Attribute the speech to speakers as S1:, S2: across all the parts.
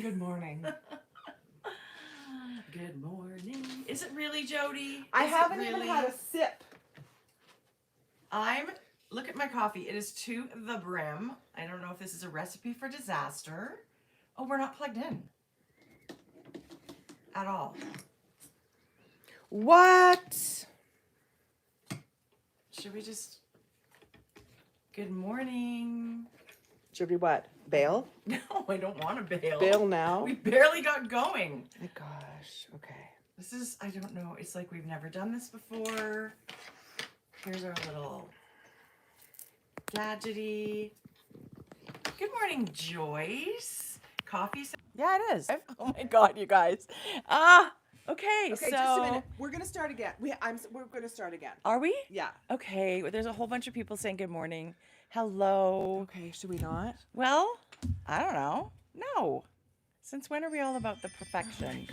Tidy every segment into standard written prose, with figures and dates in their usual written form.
S1: Good morning.
S2: Good morning. Is it really, Jodi?
S1: I
S2: Is
S1: haven't
S2: it
S1: even
S2: really?
S1: had a sip.
S2: Look at my coffee. It is to the brim. I don't know if this is a recipe for disaster. Oh, we're not plugged in at all.
S1: What?
S2: Should we just... Good morning.
S1: Should we what? Bail?
S2: No, I don't want to bail.
S1: Bail now?
S2: We barely got going.
S1: My gosh. Okay.
S2: This is, I don't know, it's like we've never done this before. Here's our little gadgety. Good morning, Joyce. Coffee.
S1: Yeah, it is.
S2: Oh my God, you guys. Okay,
S1: Okay,
S2: so.
S1: just a minute. We're gonna start again. We're gonna start again.
S2: Are we?
S1: Yeah.
S2: Okay, well, there's a whole bunch of people saying good morning. Hello.
S1: Okay. Should we not?
S2: Well, I don't know. No. Since when are we all about the perfection?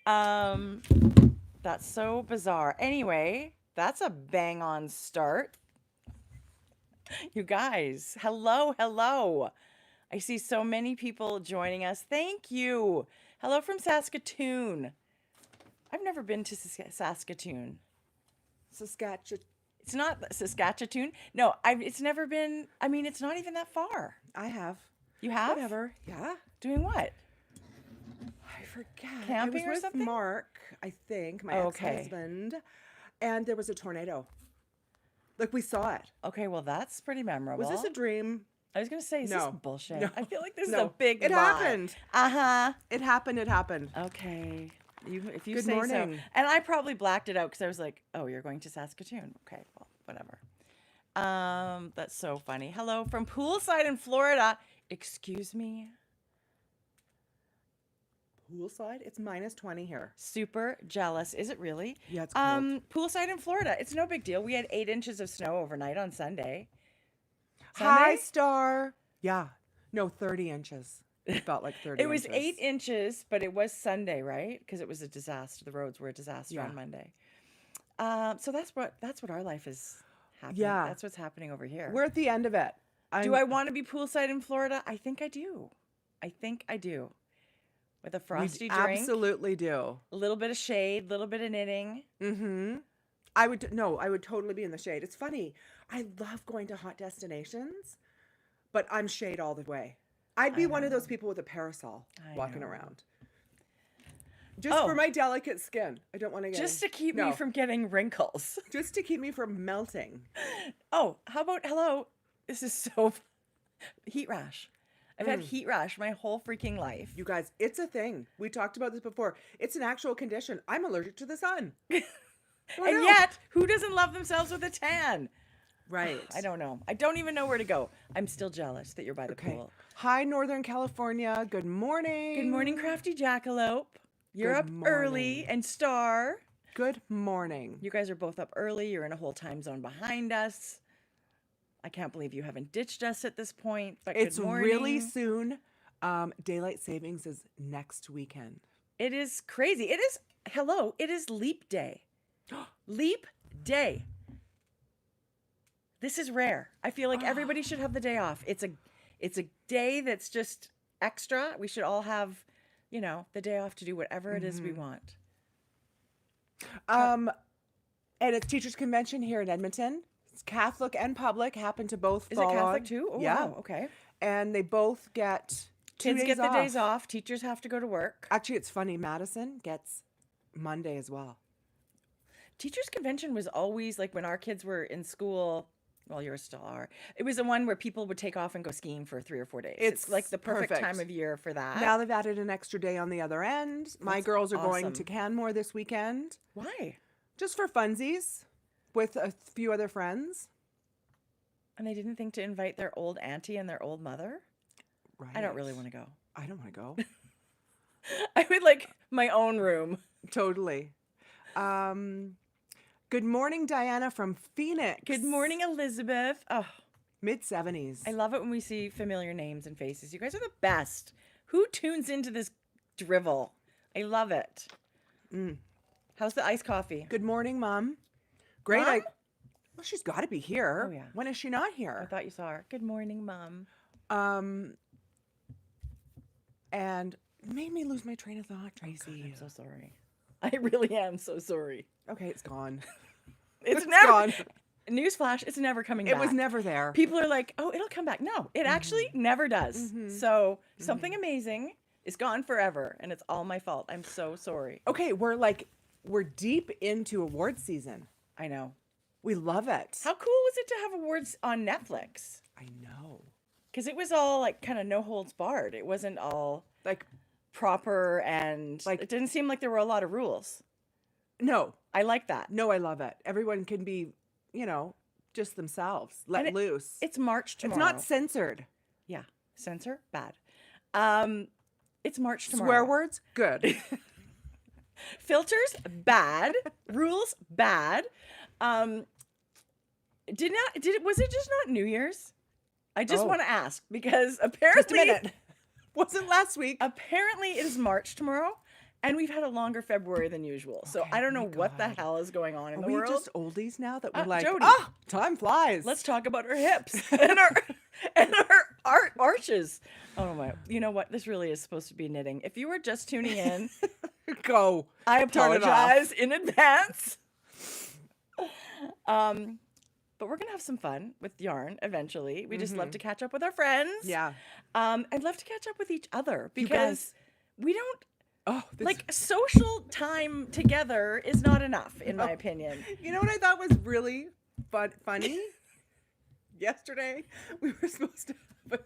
S2: That's so bizarre. Anyway, that's a bang on start. You guys, hello, hello. I see so many people joining us. Thank you. Hello from Saskatoon. I've never been to Saskatoon.
S1: Saskatchewan.
S2: It's not Saskatchewan. No, it's never been. I mean, it's not even that far.
S1: I have.
S2: You have?
S1: Whatever. Yeah.
S2: Doing what?
S1: I forget.
S2: Camping
S1: I
S2: or
S1: was with
S2: something?
S1: Mark, I think, my
S2: Okay.
S1: ex-husband, and there was a tornado. Like we saw it.
S2: Okay, well, that's pretty memorable.
S1: Was this a dream?
S2: I was going to say, is
S1: No.
S2: this bullshit?
S1: No.
S2: I feel like this is
S1: No.
S2: a big
S1: It
S2: lie.
S1: happened.
S2: Uh-huh.
S1: It happened. It happened.
S2: Okay. If you
S1: Good
S2: say
S1: morning.
S2: so. And I probably blacked it out because I was like, oh, you're going to Saskatoon. Okay, well, whatever. That's so funny. Hello from Poolside in Florida. Excuse me.
S1: Poolside? It's -20 here.
S2: Super jealous. Is it really?
S1: Yeah, it's cold.
S2: Poolside in Florida. It's no big deal. We had 8 inches of snow overnight on Sunday.
S1: Hi, Star. Yeah. No, 30 inches. It felt like 30
S2: It was
S1: inches.
S2: 8 inches, but it was Sunday, right? Because it was a disaster. The roads were a disaster on Monday. So that's what our life is happening.
S1: Yeah.
S2: That's what's happening over here.
S1: We're at the end of it.
S2: Do I want to be poolside in Florida? I think I do. I think I do. With a frosty drink.
S1: Absolutely do.
S2: A little bit of shade, a little bit of knitting.
S1: Mm-hmm. I would totally be in the shade. It's funny. I love going to hot destinations, but I'm shade all the way. I'd be one of those people with a parasol walking around. Just for my delicate skin. I don't want to get
S2: Just to keep me from getting wrinkles.
S1: Just to keep me from melting.
S2: Oh, how about, hello, this is so, heat rash. I've had heat rash my whole freaking life.
S1: You guys, it's a thing. We talked about this before. It's an actual condition. I'm allergic to the sun.
S2: And yet, who doesn't love themselves with a tan?
S1: Right.
S2: I don't know. I don't even know where to go. I'm still jealous that you're by the pool.
S1: Hi, Northern California. Good morning.
S2: Good morning, Crafty Jackalope. You're up early, and Star.
S1: Good morning.
S2: You guys are both up early. You're in a whole time zone behind us. I can't believe you haven't ditched us at this point. But
S1: it's
S2: good morning.
S1: really soon. Daylight savings is next weekend.
S2: It is crazy. It is, hello, it is leap day. Leap day. This is rare. I feel like everybody should have the day off. It's a day that's just extra. We should all have, the day off to do whatever it is we want.
S1: And it's Teachers Convention here in Edmonton. It's Catholic and public. Happen to both fall
S2: Is it Catholic
S1: on.
S2: too? Oh,
S1: yeah.
S2: wow. Okay.
S1: And they both get
S2: Kids get the
S1: off.
S2: days off. Teachers have to go to work.
S1: Actually, it's funny. Madison gets Monday as well.
S2: Teachers Convention was always like when our kids were in school. Well, yours still are. It was the one where people would take off and go skiing for 3 or 4 days. It's like the perfect time of year for that.
S1: Now they've added an extra day on the other end. My girls are going
S2: awesome.
S1: to Canmore this weekend.
S2: Why?
S1: Just for funsies with a few other friends.
S2: And they didn't think to invite their old auntie and their old mother?
S1: Right.
S2: I don't really want to go.
S1: I don't want to go.
S2: I would like my own room.
S1: Totally. Good morning, Diana from Phoenix.
S2: Good morning, Elizabeth. Oh,
S1: mid-70s.
S2: I love it when we see familiar names and faces. You guys are the best. Who tunes into this drivel? I love it. How's the iced coffee?
S1: Good morning, Mom. Great.
S2: Mom?
S1: Well, she's got to be here.
S2: Oh, yeah.
S1: When is she not
S2: I
S1: here?
S2: thought you saw her. Good morning, Mom.
S1: and it made me lose my train of thought, Tracie.
S2: I'm so sorry. I really am so sorry.
S1: Okay, it's gone.
S2: It's never
S1: gone.
S2: Newsflash, it's never coming
S1: It
S2: back.
S1: was never there.
S2: People are like, oh, it'll come back. No, it actually never does. So something amazing is gone forever, and it's all my fault. I'm so sorry.
S1: Okay, we're deep into award season.
S2: I know.
S1: We love it.
S2: How cool was it to have awards on Netflix?
S1: I know.
S2: Because it was all like kind of no holds barred. It wasn't all
S1: Like,
S2: proper, and
S1: Like-
S2: it didn't seem like there were a lot of rules.
S1: no,
S2: I like that.
S1: no, I love it. Everyone can be, just themselves, let
S2: And
S1: loose.
S2: It's March tomorrow.
S1: It's not censored.
S2: Yeah. Censor? Bad. It's March tomorrow.
S1: Swear words? Good.
S2: Filters? Bad. Rules? Bad. Was it just not New Year's? I just
S1: Oh.
S2: want to ask because
S1: Just a
S2: apparently
S1: minute. Wasn't last week.
S2: apparently it is March tomorrow, and we've had a longer February than usual. So
S1: Okay,
S2: I don't
S1: oh
S2: know
S1: my
S2: what the
S1: God.
S2: hell is going on in
S1: Are
S2: the
S1: we
S2: world.
S1: just oldies now that we're like,
S2: Jodi.
S1: time flies.
S2: Let's talk about our hips and our arches. Oh my! You know what? This really is supposed to be knitting. If you were just tuning in,
S1: go.
S2: I
S1: Turn it off.
S2: apologize in advance. But we're gonna have some fun with yarn eventually. We just love to catch up with our friends.
S1: Yeah.
S2: I'd love to catch up with each other
S1: You
S2: because
S1: guys-
S2: we don't
S1: Oh, this,
S2: like social time together is not enough, in my opinion.
S1: You know what I thought was really funny? Yesterday, we were supposed to have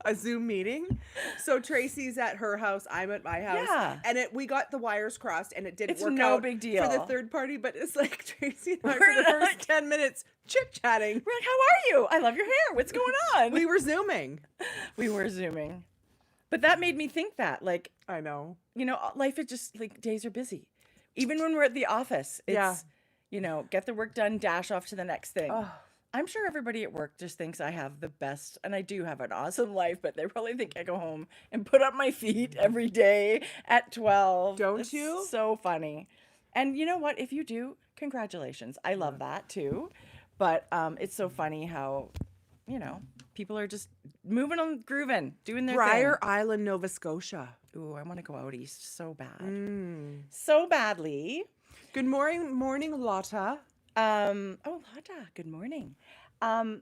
S1: a Zoom meeting. So Tracie's at her house, I'm at my house.
S2: Yeah.
S1: And we got the wires crossed and it didn't
S2: It's
S1: work
S2: no
S1: out
S2: big deal.
S1: for the third party, but it's like Tracie and I
S2: We're
S1: for the first
S2: like-
S1: 10 minutes chit-chatting.
S2: We're like, how are you? I love your hair. What's going on?
S1: We were Zooming.
S2: We were Zooming. But that made me think that, like,
S1: I know.
S2: life is just, like, days are busy. Even when we're at the office, it's,
S1: Yeah.
S2: Get the work done, dash off to the next thing.
S1: Oh.
S2: I'm sure everybody at work just thinks I have the best, and I do have an awesome life, but they probably think I go home and put up my feet every day at 12.
S1: Don't
S2: It's
S1: you?
S2: So funny. And you know what? If you do, congratulations. I love that too. But it's so funny how, people are just moving on, grooving, doing their
S1: Briar
S2: thing.
S1: Island, Nova Scotia.
S2: Ooh, I want to go out east so bad.
S1: Mm.
S2: So badly.
S1: Good morning, Lotta.
S2: Lotta, good morning. I'm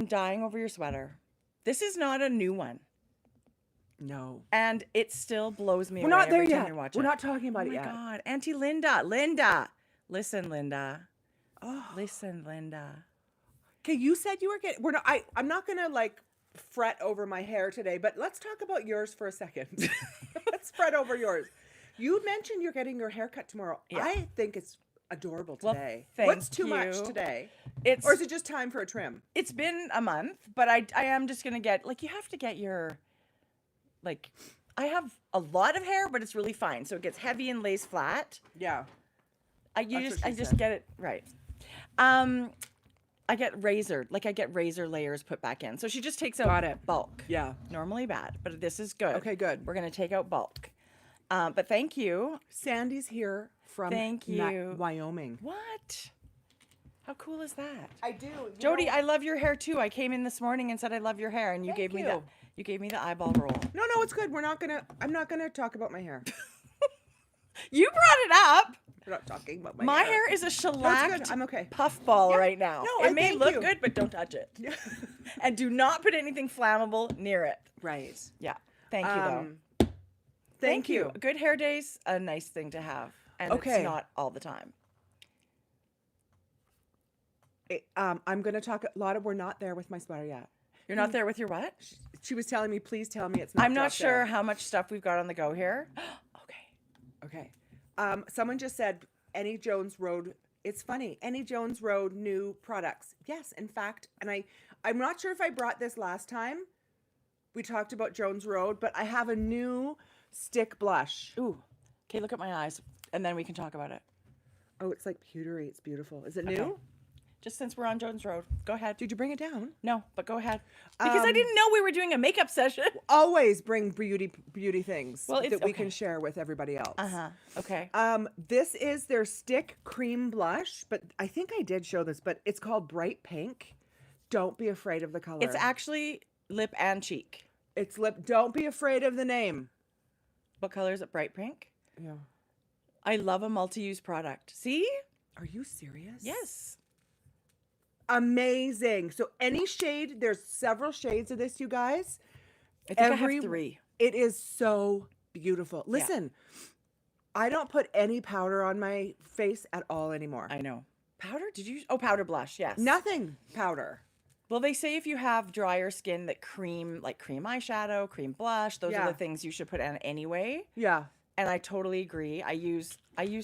S2: dying over your sweater. This is not a new one.
S1: No.
S2: And it still blows me
S1: We're
S2: away
S1: not there
S2: every time
S1: yet.
S2: you watch
S1: We're
S2: it.
S1: not talking about
S2: Oh
S1: it
S2: my
S1: yet.
S2: God. Auntie Linda. Listen, Linda.
S1: Oh.
S2: Listen, Linda.
S1: Okay, you said you were getting. We're not. I'm not gonna fret over my hair today, but let's talk about yours for a second. Let's fret over yours. You mentioned you're getting your hair cut tomorrow.
S2: Yeah.
S1: I think it's adorable
S2: Well,
S1: today.
S2: thank
S1: What's too much
S2: you.
S1: today?
S2: It's
S1: Or is it just time for a trim?
S2: It's been a month, but I am just gonna get you have to get your I have a lot of hair, but it's really fine, so it gets heavy and lays flat.
S1: Yeah.
S2: I
S1: That's what she
S2: just
S1: said.
S2: get it right. I get razored, I get razor layers put back in. So she just takes out
S1: Got it.
S2: bulk.
S1: Yeah.
S2: Normally bad, but this is good.
S1: Okay, good.
S2: We're gonna take out bulk. But thank you.
S1: Sandy's here from
S2: Thank you.
S1: Wyoming.
S2: What? How cool is that?
S1: I do.
S2: Jodi, I love your hair too. I came in this morning and said I love your hair, and you
S1: Thank
S2: gave me
S1: you.
S2: you gave me the eyeball roll.
S1: No, it's good. I'm not gonna talk about my hair.
S2: You brought it up.
S1: We're not talking about
S2: My hair is a shellacked
S1: I'm okay.
S2: puffball
S1: Yeah.
S2: right now.
S1: No,
S2: it may
S1: thank
S2: look
S1: you.
S2: good, but don't touch it. And do not put anything flammable near it.
S1: Right.
S2: Yeah. Thank you, though.
S1: Thank you.
S2: Good hair day's a nice thing to have, and
S1: Okay.
S2: it's not all the time.
S1: I'm going to talk a lot of. We're not there with my sweater yet.
S2: You're not there with your what?
S1: She was telling me, please tell me it's not.
S2: I'm not
S1: dropped
S2: sure
S1: there.
S2: how much stuff we've got on the go here. Okay.
S1: Okay. Someone just said Any Jones Road. It's funny. Any Jones Road new products. Yes, in fact, and I'm not sure if I brought this last time. We talked about Jones Road, but I have a new stick blush.
S2: Ooh. Okay, look at my eyes, and then we can talk about it.
S1: Oh, it's like pewtery. It's beautiful. Is it
S2: Okay.
S1: new?
S2: Just since we're on Jones Road, go ahead.
S1: Did you bring it down?
S2: No, but go ahead. Because I didn't know we were doing a makeup session.
S1: Always bring beauty things
S2: Well, it's
S1: that we
S2: okay.
S1: can share with everybody else.
S2: Okay.
S1: This is their stick cream blush, but I think I did show this, but it's called Bright Pink. Don't be afraid of the color.
S2: It's actually lip and cheek.
S1: It's lip. Don't be afraid of the name.
S2: What color is it? Bright pink?
S1: Yeah.
S2: I love a multi-use product. See?
S1: Are you serious?
S2: Yes.
S1: Amazing. So any shade, there's several shades of this, you guys.
S2: I think I have 3.
S1: It is so beautiful. Listen, I don't put any powder on my face at all anymore.
S2: I know. Powder? Did you? Oh, powder blush. Yes.
S1: Nothing powder.
S2: Well, they say if you have drier skin, that cream eyeshadow, cream blush, those are the things you should put on anyway.
S1: Yeah.
S2: And I totally agree. I use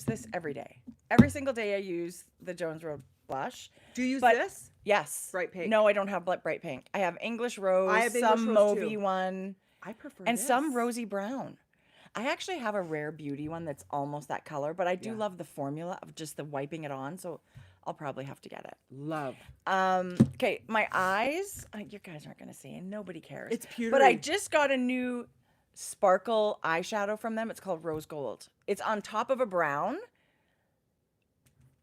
S2: this every day. Every single day I use the Jones Road blush.
S1: Do you use this?
S2: Yes.
S1: Bright pink.
S2: No, I don't have bright pink. I have English Rose,
S1: I have
S2: some
S1: English Rose
S2: mauvey
S1: too.
S2: one,
S1: I prefer
S2: and
S1: this.
S2: some rosy brown. I actually have a Rare Beauty one that's almost that color, but I do love the formula of just the wiping it on, so I'll probably have to get it.
S1: Love.
S2: Okay, my eyes, you guys aren't going to see, and nobody cares.
S1: It's pewtery.
S2: But I just got a new sparkle eyeshadow from them. It's called Rose Gold. It's on top of a brown,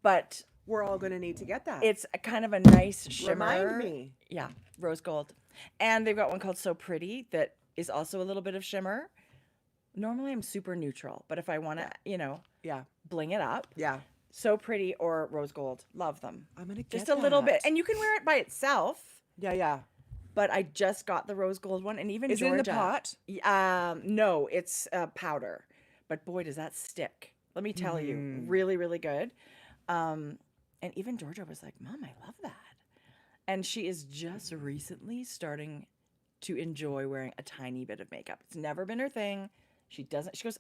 S2: but
S1: We're all going to need to get that.
S2: it's a kind of a nice shimmer.
S1: Remind me.
S2: Yeah, Rose Gold. And they've got one called So Pretty that is also a little bit of shimmer. Normally I'm super neutral, but if I want to,
S1: Yeah.
S2: bling it up,
S1: Yeah.
S2: So Pretty or Rose Gold. Love them.
S1: I'm going to get
S2: Just a little bit.
S1: that.
S2: And you can wear it by itself,
S1: Yeah, yeah.
S2: but I just got the Rose Gold one. And even
S1: Is
S2: Georgia.
S1: it in the pot?
S2: No, it's powder. But boy, does that stick. Let me tell you. Really, really good. And even Georgia was like, Mom, I love that. And she is just recently starting to enjoy wearing a tiny bit of makeup. It's never been her thing. She doesn't. She goes,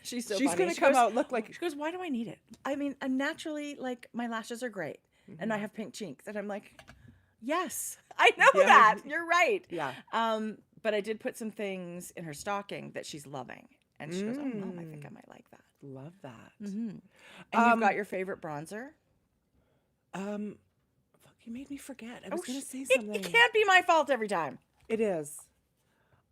S2: she's so
S1: She's
S2: funny.
S1: going to
S2: She
S1: come
S2: goes-
S1: out look like...
S2: She goes, why do I need it? I mean, naturally, like, my lashes are great. And I have pink cheeks. And I'm like, yes, I know
S1: Yeah.
S2: that. You're right.
S1: Yeah.
S2: But I did put some things in her stocking that she's loving. And she goes, oh, Mom, I think I might like that.
S1: Love that.
S2: And you've got your favorite bronzer?
S1: Fuck, you made me forget. I was going to say
S2: It
S1: something.
S2: can't be my fault every time.
S1: It is.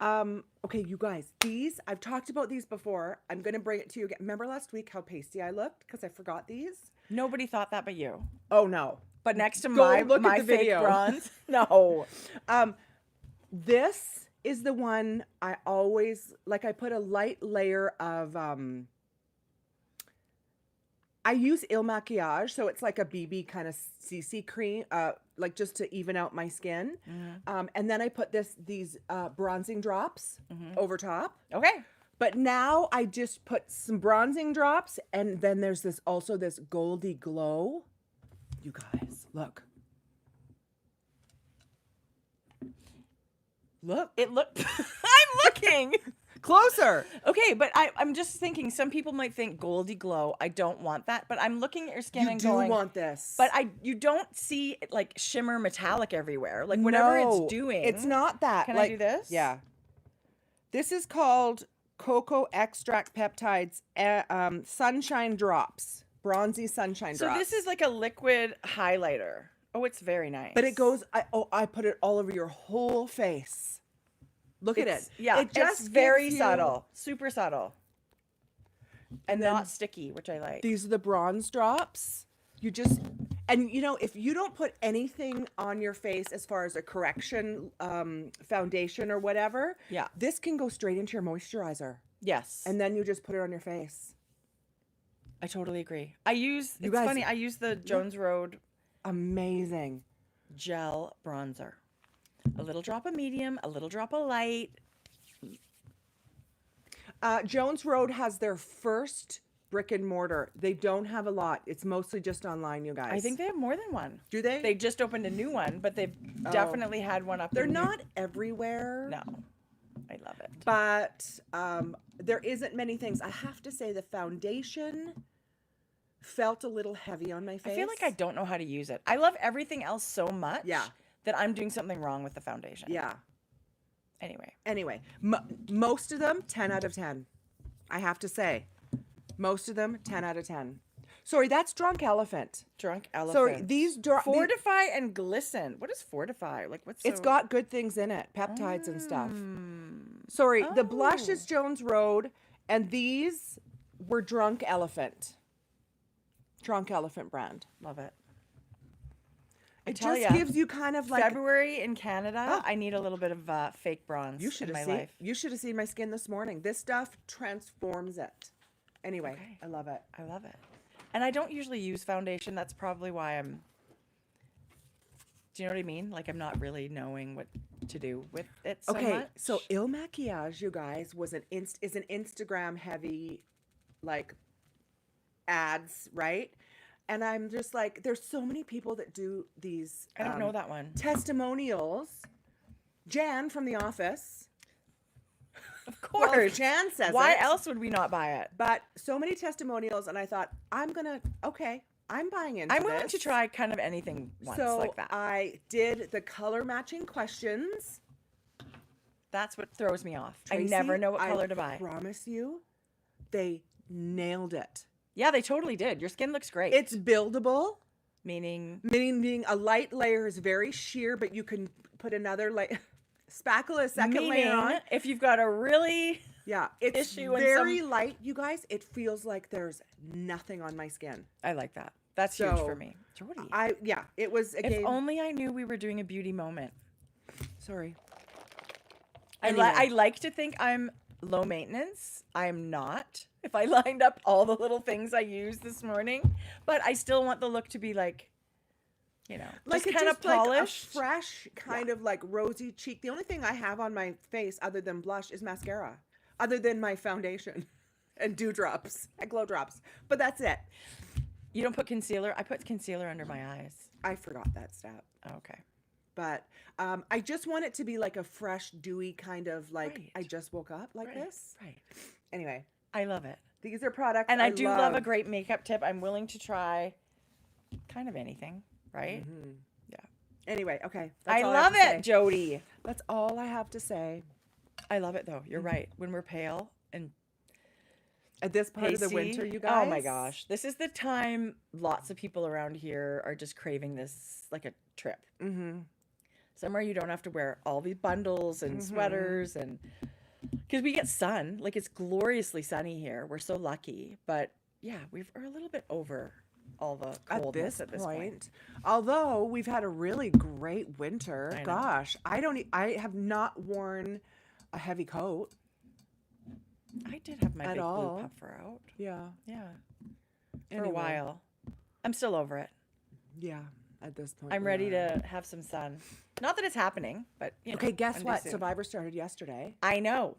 S1: Okay, you guys, these, I've talked about these before. I'm going to bring it to you again. Remember last week how pasty I looked because I forgot these?
S2: Nobody thought that but you.
S1: Oh, no.
S2: But next to
S1: Go
S2: my
S1: look at the
S2: fake
S1: video.
S2: bronze, no.
S1: This is the one I always, like I put a light layer of, I use Il Maquillage, so it's like a BB kind of CC cream, like just to even out my skin. And then I put these bronzing drops over top.
S2: Okay.
S1: But now I just put some bronzing drops, and then there's this goldy glow. You guys, look. Look.
S2: It looked. I'm looking.
S1: Closer.
S2: Okay, but I'm just thinking some people might think goldy glow. I don't want that, but I'm looking at your skin
S1: You
S2: and
S1: do
S2: going,
S1: want this.
S2: But you don't see like shimmer metallic everywhere. Like whatever
S1: No,
S2: it's doing.
S1: It's not that.
S2: Can I do this?
S1: Yeah. This is called Cocoa Extract Peptides Sunshine Drops. Bronzy Sunshine
S2: So
S1: Drops.
S2: this is like a liquid highlighter. Oh, it's very nice.
S1: But it goes, I put it all over your whole face. Look at it.
S2: Yeah,
S1: It just
S2: it's very
S1: gives you-
S2: subtle. Super subtle.
S1: And
S2: Not
S1: then
S2: sticky, which I like.
S1: these are the bronze drops. You just, and if you don't put anything on your face as far as a correction foundation or whatever,
S2: Yeah.
S1: this can go straight into your moisturizer.
S2: Yes.
S1: And then you just put it on your face.
S2: I totally agree. It's
S1: guys-
S2: funny, I use the Jones Road
S1: Amazing.
S2: gel bronzer. A little drop of medium, a little drop of light.
S1: Jones Road has their first brick and mortar. They don't have a lot. It's mostly just online, you guys.
S2: I think they have more than one.
S1: Do they?
S2: They just opened a new one, but they've definitely had one up.
S1: They're
S2: in
S1: not everywhere.
S2: No, I love it.
S1: But there isn't many things. I have to say the foundation felt a little heavy on my face.
S2: I feel like I don't know how to use it. I love everything else so much
S1: Yeah.
S2: that I'm doing something wrong with the foundation.
S1: Yeah.
S2: Anyway,
S1: Most of them, 10 out of 10. I have to say. Most of them, 10 out of 10. Sorry, that's Drunk Elephant.
S2: Drunk Elephant.
S1: Sorry, these...
S2: Fortify and Glisten. What is Fortify? Like what's
S1: It's got good things in it, peptides and stuff. Sorry, the blush is Jones Road, and these were Drunk Elephant. Drunk Elephant brand.
S2: Love it.
S1: It
S2: tell
S1: just
S2: ya,
S1: gives you kind of like
S2: February in Canada,
S1: Oh.
S2: I need a little bit of fake bronze
S1: you should
S2: in
S1: have
S2: my
S1: seen
S2: life.
S1: you should have seen my skin this morning. This stuff transforms it. Anyway,
S2: Okay.
S1: I love it.
S2: I love it. And I don't usually use foundation. That's probably why I'm... Do you know what I mean? Like, I'm not really knowing what to do with it so
S1: Okay,
S2: much.
S1: so Il Maquillage, you guys, is an Instagram heavy, like, ads, right? And I'm just like, there's so many people that do these.
S2: I don't know that one.
S1: Testimonials. Jan from The Office.
S2: Of
S1: Well,
S2: course.
S1: if Jan says
S2: Why
S1: it.
S2: else would we not buy it?
S1: But so many testimonials, and I thought, I'm buying into
S2: I'm willing
S1: this.
S2: to try kind of anything once
S1: So
S2: like that.
S1: I did the color matching questions.
S2: That's what throws me off. I
S1: Tracie,
S2: never know what
S1: I
S2: color to buy.
S1: promise you, they nailed it.
S2: Yeah, they totally did. Your skin looks great.
S1: It's buildable,
S2: Meaning,
S1: meaning a light layer is very sheer, but you can put another layer, spackle a second layer on.
S2: if you've got a really...
S1: Yeah, it's
S2: Issue and
S1: very light, you guys. It feels like there's nothing on my skin.
S2: I like that. That's huge
S1: So,
S2: for me. Jodi.
S1: It was a
S2: If
S1: game.
S2: only I knew we were doing a beauty moment.
S1: Sorry.
S2: I like to think I'm low maintenance. I'm not. If I lined up all the little things I used this morning, but I still want the look to be like, you know,
S1: Like
S2: just
S1: it's
S2: kind of
S1: just like a
S2: polished.
S1: fresh kind of like rosy cheek. The only thing I have on my face other than blush is mascara, other than my foundation and dewdrops and glow drops. But that's it.
S2: You don't put concealer? I put concealer under my eyes.
S1: I forgot that step.
S2: Okay.
S1: But I just want it to be like a fresh, dewy kind of like
S2: Right.
S1: I just woke up like this.
S2: Right.
S1: Anyway,
S2: I love it.
S1: these are products
S2: And I do love a great makeup tip. I'm willing to try kind of anything, right?
S1: Mhm.
S2: Yeah.
S1: Anyway, okay.
S2: I
S1: all
S2: love
S1: have to
S2: it,
S1: say.
S2: Jodi.
S1: That's all I have to say.
S2: I love it though. You're right. When we're pale and
S1: At this part of the
S2: pasty-
S1: winter, you guys.
S2: Oh my gosh. This is the time lots of people around here are just craving this like a trip.
S1: Mm-hmm.
S2: Somewhere you don't have to wear all these bundles and sweaters and because we get sun. Like it's gloriously sunny here. We're so lucky. But yeah, we're a little bit over all the coldness at this point.
S1: Although we've had a really great winter.
S2: I know.
S1: Gosh, I have not worn a heavy coat.
S2: I did have my
S1: At
S2: big
S1: all.
S2: blue puffer out.
S1: Yeah.
S2: Yeah. For
S1: Anyway.
S2: a while. I'm still over it.
S1: Yeah. At this point,
S2: I'm
S1: we
S2: ready
S1: are.
S2: to have some sun. Not that it's happening, but you know.
S1: Okay, guess
S2: one day
S1: what?
S2: soon.
S1: Survivor started yesterday.
S2: I know.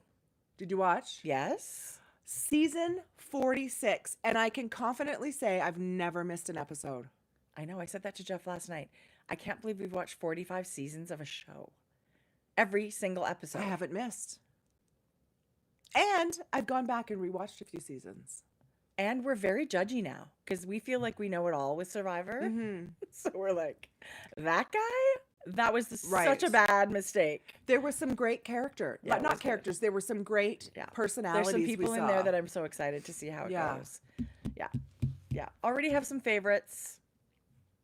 S1: Did you watch?
S2: Yes.
S1: Season 46, and I can confidently say I've never missed an episode.
S2: I know. I said that to Jeff last night. I can't believe we've watched 45 seasons of a show. Every single episode.
S1: I haven't missed. And I've gone back and rewatched a few seasons.
S2: And we're very judgy now because we feel like we know it all with Survivor.
S1: Mm-hmm.
S2: So we're like, that guy? That was such
S1: Right.
S2: a bad mistake.
S1: There was some great character,
S2: Yeah, it
S1: not
S2: was good.
S1: characters. There were some great
S2: Yeah.
S1: personalities.
S2: There's some people
S1: we
S2: in
S1: saw.
S2: there that I'm so excited to see how it
S1: Yeah.
S2: goes. Yeah. Yeah. Already have some favorites.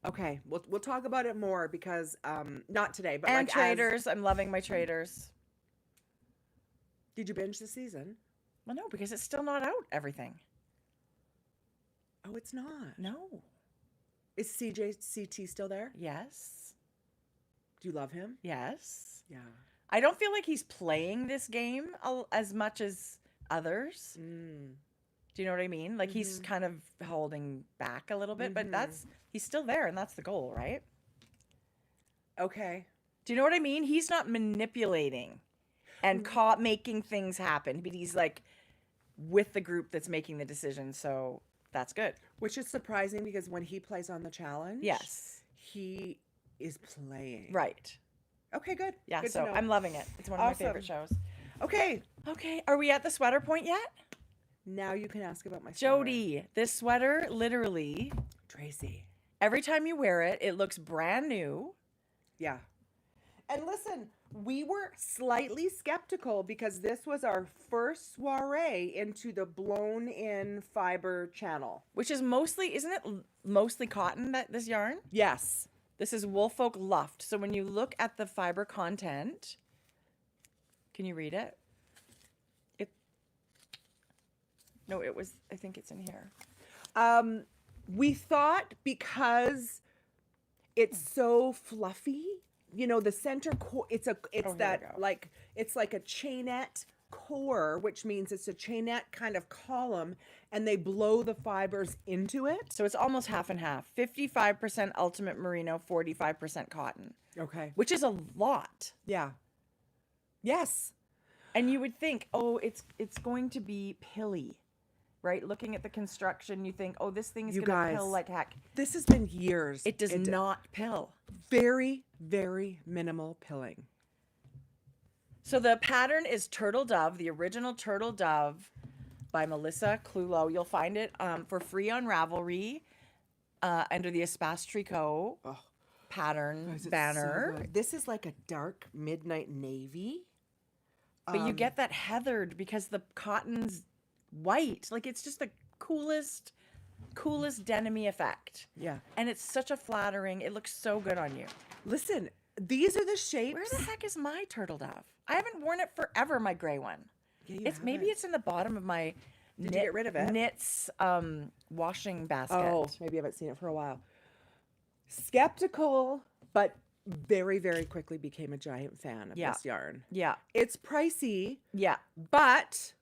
S1: Okay, we'll talk about it more because not today, but
S2: And
S1: like
S2: traders. I'm loving my traders.
S1: Did you binge the season?
S2: Well, no, because it's still not out, everything.
S1: Oh, it's not.
S2: No.
S1: Is CJCT still there?
S2: Yes.
S1: Do you love him?
S2: Yes.
S1: Yeah.
S2: I don't feel like he's playing this game as much as others.
S1: Mm.
S2: Do you know what I mean? Like he's kind of holding back a little bit, but he's still there and that's the goal, right?
S1: Okay.
S2: Do you know what I mean? He's not manipulating and making things happen, but he's like with the group that's making the decision. So that's good.
S1: Which is surprising because when he plays on the challenge,
S2: Yes.
S1: he is playing.
S2: Right.
S1: Okay, good.
S2: Yeah.
S1: Good to
S2: So
S1: know.
S2: I'm loving it. It's one of my favorite shows.
S1: Okay.
S2: Okay. Are we at the sweater point yet?
S1: Now you can ask about my sweater.
S2: Jodi, this sweater literally,
S1: Tracie.
S2: every time you wear it, it looks brand new.
S1: Yeah. And listen, we were slightly skeptical because this was our first soiree into the blown in fiber channel.
S2: Which is mostly, isn't it mostly cotton, this yarn?
S1: Yes.
S2: This is Woolfolk Luft. So when you look at the fiber content, can you read it? No, it was, I think it's in here.
S1: We thought because It's so fluffy. You know, the center core, it's
S2: here we
S1: that
S2: go.
S1: like, it's like a chainette core, which means it's a chainette kind of column, and they blow the fibers into it.
S2: So it's almost half and half. 55% ultimate merino, 45% cotton,
S1: Okay.
S2: which is a lot.
S1: Yeah. Yes.
S2: And you would think, oh, it's going to be pilly, right? Looking at the construction, you think, oh, this thing is
S1: You
S2: going to
S1: guys,
S2: pill like heck.
S1: This has been years.
S2: It does not pill.
S1: Very, very minimal pilling.
S2: So the pattern is Turtle Dove, the original Turtle Dove by Melissa Clulo. You'll find it for free on Ravelry under the Espace Tricot pattern
S1: Guys, it's
S2: banner.
S1: so good. This is like a dark midnight navy.
S2: But you get that heathered because the cotton's white. Like it's just the coolest denim-y effect.
S1: Yeah.
S2: And it's such a flattering. It looks so good on you.
S1: Listen, these are the shapes.
S2: Where the heck is my Turtle Dove? I haven't worn it forever, my gray one.
S1: Yeah, you
S2: It's maybe
S1: haven't.
S2: it's in the bottom of my
S1: Did you get rid of it?
S2: knits washing basket.
S1: Oh, maybe I haven't seen it for a while. Skeptical, but very, very quickly became a giant fan of
S2: Yeah.
S1: this yarn.
S2: Yeah.
S1: It's pricey,
S2: Yeah.
S1: but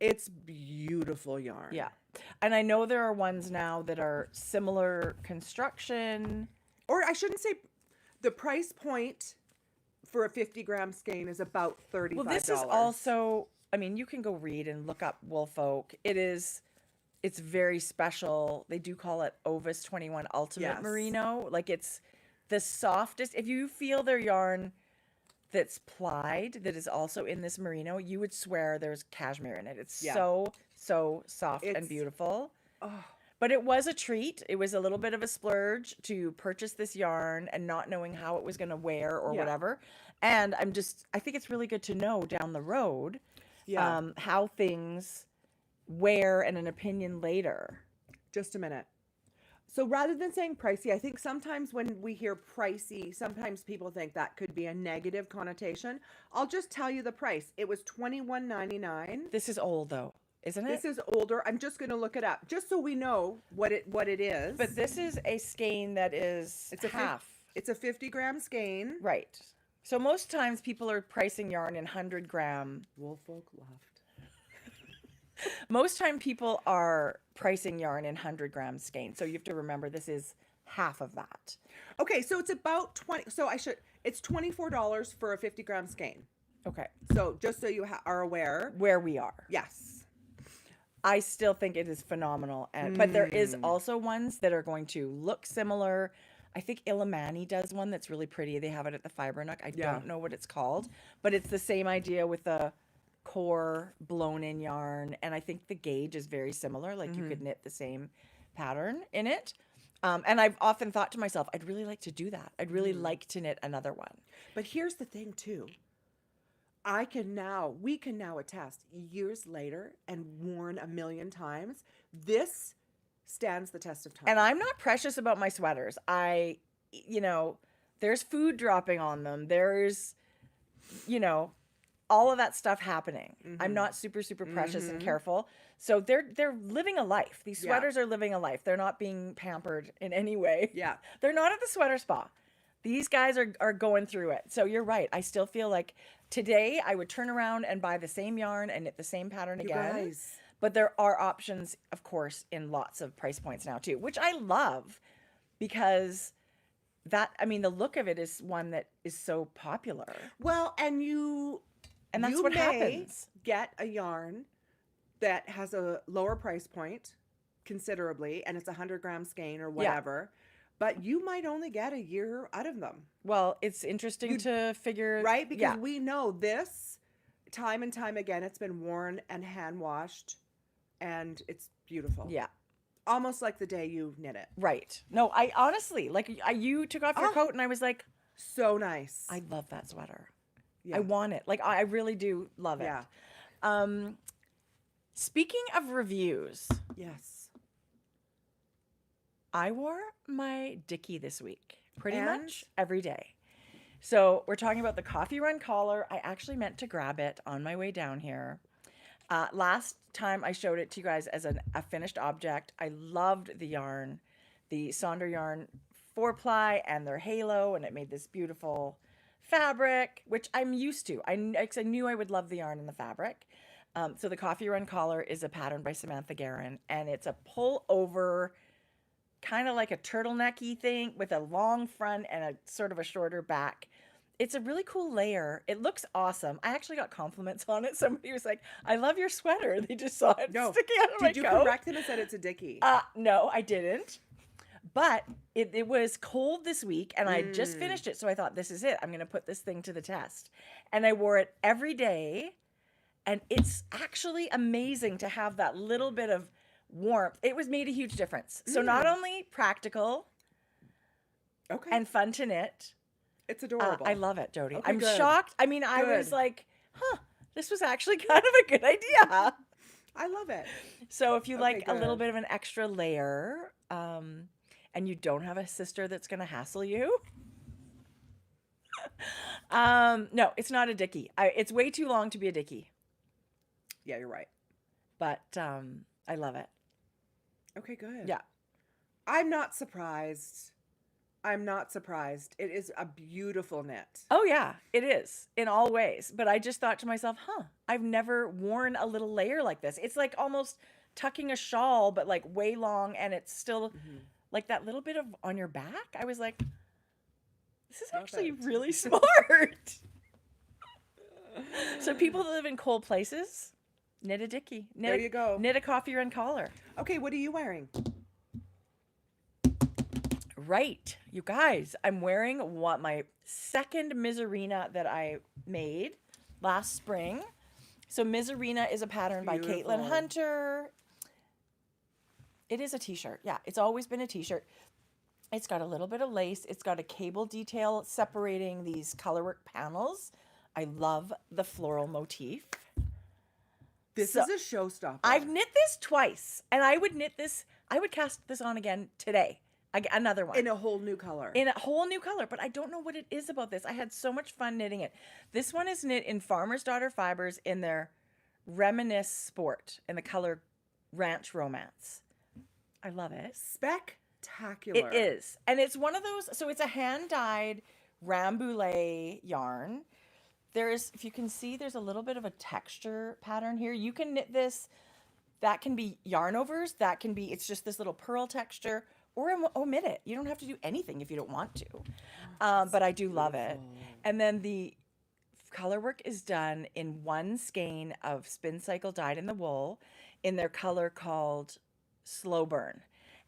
S1: it's beautiful yarn.
S2: Yeah. And I know there are ones now that are similar construction.
S1: Or I shouldn't say the price point for a 50-gram skein is about $35.
S2: Well, this is also, I mean, you can go read and look up Woolfolk. It's very special. They do call it Ovis 21 Ultimate
S1: Yes.
S2: Merino. Like it's the softest. If you feel their yarn that's plied that is also in this merino, you would swear there's cashmere in it. It's
S1: Yeah.
S2: so soft and
S1: It's-
S2: beautiful.
S1: Oh,
S2: But it was a treat. It was a little bit of a splurge to purchase this yarn and not knowing how it was going to wear or
S1: Yeah.
S2: whatever. And I think it's really good to know down the road
S1: yeah.
S2: how things wear and an opinion later.
S1: Just a minute. So rather than saying pricey, I think sometimes when we hear pricey, sometimes people think that could be a negative connotation. I'll just tell you the price. It was $21.99.
S2: This is old though, isn't it?
S1: This is older. I'm just going to look it up just so we know what it is.
S2: But this is a skein that is
S1: it's a
S2: half.
S1: It's a 50-gram skein.
S2: Right. So most times people are pricing yarn in 100-gram.
S1: Woolfolk Loft.
S2: Most time people are pricing yarn in 100-gram skein. So you have to remember this is half of that.
S1: Okay, so it's about 20. So it's $24 for a 50-gram skein.
S2: Okay.
S1: So just so you are aware.
S2: Where we are.
S1: Yes.
S2: I still think it is phenomenal. But there is also ones that are going to look similar. I think Illimani does one that's really pretty. They have it at the Fiber Nook. I don't know what it's called, but it's the same idea with the core blown in yarn. And I think the gauge is very similar. Like you could knit the same pattern in it. And I've often thought to myself, I'd really like to do that. I'd really like to knit another one.
S1: But here's the thing too. we can now attest years later and worn a million times. This stands the test of time.
S2: And I'm not precious about my sweaters. There's food dropping on them. There's, all of that stuff happening. I'm not super, super precious and careful. So they're living a life. These sweaters are living a life. They're not being pampered in any way.
S1: Yeah.
S2: They're not at the sweater spa. These guys are going through it. So you're right. I still feel like today I would turn around and buy the same yarn and knit the same pattern again.
S1: guys.
S2: But there are options, of course, in lots of price points now too, which I love because the look of it is one that is so popular.
S1: Well, and
S2: that's
S1: you
S2: what
S1: may
S2: happens.
S1: Get a yarn that has a lower price point considerably, and it's a 100-gram skein or whatever, but you might only get a year out of them.
S2: Well, it's interesting to figure.
S1: Right? Because we know this time and time again, it's been worn and hand washed, and it's beautiful.
S2: Yeah.
S1: Almost like the day you knit it.
S2: Right. No, I honestly, you took off your coat and I was like,
S1: so nice.
S2: I love that sweater.
S1: Yeah.
S2: I want it. I really do love it.
S1: Yeah.
S2: Speaking of reviews,
S1: Yes.
S2: I wore my Dickie this week pretty
S1: And?
S2: much every day. So we're talking about the coffee run collar. I actually meant to grab it on my way down here. Last time I showed it to you guys as a finished object. I loved the yarn, the Sonder yarn 4-ply and their halo, and it made this beautiful fabric, which I'm used to. I knew I would love the yarn and the fabric. So the Coffee Run collar is a pattern by Samantha Guerin, and it's a pull over, kind of like a turtlenecky thing with a long front and a sort of a shorter back. It's a really cool layer. It looks awesome. I actually got compliments on it. Somebody was like, "I love your sweater." They just saw it sticking out of my coat.
S1: Did you correct them and said it's a dickie?
S2: No, I didn't. But it was cold this week, and I just finished it, so I thought, this is it. I'm going to put this thing to the test. And I wore it every day, and it's actually amazing to have that little bit of warmth. It was made a huge difference. So not only practical and fun to knit.
S1: It's adorable.
S2: I love it, Jodi.
S1: Okay,
S2: I'm
S1: good.
S2: shocked. I mean, I was like, this was actually kind of a good idea.
S1: I love it.
S2: So if you like a little bit of an extra layer, and you don't have a sister that's going to hassle you. No, it's not a dickie. It's way too long to be a dickie.
S1: Yeah, you're right.
S2: But I love it.
S1: Okay, good.
S2: Yeah.
S1: I'm not surprised. It is a beautiful knit.
S2: Oh, yeah, it is in all ways. But I just thought to myself, I've never worn a little layer like this. It's like almost tucking a shawl, but like way long, and it's still like that little bit of on your back. I was like, this is actually really smart. So people that live in cold places, knit a dickie.
S1: There you go.
S2: Knit a Coffee Run collar.
S1: Okay, what are you wearing?
S2: Right, you guys, I'm wearing my second Misina that I made last spring. So Misina is a pattern by Caitlin Hunter. It is a t-shirt. Yeah, it's always been a t-shirt. It's got a little bit of lace. It's got a cable detail separating these colorwork panels. I love the floral motif.
S1: This is a showstopper.
S2: I've knit this twice, and I would cast this on again today. Another one.
S1: In a whole new color.
S2: But I don't know what it is about this. I had so much fun knitting it. This one is knit in Farmer's Daughter Fibers in their Reminisce Sport in the color Ranch Romance. I love it.
S1: Spectacular.
S2: It is. And it's one of those, so it's a hand-dyed Rambouillet yarn. If you can see, there's a little bit of a texture pattern here. You can knit this. That can be yarn overs. It's just this little pearl texture. Or omit it. You don't have to do anything if you don't want to. But I do love it. And then the color work is done in one skein of spin cycle dyed in the wool in their color called Slow Burn.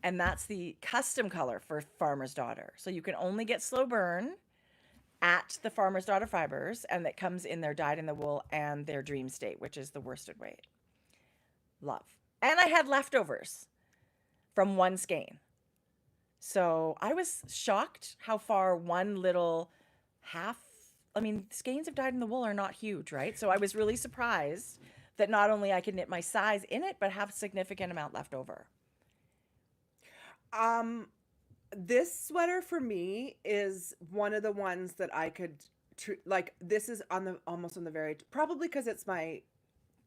S2: And that's the custom color for Farmer's Daughter. So you can only get Slow Burn at the Farmer's Daughter Fibers, and that comes in their dyed in the wool and their Dream State, which is the worsted weight. Love. And I had leftovers from one skein. So I was shocked how far one little skeins of dyed in the wool are not huge, right? So I was really surprised that not only I could knit my size in it, but have a significant amount left over.
S1: This sweater for me is one of the ones that I could, this is almost on the very, probably because it's my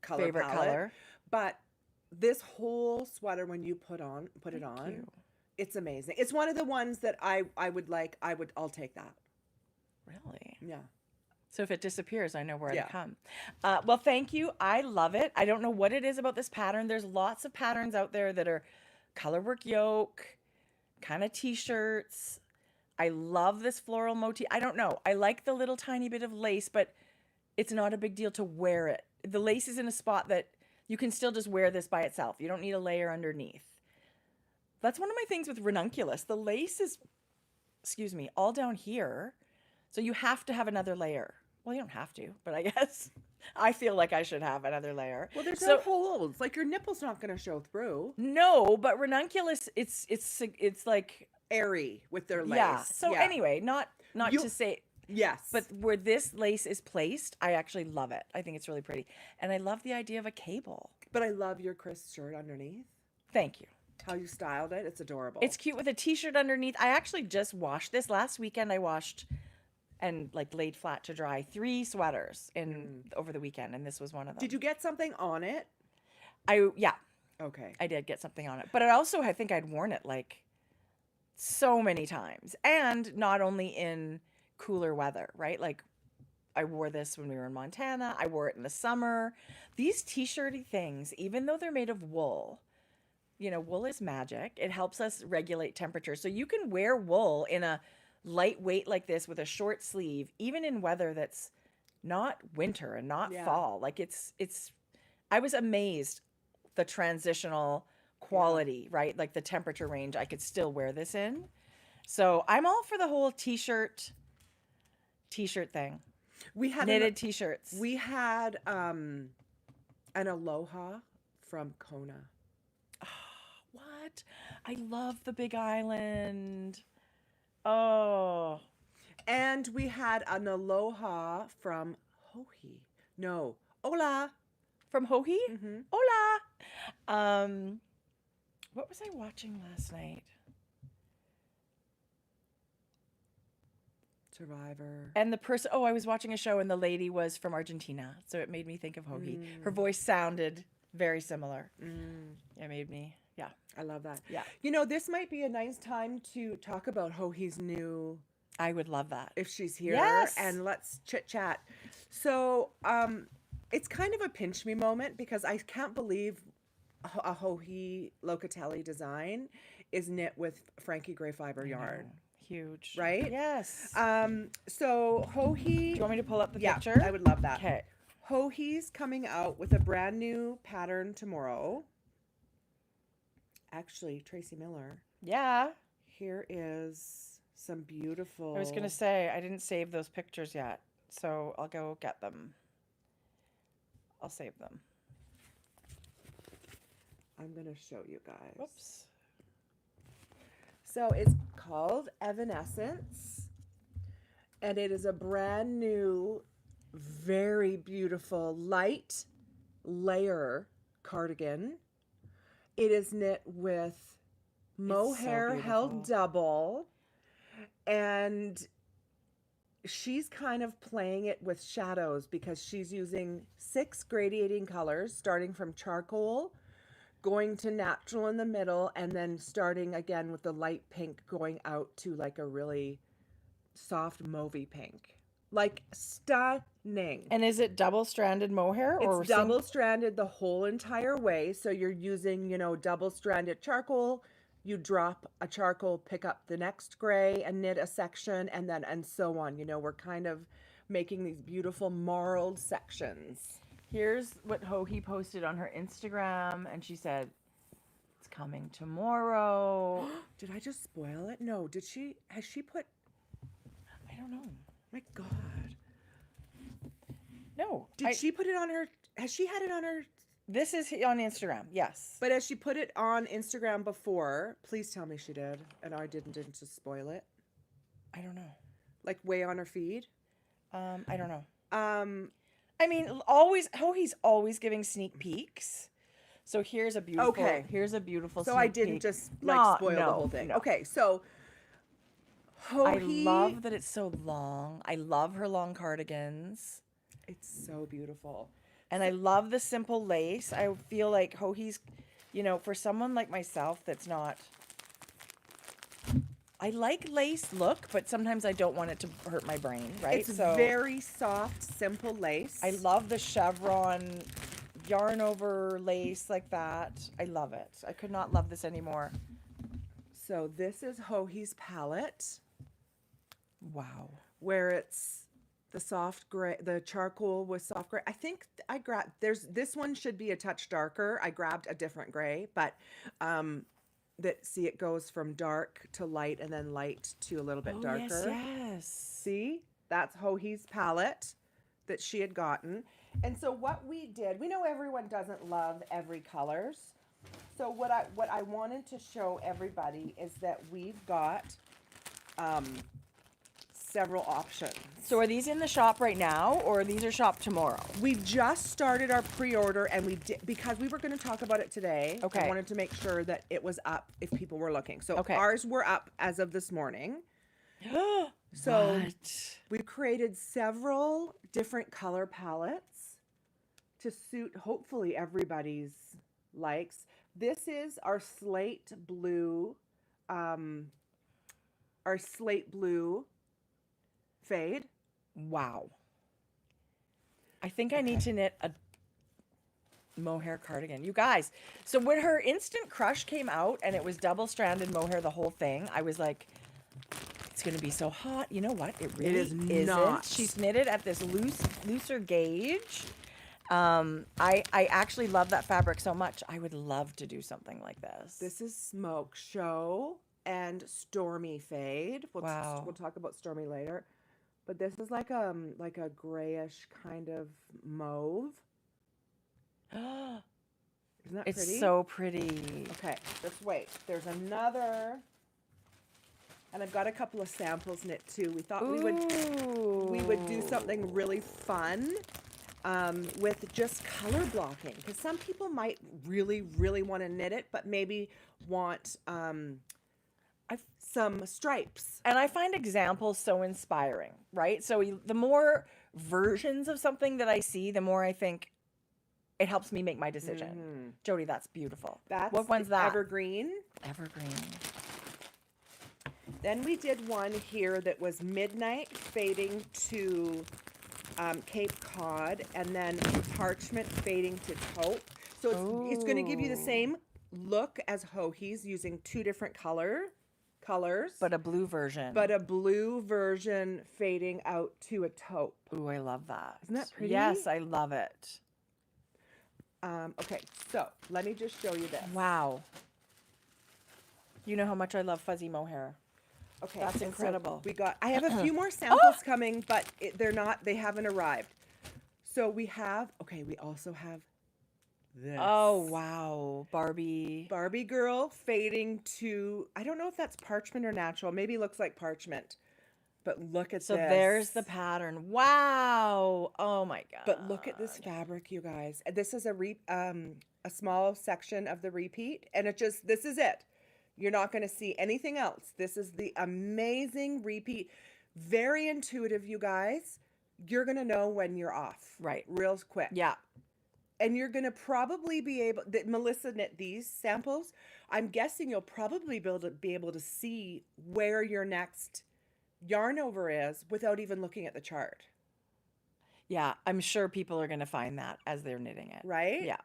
S1: favorite color. But this whole sweater, when you put it on. It's amazing. It's one of the ones that I'll take that.
S2: Really?
S1: Yeah.
S2: So if it disappears, I know where to come. Well, thank you. I love it. I don't know what it is about this pattern. There's lots of patterns out there that are colorwork yoke, kind of t-shirts. I love this floral motif. I don't know. I like the little tiny bit of lace, but it's not a big deal to wear it. The lace is in a spot that you can still just wear this by itself. You don't need a layer underneath. That's one of my things with ranunculus. The lace is, all down here. So you have to have another layer. Well, you don't have to, but I guess I feel like I should have another layer.
S1: Well, there's no holes. Like your nipple's not going to show through.
S2: No, but ranunculus, it's like
S1: airy with their lace.
S2: Yeah. So anyway, not to say.
S1: Yes.
S2: But where this lace is placed, I actually love it. I think it's really pretty. And I love the idea of a cable.
S1: But I love your Chris shirt underneath.
S2: Thank you.
S1: How you styled it. It's adorable.
S2: It's cute with a t-shirt underneath. I actually just washed this last weekend. I washed and laid flat to dry 3 sweaters over the weekend, and this was one of them.
S1: Did you get something on it?
S2: Yeah.
S1: Okay.
S2: I did get something on it. But I think I'd worn it so many times, and not only in cooler weather, right? Like I wore this when we were in Montana. I wore it in the summer. These t-shirty things, even though they're made of wool, you know, wool is magic. It helps us regulate temperature. So you can wear wool in a lightweight like this with a short sleeve, even in weather that's not winter and not
S1: Yeah.
S2: fall. Like it's I was amazed the transitional quality, right? Like the temperature range I could still wear this in. So I'm all for the whole t-shirt thing.
S1: We had
S2: Knitted t-shirts.
S1: We had an Aloha from Kona.
S2: What? I love the Big Island. Oh.
S1: And we had an Aloha from Hohi. No, Ola.
S2: From Hohi?
S1: Mm-hmm.
S2: Hola. What was I watching last night?
S1: Survivor.
S2: And the person, I was watching a show and the lady was from Argentina. So it made me think of Hohi. Her voice sounded very similar. It made me, yeah.
S1: I love that.
S2: Yeah.
S1: You know, this might be a nice time to talk about Hohi's new,
S2: I would love that.
S1: if she's here.
S2: Yes.
S1: And let's chit chat. So, it's kind of a pinch me moment because I can't believe a Hohi Locatelli design is knit with Frankie Gray fiber yarn.
S2: Huge.
S1: Right?
S2: Yes.
S1: So Hohi.
S2: Do you want me to pull up the
S1: Yeah,
S2: picture?
S1: I would love that.
S2: Okay.
S1: Hohi's coming out with a brand new pattern tomorrow. Actually, Tracie Millar.
S2: Yeah.
S1: Here is some beautiful.
S2: I was going to say, I didn't save those pictures yet. So I'll go get them. I'll save them.
S1: I'm going to show you guys.
S2: Whoops.
S1: So it's called Evanescence. And it is a brand new, very beautiful light layer cardigan. It is knit with mohair held double. And she's kind of playing it with shadows because she's using 6 gradiating colors, starting from charcoal, going to natural in the middle, and then starting again with the light pink going out to like a really soft mauvey pink. Like stunning.
S2: And is it double-stranded mohair?
S1: It's double-stranded the whole entire way. So you're using, you know, double-stranded charcoal. You drop a charcoal, pick up the next gray and knit a section, and so on. You know, we're kind of making these beautiful marled sections.
S2: Here's what Hohi posted on her Instagram, and she said, it's coming tomorrow.
S1: Did I just spoil it? No. Has she put...
S2: I don't know.
S1: My God.
S2: No.
S1: Did she put it on her... Has she had it on her...
S2: This is on Instagram, yes.
S1: But has she put it on Instagram before? Please tell me she did, and I didn't just spoil it.
S2: I don't know.
S1: Like way on her feed?
S2: I don't know. I mean, Hohi's always giving sneak peeks. So here's a beautiful.
S1: Okay.
S2: Here's a beautiful.
S1: So
S2: sneak
S1: I didn't
S2: peek.
S1: just like spoil the
S2: No,
S1: whole thing.
S2: no.
S1: Okay, so Hohi.
S2: I love that it's so long. I love her long cardigans.
S1: It's so beautiful.
S2: And I love the simple lace. I feel like Hohi's, you know, for someone like myself that's not. I like lace look, but sometimes I don't want it to hurt my brain, right?
S1: It's very soft, simple lace.
S2: I love the chevron yarn over lace like that. I love it. I could not love this anymore.
S1: So this is Hohi's palette,
S2: Wow.
S1: where it's the soft gray, the charcoal with soft gray. I think I grabbed, this one should be a touch darker. I grabbed a different gray, but see, it goes from dark to light and then light to a little bit darker.
S2: Yes.
S1: See, that's Hohi's palette that she had gotten. And so what we did, we know everyone doesn't love every colors. So what I wanted to show everybody is that we've got several options.
S2: So are these in the shop right now, or these are shop tomorrow?
S1: We've just started our pre-order, and we did, because we were going to talk about it today.
S2: Okay.
S1: I wanted to make sure that it was up if people were looking. So
S2: Okay.
S1: ours were up as of this morning. So
S2: What?
S1: we've created several different color palettes to suit hopefully everybody's likes. This is our slate blue our slate blue fade.
S2: Wow. I think I need to knit a mohair cardigan. You guys, so when her Instant Crush came out and it was double-stranded mohair, the whole thing, I was like, it's going to be so hot. You know what? It really isn't. She's knitted at this looser gauge. I actually love that fabric so much. I would love to do something like this.
S1: This is Smoke Show and Stormy Fade.
S2: Wow.
S1: We'll talk about Stormy later. But this is like a grayish kind of mauve. Isn't that pretty?
S2: It's so pretty.
S1: Okay, just wait. There's another, and I've got a couple of samples knit too. We thought we would do something really fun with just color blocking, because some people might really, really want to knit it, but maybe want some stripes.
S2: And I find examples so inspiring, right? So the more versions of something that I see, the more I think it helps me make my decision.
S1: Mm-hmm.
S2: Jodi, that's beautiful.
S1: What
S2: one's that?
S1: Evergreen.
S2: Evergreen.
S1: Then we did one here that was Midnight fading to Cape Cod, and then Parchment fading to Taupe. So it's going to give you the same look as Hohi's, using two different colors.
S2: But a blue version.
S1: But a blue version fading out to a taupe.
S2: Ooh, I love that.
S1: Isn't that pretty?
S2: Yes, I love it.
S1: Okay, so let me just show you this.
S2: Wow. You know how much I love fuzzy mohair.
S1: Okay,
S2: that's
S1: so
S2: incredible.
S1: I have a few more samples coming, but they haven't arrived. So we also have this.
S2: Oh, wow. Barbie
S1: girl fading to, I don't know if that's parchment or natural. Maybe looks like parchment. But look at this.
S2: So there's the pattern. Wow. Oh my God.
S1: But look at this fabric, you guys. This is a small section of the repeat, and this is it. You're not going to see anything else. This is the amazing repeat. Very intuitive, you guys. You're going to know when you're off.
S2: Right.
S1: Real quick.
S2: Yeah.
S1: And you're going to probably be able, Melissa knit these samples. I'm guessing you'll probably be able to see where your next yarn over is without even looking at the chart.
S2: Yeah, I'm sure people are going to find that as they're knitting it.
S1: Right?
S2: Yeah.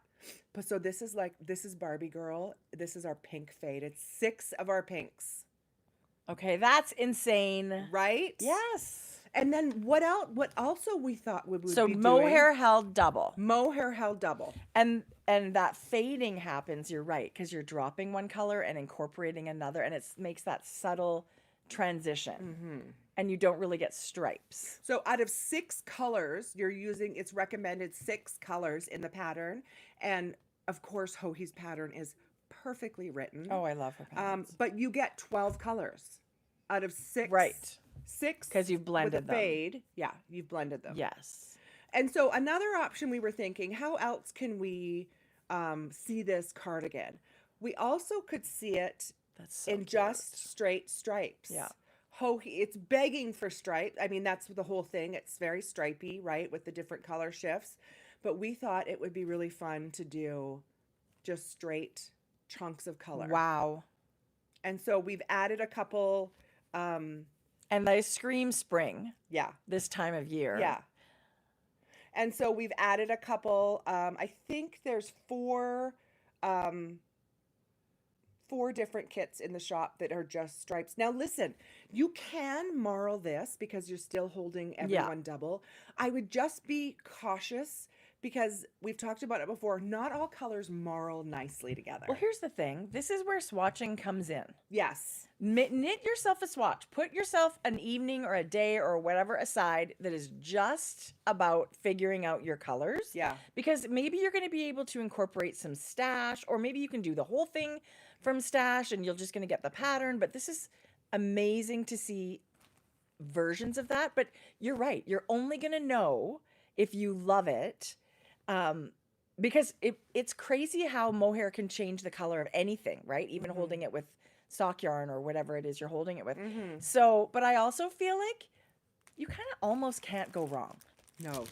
S1: But so this is Barbie girl. This is our pink fade. It's 6 of our pinks.
S2: Okay, that's insane.
S1: Right?
S2: Yes.
S1: And then what else? What also we thought we would be doing?
S2: So mohair held double.
S1: Mohair held double.
S2: And that fading happens, you're right, because you're dropping one color and incorporating another, and it makes that subtle transition. Mm-hmm. And you don't really get stripes.
S1: So out of 6 colors, it's recommended 6 colors in the pattern. And of course, Hohi's pattern is perfectly written.
S2: Oh, I love her patterns.
S1: But you get 12 colors out of 6.
S2: Right.
S1: 6
S2: because you've blended
S1: with a fade. Yeah, you've blended them.
S2: Yes.
S1: And so another option we were thinking, how else can we see this cardigan? We also could see it in just straight stripes.
S2: Yeah.
S1: It's begging for stripe. I mean, that's the whole thing. It's very stripy, right, with the different color shifts. But we thought it would be really fun to do just straight chunks of color.
S2: Wow.
S1: And so we've added a couple.
S2: And they scream spring.
S1: Yeah.
S2: This time of year.
S1: Yeah. And so we've added a couple. I think there's 4 different kits in the shop that are just stripes. Now listen, you can marl this because you're still holding everyone double. I would just be cautious because we've talked about it before. Not all colors marl nicely together.
S2: Well, here's the thing. This is where swatching comes in.
S1: Yes.
S2: Knit yourself a swatch. Put yourself an evening or a day or whatever aside that is just about figuring out your colors.
S1: Yeah.
S2: Because maybe you're going to be able to incorporate some stash, or maybe you can do the whole thing from stash and you're just going to get the pattern. But this is amazing to see versions of that. But you're right. You're only going to know if you love it. Because it's crazy how mohair can change the color of anything, right? Even holding it with sock yarn or whatever it is you're holding it with. Mm-hmm. So, but I also feel like you kind of almost can't go wrong.
S1: No.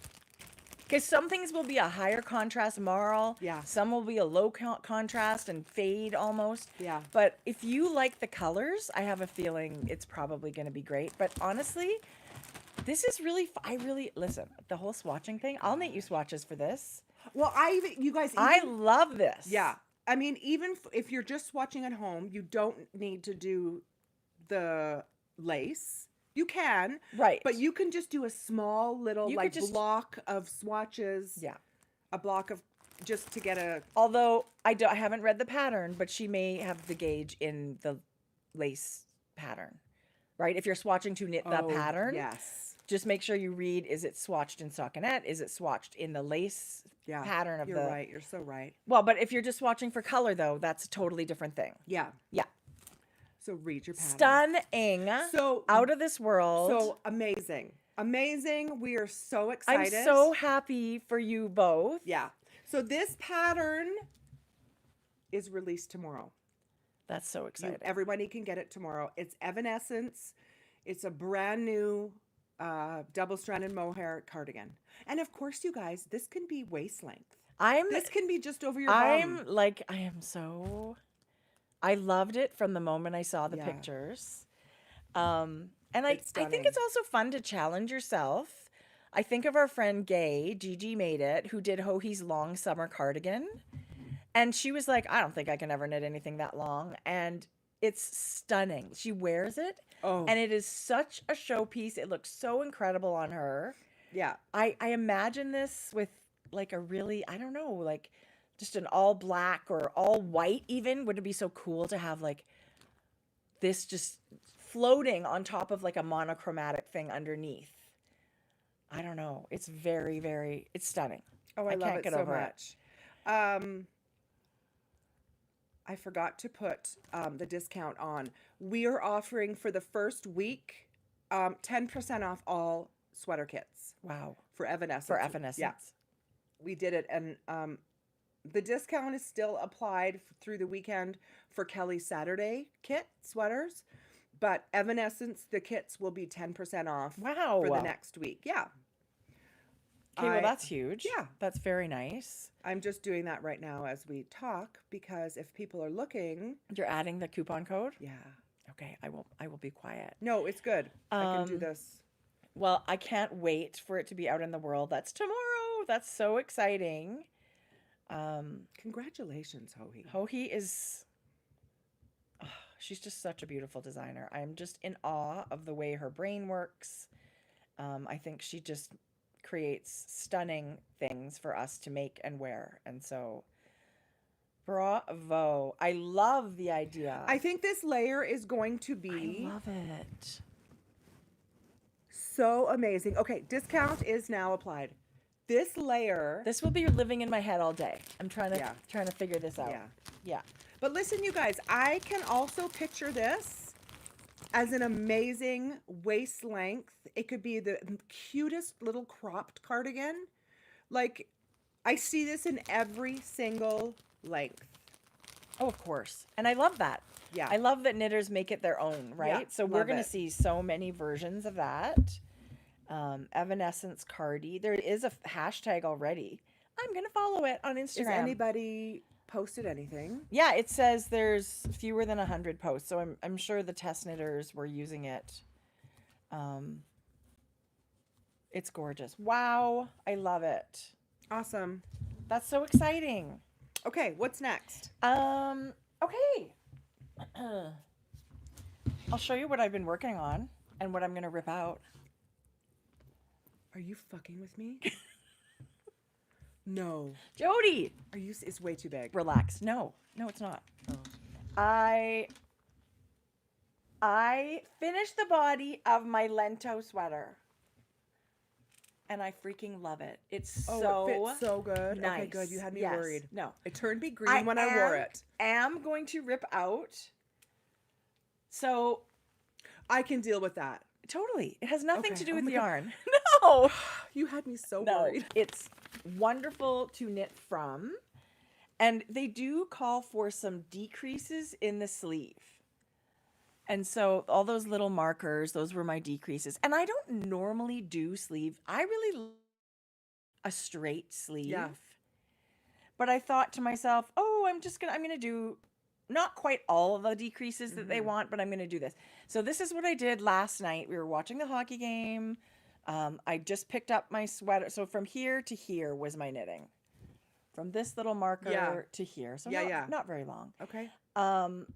S2: Because some things will be a higher contrast marl.
S1: Yeah.
S2: Some will be a low contrast and fade almost.
S1: Yeah.
S2: But if you like the colors, I have a feeling it's probably going to be great. But honestly, this is really, listen, the whole swatching thing, I'll knit you swatches for this.
S1: Well, you guys,
S2: I love this.
S1: Yeah. I mean, even if you're just swatching at home, you don't need to do the lace. You can.
S2: Right.
S1: But you can just do a small little block of swatches.
S2: Yeah.
S1: A block of just to get a.
S2: Although I haven't read the pattern, but she may have the gauge in the lace pattern, right? If you're swatching to knit the pattern.
S1: Yes.
S2: Just make sure you read, is it swatched in stockinette? Is it swatched in the lace pattern of
S1: you're right. You're so right.
S2: Well, but if you're just swatching for color, though, that's a totally different thing.
S1: Yeah.
S2: Yeah.
S1: So read your pattern.
S2: Stunning.
S1: So
S2: out of this world.
S1: So amazing. Amazing. We are so excited.
S2: I'm so happy for you both.
S1: Yeah. So this pattern is released tomorrow.
S2: That's so exciting.
S1: Everybody can get it tomorrow. It's Evanescence. It's a brand new double-stranded mohair cardigan. And of course, you guys, this can be waist length. This can be just over your bum.
S2: I loved it from the moment I saw the pictures. And I think it's also fun to challenge yourself. I think of our friend Gay, Gigi Made It, who did Hohi's long summer cardigan. And she was like, I don't think I can ever knit anything that long. And it's stunning. She wears it. Oh. And it is such a showpiece. It looks so incredible on her.
S1: Yeah.
S2: I imagine this with like a really, I don't know, like just an all black or all white even. Would it be so cool to have like this just floating on top of like a monochromatic thing underneath? I don't know. It's very, very, it's stunning.
S1: Oh, I love it so much. I forgot to put the discount on. We are offering for the first week 10% off all sweater kits.
S2: Wow.
S1: For Evanescence.
S2: For Evanescence.
S1: Yeah. We did it. And the discount is still applied through the weekend for Kelly's Saturday kit sweaters. But Evanescence, the kits will be 10% off for the next week. Yeah.
S2: Okay, well, that's huge.
S1: Yeah.
S2: That's very nice.
S1: I'm just doing that right now as we talk because if people are looking.
S2: You're adding the coupon code?
S1: Yeah.
S2: Okay, I will be quiet.
S1: No, it's good. I can do this.
S2: Well, I can't wait for it to be out in the world. That's tomorrow. That's so exciting.
S1: Congratulations, Hohi.
S2: Hohi is... she's just such a beautiful designer. I'm just in awe of the way her brain works. I think she just creates stunning things for us to make and wear. And so, bravo. I love the idea.
S1: I think this layer is going to be...
S2: I love it.
S1: So amazing. Okay, discount is now applied. This layer...
S2: This will be living in my head all day. I'm trying to figure this out.
S1: Yeah.
S2: Yeah.
S1: But listen, you guys, I can also picture this as an amazing waist length. It could be the cutest little cropped cardigan. Like, I see this in every single length.
S2: Oh, of course. And I love that.
S1: Yeah.
S2: I love that knitters make it their own, right?
S1: Yeah,
S2: so we're going to see so many versions of that. Evanescence Cardi. There is a hashtag already. I'm going to follow it on Instagram.
S1: Is anybody posted anything?
S2: Yeah, it says there's fewer than 100 posts. So I'm sure the test knitters were using it. It's gorgeous. Wow. I love it.
S1: Awesome.
S2: That's so exciting.
S1: Okay, what's next?
S2: Okay. I'll show you what I've been working on and what I'm going to rip out.
S1: Are you fucking with me? No.
S2: Jodi!
S1: Are you? It's way too big.
S2: Relax. No, it's not.
S1: Oh.
S2: I finished the body of my Lento sweater. And I freaking love it. It's so
S1: it fits so good.
S2: nice.
S1: Okay, good. You had me worried.
S2: No.
S1: It turned me green when I wore it.
S2: I am going to rip out. So
S1: I can deal with that.
S2: Totally. It has nothing to do with the yarn.
S1: No. You had me so worried.
S2: It's wonderful to knit from. And they do call for some decreases in the sleeve. And so all those little markers, those were my decreases. And I don't normally do sleeve. I really a straight sleeve.
S1: Yeah.
S2: But I thought to myself, oh, I'm going to do not quite all of the decreases that they want, but I'm going to do this. So this is what I did last night. We were watching the hockey game. I just picked up my sweater. So from here to here was my knitting. From this little marker to here. So not very long.
S1: Okay.
S2: And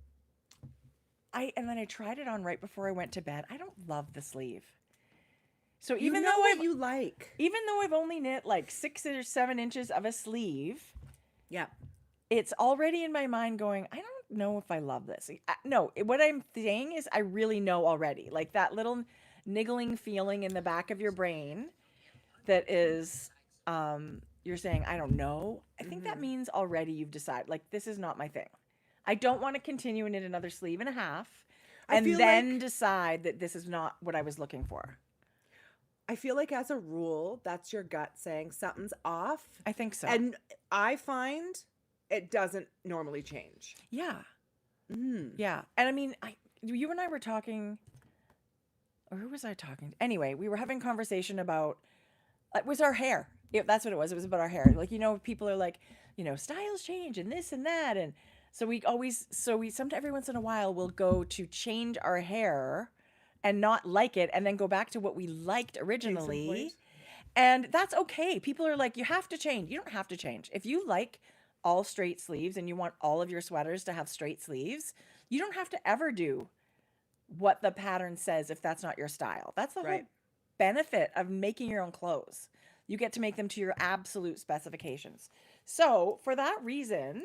S2: then I tried it on right before I went to bed. I don't love the sleeve. So even though I've only knit like 6 or 7 inches of a sleeve, it's already in my mind going, I don't know if I love this. No, what I'm saying is I really know already. Like that little niggling feeling in the back of your brain that is, you're saying, I don't know. I think that means already you've decided, like, this is not my thing. I don't want to continue in another sleeve and a half and then decide that this is not what I was looking for.
S1: I feel like as a rule, that's your gut saying something's off.
S2: I think so.
S1: And I find it doesn't normally change.
S2: Yeah. Yeah. And I mean, you and I were talking, or who was I talking to? Anyway, we were having a conversation about, it was our hair. Yeah, that's what it was. It was about our hair. Like, people are like, styles change and this and that. And so sometimes every once in a while we'll go to change our hair and not like it and then go back to what we liked originally. And that's okay. People are like, you have to change. You don't have to change. If you like all straight sleeves and you want all of your sweaters to have straight sleeves, you don't have to ever do what the pattern says if that's not your style. That's the whole benefit of making your own clothes. You get to make them to your absolute specifications. So for that reason,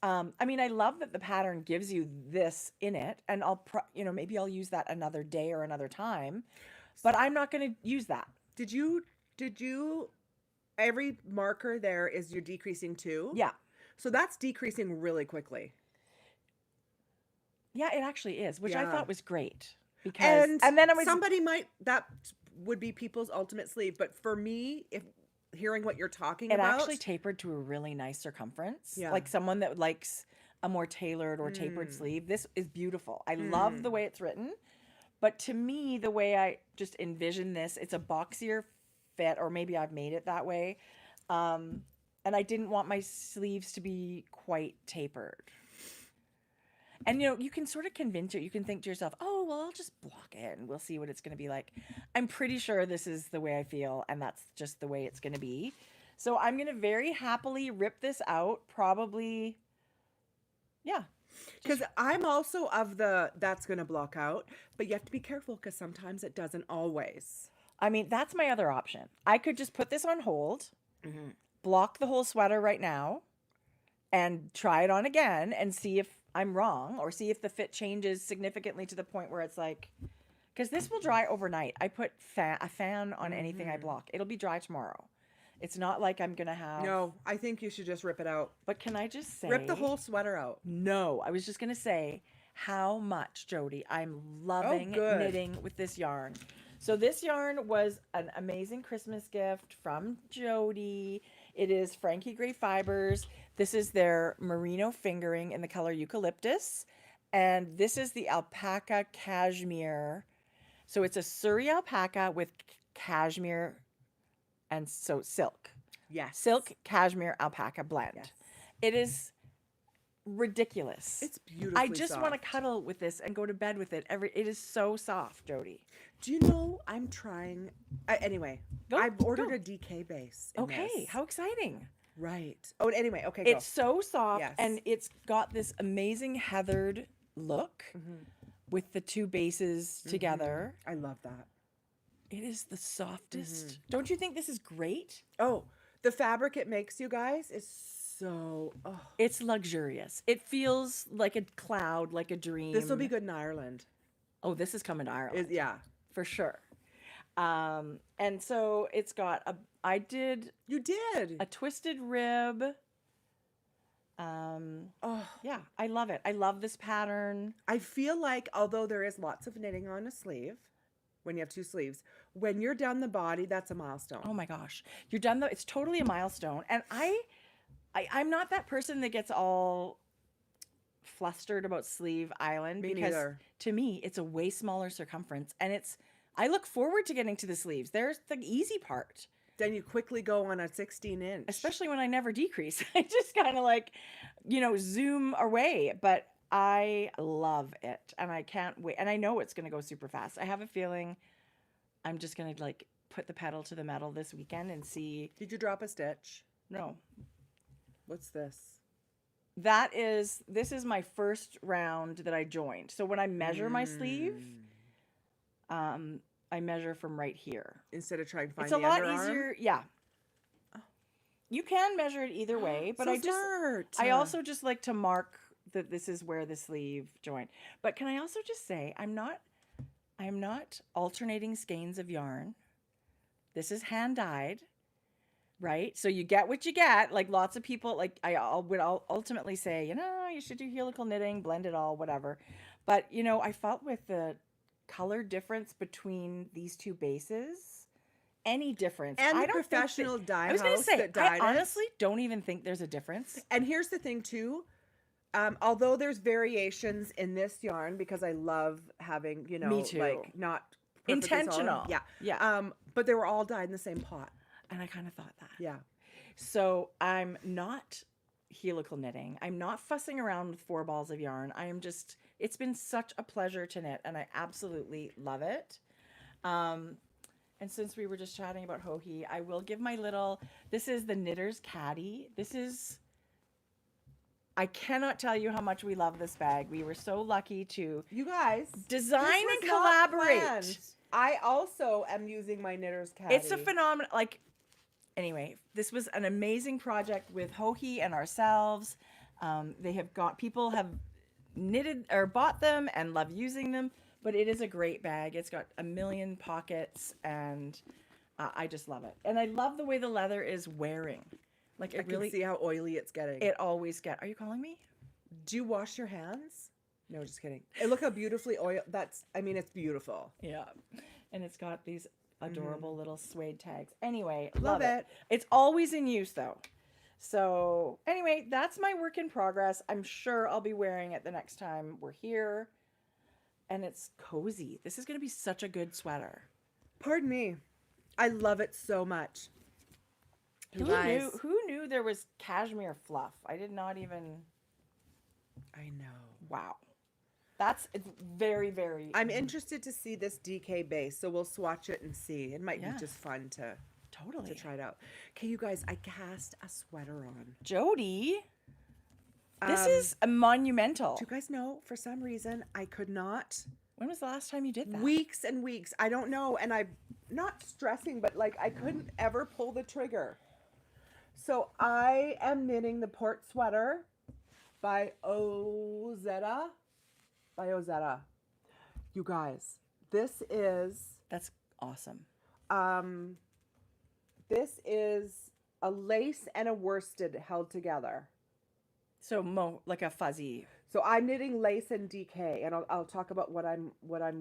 S2: I love that the pattern gives you this in it, and maybe I'll use that another day or another time, but I'm not going to use that.
S1: Did you, every marker there is you're decreasing too?
S2: Yeah.
S1: So that's decreasing really quickly.
S2: Yeah, it actually is, which I thought was great. Because,
S1: and then that would be people's ultimate sleeve. But for me, if hearing what you're talking about.
S2: It actually tapered to a really nice circumference.
S1: Yeah.
S2: Like someone that likes a more tailored or tapered sleeve. This is beautiful. I love the way it's written. But to me, the way I just envision this, it's a boxier fit, or maybe I've made it that way. And I didn't want my sleeves to be quite tapered. And, you can sort of convince you can think to yourself, oh, well, I'll just block it and we'll see what it's going to be like. I'm pretty sure this is the way I feel, and that's just the way it's going to be. So I'm going to very happily rip this out, probably,
S1: Because I'm also of that's going to block out, but you have to be careful because sometimes it doesn't always.
S2: I mean, that's my other option. I could just put this on hold, block the whole sweater right now, and try it on again and see if I'm wrong, or see if the fit changes significantly to the point where it's like, because this will dry overnight. I put a fan on anything I block. It'll be dry tomorrow. It's not like I'm going to have.
S1: No, I think you should just rip it out.
S2: But can I just say.
S1: Rip the whole sweater out.
S2: No, I was just going to say how much, Jodi, I'm loving knitting with this yarn. So this yarn was an amazing Christmas gift from Jodi. It is Frankie Gray Fibers. This is their merino fingering in the color eucalyptus. And this is the alpaca cashmere. So it's a Surrey alpaca with cashmere and so silk.
S1: Yes.
S2: Silk, cashmere, alpaca blend.
S1: Yes.
S2: It is ridiculous.
S1: It's beautiful.
S2: I just want to cuddle with this and go to bed with it. It is so soft, Jodi.
S1: Do you know I'm trying? Anyway, I've ordered a DK base.
S2: Okay, how exciting!
S1: Right. Oh, anyway, okay.
S2: It's so soft, and it's got this amazing heathered look with the two bases together.
S1: I love that.
S2: It is the softest. Don't you think this is great?
S1: Oh, the fabric it makes, you guys, is so. Oh.
S2: It's luxurious. It feels like a cloud, like a dream.
S1: This will be good in Ireland.
S2: Oh, this is coming to Ireland.
S1: Yeah.
S2: For sure. And so it's got
S1: You did.
S2: a twisted rib. Yeah, I love it. I love this pattern.
S1: I feel like although there is lots of knitting on a sleeve, when you have two sleeves, when you're done the body, that's a milestone.
S2: Oh my gosh. You're done it's totally a milestone. And I'm not that person that gets all flustered about Sleeve Island.
S1: Me
S2: because
S1: neither.
S2: To me, it's a way smaller circumference, and I look forward to getting to the sleeves. There's the easy part.
S1: Then you quickly go on a 16-inch.
S2: Especially when I never decrease. I just kind of like, zoom away. But I love it. And I can't wait. And I know it's going to go super fast. I have a feeling I'm just going to like put the pedal to the metal this weekend and see.
S1: Did you drop a stitch?
S2: No.
S1: What's this?
S2: This is my first round that I joined. So when I measure my sleeve, I measure from right here.
S1: Instead of trying to find
S2: it's a
S1: the
S2: lot
S1: underarm?
S2: easier. Yeah. You can measure it either way, but
S1: So
S2: I also just like to mark that this is where the sleeve joined. But can I also just say I'm not alternating skeins of yarn. This is hand dyed, right? So you get what you get. Like lots of people, like would ultimately say, you should do helical knitting, blend it all, whatever. But I felt with the color difference between these two bases, any difference,
S1: and
S2: I
S1: the
S2: don't
S1: professional
S2: think
S1: dye
S2: I was going to
S1: house
S2: say,
S1: that dyed
S2: I
S1: it.
S2: honestly don't even think there's a difference.
S1: And here's the thing too, although there's variations in this yarn because I love having
S2: Me too.
S1: like not perfectly solid.
S2: Intentional.
S1: Yeah. But they were all dyed in the same pot.
S2: And I kind of thought that.
S1: Yeah.
S2: So I'm not helical knitting. I'm not fussing around with 4 balls of yarn. It's been such a pleasure to knit and I absolutely love it. And since we were just chatting about Hohi, I will give this is the Knitter's Caddy. I cannot tell you how much we love this bag. We were so lucky to
S1: You guys
S2: design
S1: this was
S2: and
S1: not
S2: collaborate.
S1: planned. I also am using my Knitter's Caddy.
S2: It's a phenomenon. Anyway, this was an amazing project with Hohi and ourselves. People have knitted or bought them and love using them, but it is a great bag. It's got a million pockets and I just love it. And I love the way the leather is wearing. Like
S1: I can see how oily it's getting.
S2: It always gets. Are you calling me?
S1: Do you wash your hands? No, just kidding. And look how beautifully oil. It's beautiful.
S2: Yeah. And it's got these adorable little suede tags. Anyway,
S1: Love it.
S2: It's always in use though. So anyway, that's my work in progress. I'm sure I'll be wearing it the next time we're here. And it's cozy. This is going to be such a good sweater.
S1: Pardon me. I love it so much.
S2: Who knew there was cashmere fluff? I did not even.
S1: I know.
S2: Wow. It's very, very.
S1: I'm interested to see this DK base, so we'll swatch it and see. It might be just fun to try it out. Okay, you guys, I cast a sweater on.
S2: Jodi, this is a monumental.
S1: Do you guys know, for some reason, I could not.
S2: When was the last time you did that?
S1: Weeks and weeks. I don't know. And I'm not stressing, but I couldn't ever pull the trigger. So I am knitting the Port Sweater by Ozetta. You guys,
S2: that's awesome.
S1: This is a lace and a worsted held together.
S2: So like a fuzzy.
S1: So I'm knitting lace and DK, and I'll talk about what I'm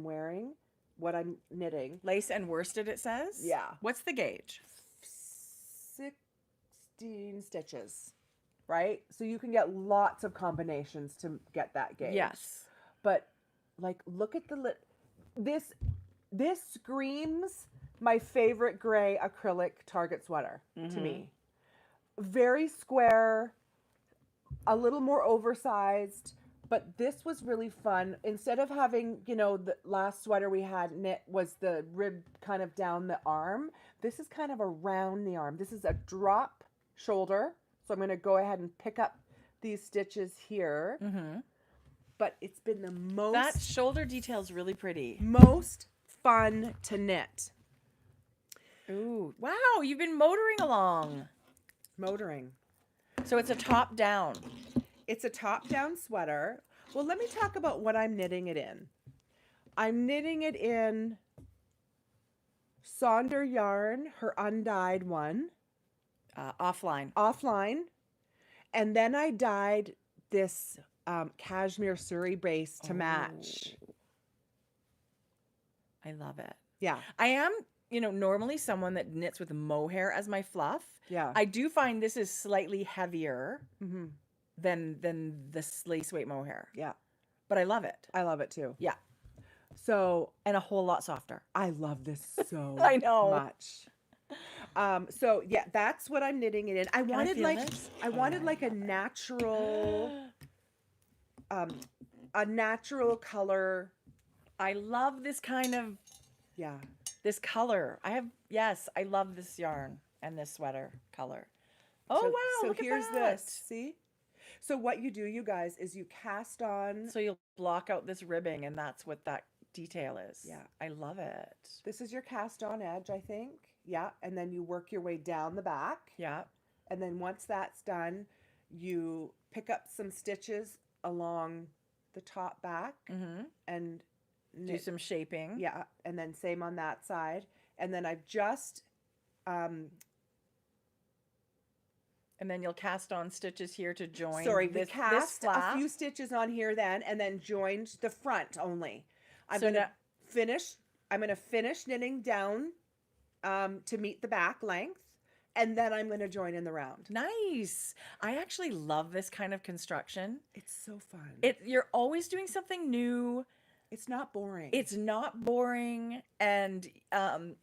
S1: wearing, what I'm knitting.
S2: Lace and worsted, it says.
S1: Yeah.
S2: What's the gauge?
S1: 16 stitches, right? So you can get lots of combinations to get that gauge.
S2: Yes.
S1: But look at this screams my favorite gray acrylic Target sweater to me. Very square, a little more oversized, but this was really fun. Instead of having, the last sweater we had knit was the rib kind of down the arm, this is kind of around the arm. This is a drop shoulder. So I'm going to go ahead and pick up these stitches here. But it's been the most...
S2: That shoulder detail's really pretty.
S1: Most fun to knit.
S2: Ooh. Wow, you've been motoring along.
S1: Motoring.
S2: So it's a top down.
S1: It's a top-down sweater. Well, let me talk about what I'm knitting it in. I'm knitting it in Sonder yarn, her undyed one. Offline. And then I dyed this cashmere Surrey base to match.
S2: I love it.
S1: Yeah.
S2: I am, normally someone that knits with mohair as my fluff.
S1: Yeah.
S2: I do find this is slightly heavier than the lace weight mohair.
S1: Yeah.
S2: But I love it.
S1: I love it too.
S2: Yeah.
S1: So,
S2: and a whole lot softer.
S1: I love this so
S2: I know.
S1: much. So yeah, that's what I'm knitting it in. I wanted
S2: feel
S1: like
S2: this?
S1: I wanted like a natural color.
S2: I love this kind of
S1: Yeah.
S2: this color. I love this yarn and this sweater color. Oh
S1: So,
S2: wow,
S1: so
S2: look
S1: here's
S2: at that.
S1: this. See? So what you do, you guys, is you cast on.
S2: So you'll block out this ribbing and that's what that detail is.
S1: Yeah.
S2: I love it.
S1: This is your cast on edge, I think. Yeah. And then you work your way down the back.
S2: Yeah.
S1: And then once that's done, you pick up some stitches along the top back and
S2: Do
S1: knit.
S2: some shaping.
S1: Yeah. And then same on that side. And then I've just
S2: And then you'll cast on stitches here to join.
S1: we
S2: this
S1: cast
S2: flap.
S1: a few stitches on here then, and then joined the front only. I'm
S2: So
S1: gonna finish knitting down to meet the back length, and then I'm gonna join in the round.
S2: Nice. I actually love this kind of construction.
S1: It's so fun.
S2: You're always doing something new.
S1: It's not boring.
S2: It's not boring, and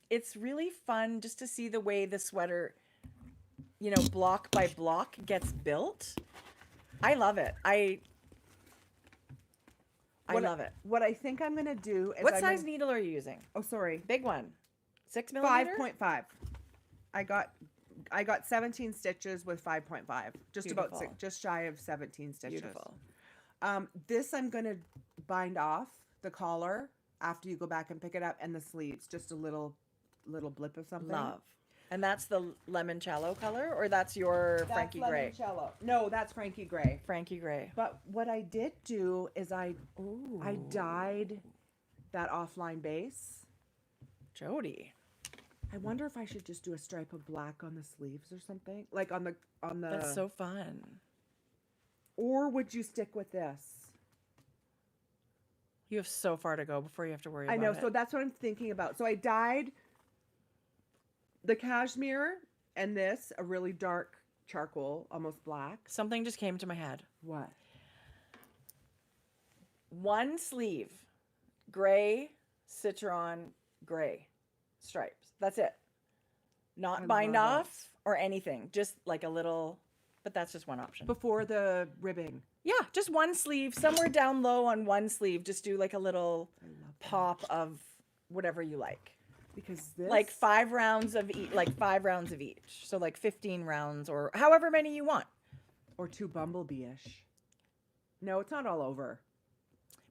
S2: it's really fun just to see the way the sweater, block by block gets built. I love it. I love it.
S1: What I think I'm gonna do is
S2: What size needle are you using?
S1: Oh, sorry.
S2: Big one. 6 millimeter?
S1: 5.5. I got 17 stitches with 5.5.
S2: Beautiful.
S1: Just shy of 17 stitches.
S2: Beautiful.
S1: This I'm gonna bind off the collar after you go back and pick it up, and the sleeves, just a little blip of something.
S2: Love. And that's the limoncello color, or that's your Frankie Gray?
S1: Limoncello. No, that's Frankie Gray.
S2: Frankie Gray.
S1: But what I did do is I dyed that offline base.
S2: Jodi.
S1: I wonder if I should just do a stripe of black on the sleeves or something, like on the.
S2: That's so fun.
S1: Or would you stick with this?
S2: You have so far to go before you have to worry about
S1: I know,
S2: it.
S1: so that's what I'm thinking about. So I dyed the cashmere and this a really dark charcoal, almost black.
S2: Something just came to my head.
S1: What?
S2: One sleeve, gray, citron, gray stripes. That's it. Not
S1: I
S2: bind
S1: love
S2: off or anything. Just like a little, but that's just one option.
S1: Before the ribbing.
S2: Yeah, just one sleeve, somewhere down low on one sleeve. Just do like a little pop of whatever you like.
S1: Because this,
S2: Like 5 rounds of each, So like 15 rounds or however many you want.
S1: or too bumblebee-ish. No, it's not all over.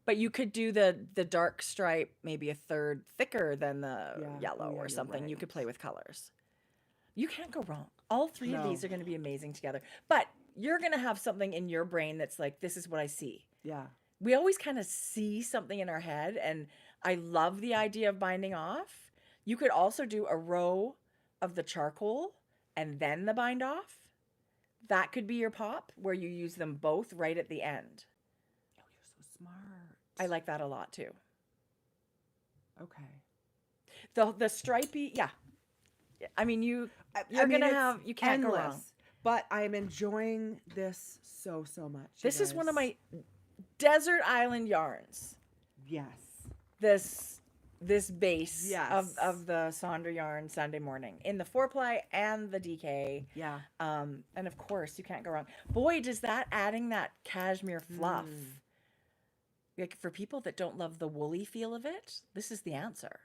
S2: But you could do the dark stripe maybe a third thicker than the yellow
S1: yeah,
S2: or
S1: you're
S2: something. You
S1: right.
S2: could play with colors. You can't go wrong. All three of
S1: No.
S2: these are going to be amazing together. But you're going to have something in your brain that's like, this is what I see.
S1: Yeah.
S2: We always kind of see something in our head, and I love the idea of binding off. You could also do a row of the charcoal and then the bind off. That could be your pop where you use them both right at the end.
S1: Oh, you're so smart.
S2: I like that a lot too.
S1: Okay.
S2: The stripy, yeah. I mean, you're
S1: I mean,
S2: gonna
S1: it's
S2: have, you can't go wrong.
S1: endless, But I'm enjoying this so much.
S2: This is one of my desert island yarns.
S1: Yes.
S2: This base
S1: Yes.
S2: of the Sonder yarn Sunday morning in the 4-ply and the DK.
S1: Yeah.
S2: And of course, you can't go wrong. Boy, does that adding that cashmere fluff. Like for people that don't love the woolly feel of it, this is the answer.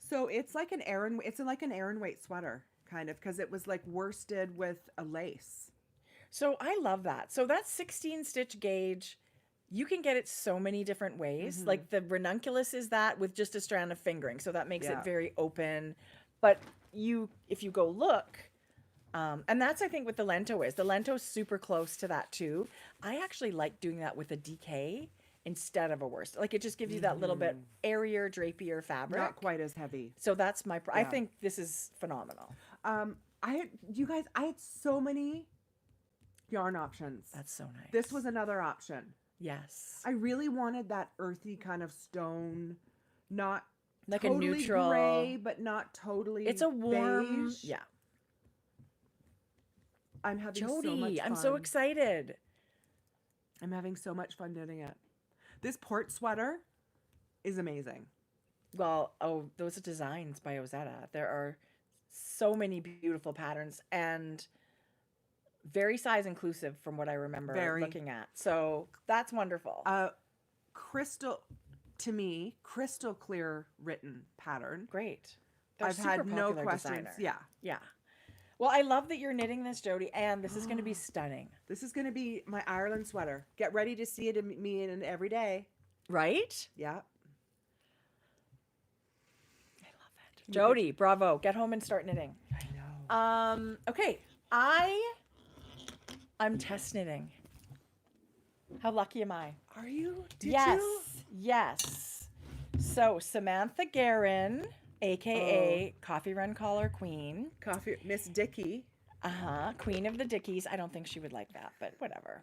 S1: So it's like an Aran Weight sweater kind of, because it was like worsted with a lace.
S2: So I love that. So that's 16 stitch gauge. You can get it so many different ways. Like the ranunculus is that with just a strand of fingering. So that makes it very open. But if you go look, and that's I think what the Lento is. The Lento's super close to that too. I actually like doing that with a DK instead of a worsted. Like it just gives you that little bit airier, drapier fabric.
S1: Not quite as heavy.
S2: So that's I think this is phenomenal.
S1: You guys, I had so many yarn options.
S2: That's so nice.
S1: This was another option.
S2: Yes.
S1: I really wanted that earthy kind of stone, not
S2: Like
S1: totally
S2: a neutral
S1: gray, but not totally.
S2: It's a warm,
S1: beige.
S2: yeah.
S1: I'm having so much
S2: Jodi,
S1: fun.
S2: I'm so excited.
S1: I'm having so much fun knitting it. This port sweater is amazing.
S2: Well, those are designs by Ozetta. There are so many beautiful patterns and very size inclusive from what I remember looking at. So that's wonderful.
S1: Crystal, to me, crystal clear written pattern.
S2: Great.
S1: I've had no questions.
S2: Designer.
S1: Yeah.
S2: Yeah. Well, I love that you're knitting this, Jodi, and this is going to be stunning.
S1: This is going to be my Ireland sweater. Get ready to see it in me in every day.
S2: Right?
S1: Yeah.
S2: I love it. Jodi, bravo. Get home and start knitting.
S1: I know.
S2: Okay. I'm test knitting. How lucky am I?
S1: Are you? Did
S2: yes.
S1: you?
S2: Yes. So, Samantha Guerin, aka Coffee Run Collar Queen.
S1: Miss Dickey.
S2: Queen of the Dickies. I don't think she would like that, but whatever.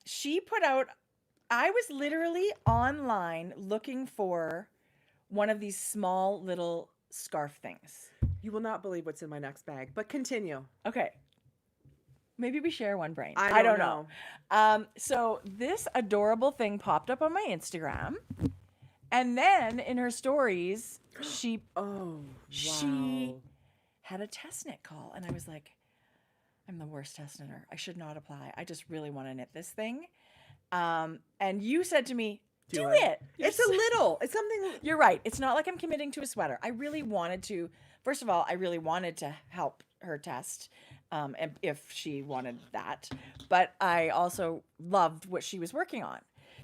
S2: She put out, I was literally online looking for one of these small little scarf things.
S1: You will not believe what's in my next bag, but continue.
S2: Okay. Maybe we share one brain.
S1: I don't know.
S2: So this adorable thing popped up on my Instagram. And then in her stories, she had a test knit call. And I was like, I'm the worst test knitter. I should not apply. I just really want to knit this thing. And you said to me, do it.
S1: It's something.
S2: You're right. It's not like I'm committing to a sweater. I really wanted to. First of all, I really wanted to help her test. And if she wanted that. But I also loved what she was working on.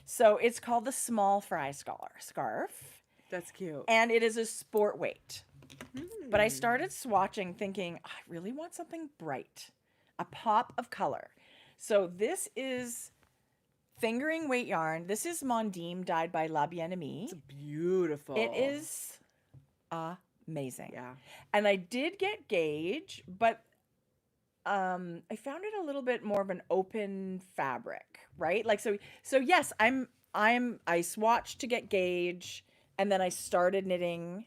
S2: So it's called the Small Fry Scarf.
S1: That's cute.
S2: And it is a sport weight. But I started swatching thinking, I really want something bright. A pop of color. So this is fingering weight yarn. This is Mondim dyed by La Bien-Aimée.
S1: It's beautiful.
S2: It is amazing.
S1: Yeah. And
S2: I did get gauge, but I found it a little bit more of an open fabric, right? Like, so yes, I swatched to get gauge, and then I started knitting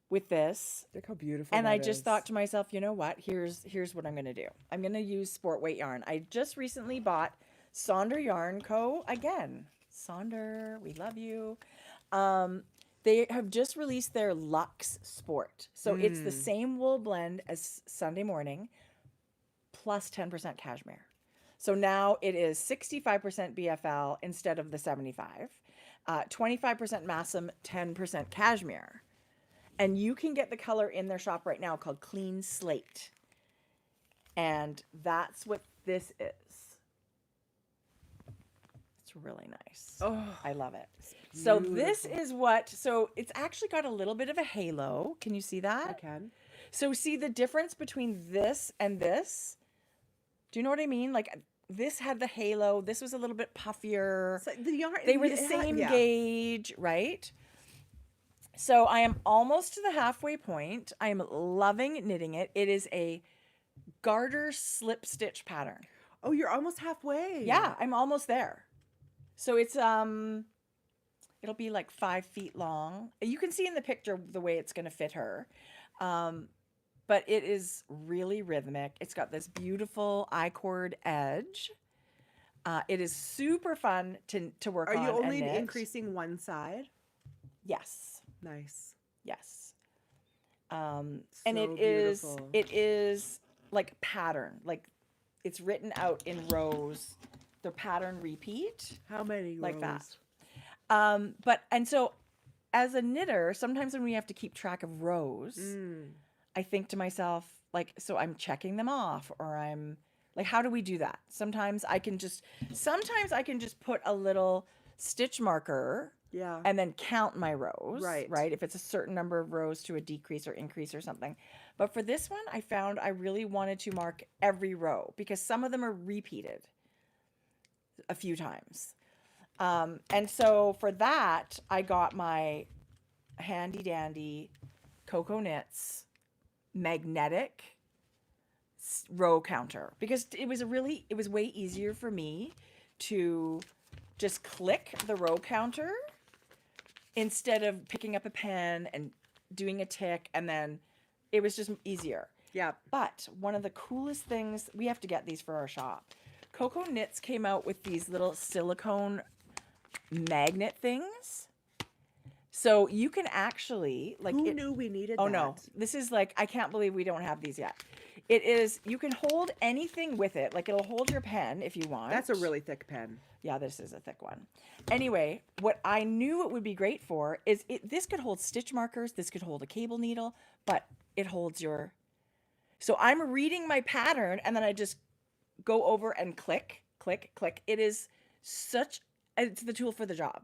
S2: with this.
S1: Look how beautiful
S2: and
S1: that
S2: I just
S1: is.
S2: thought to myself, you know what? Here's what I'm going to do. I'm going to use sport weight yarn. I just recently bought Sonder Yarn Co. again. Sonder, we love you. They have just released their Luxe Sport. So it's the same wool blend as Sunday Morning, plus 10% cashmere. So now it is 65% BFL instead of the 75, 25% Massam, 10% cashmere. And you can get the color in their shop right now called Clean Slate. And that's what this is. It's really nice.
S1: Oh,
S2: I love it. So this is so it's actually got a little bit of a halo. Can you see that?
S1: I can.
S2: So see the difference between this and this? Do you know what I mean? Like this had the halo. This was a little bit puffier.
S1: So the yarn,
S2: they were the same gauge, right? So I am almost to the halfway point. I am loving knitting it. It is a garter slip stitch pattern.
S1: Oh, you're almost halfway.
S2: Yeah, I'm almost there. So it's it'll be like 5 feet long. You can see in the picture the way it's going to fit her. But it is really rhythmic. It's got this beautiful I-cord edge. It is super fun to work on.
S1: Are you only
S2: and knit.
S1: increasing one side?
S2: Yes.
S1: Nice.
S2: Yes. And
S1: So
S2: it
S1: beautiful.
S2: is like pattern. Like it's written out in rows. The pattern repeat.
S1: How many
S2: like
S1: rows?
S2: that. And so as a knitter, sometimes when we have to keep track of rows, I think to myself, like, so I'm checking them off, or I'm like, how do we do that? Sometimes I can just put a little stitch marker and then count my rows, right? If it's a certain number of rows to a decrease or increase or something. But for this one, I found I really wanted to mark every row because some of them are repeated a few times. And so for that, I got my handy dandy Coco Knits magnetic row counter because it was way easier for me to just click the row counter instead of picking up a pen and doing a tick, and then it was just easier.
S1: Yeah.
S2: But one of the coolest things, we have to get these for our shop. Coco Knits came out with these little silicone magnet things. So you can actually like
S1: Who knew we needed
S2: oh
S1: that?
S2: no, this is like I can't believe we don't have these yet. It is you can hold anything with it. Like it'll hold your pen if you want.
S1: That's a really thick pen.
S2: Yeah, this is a thick one. Anyway, what I knew it would be great for is this could hold stitch markers, this could hold a cable needle, but it holds your. So I'm reading my pattern and then I just go over and click, click, click. It is it's the tool for the job.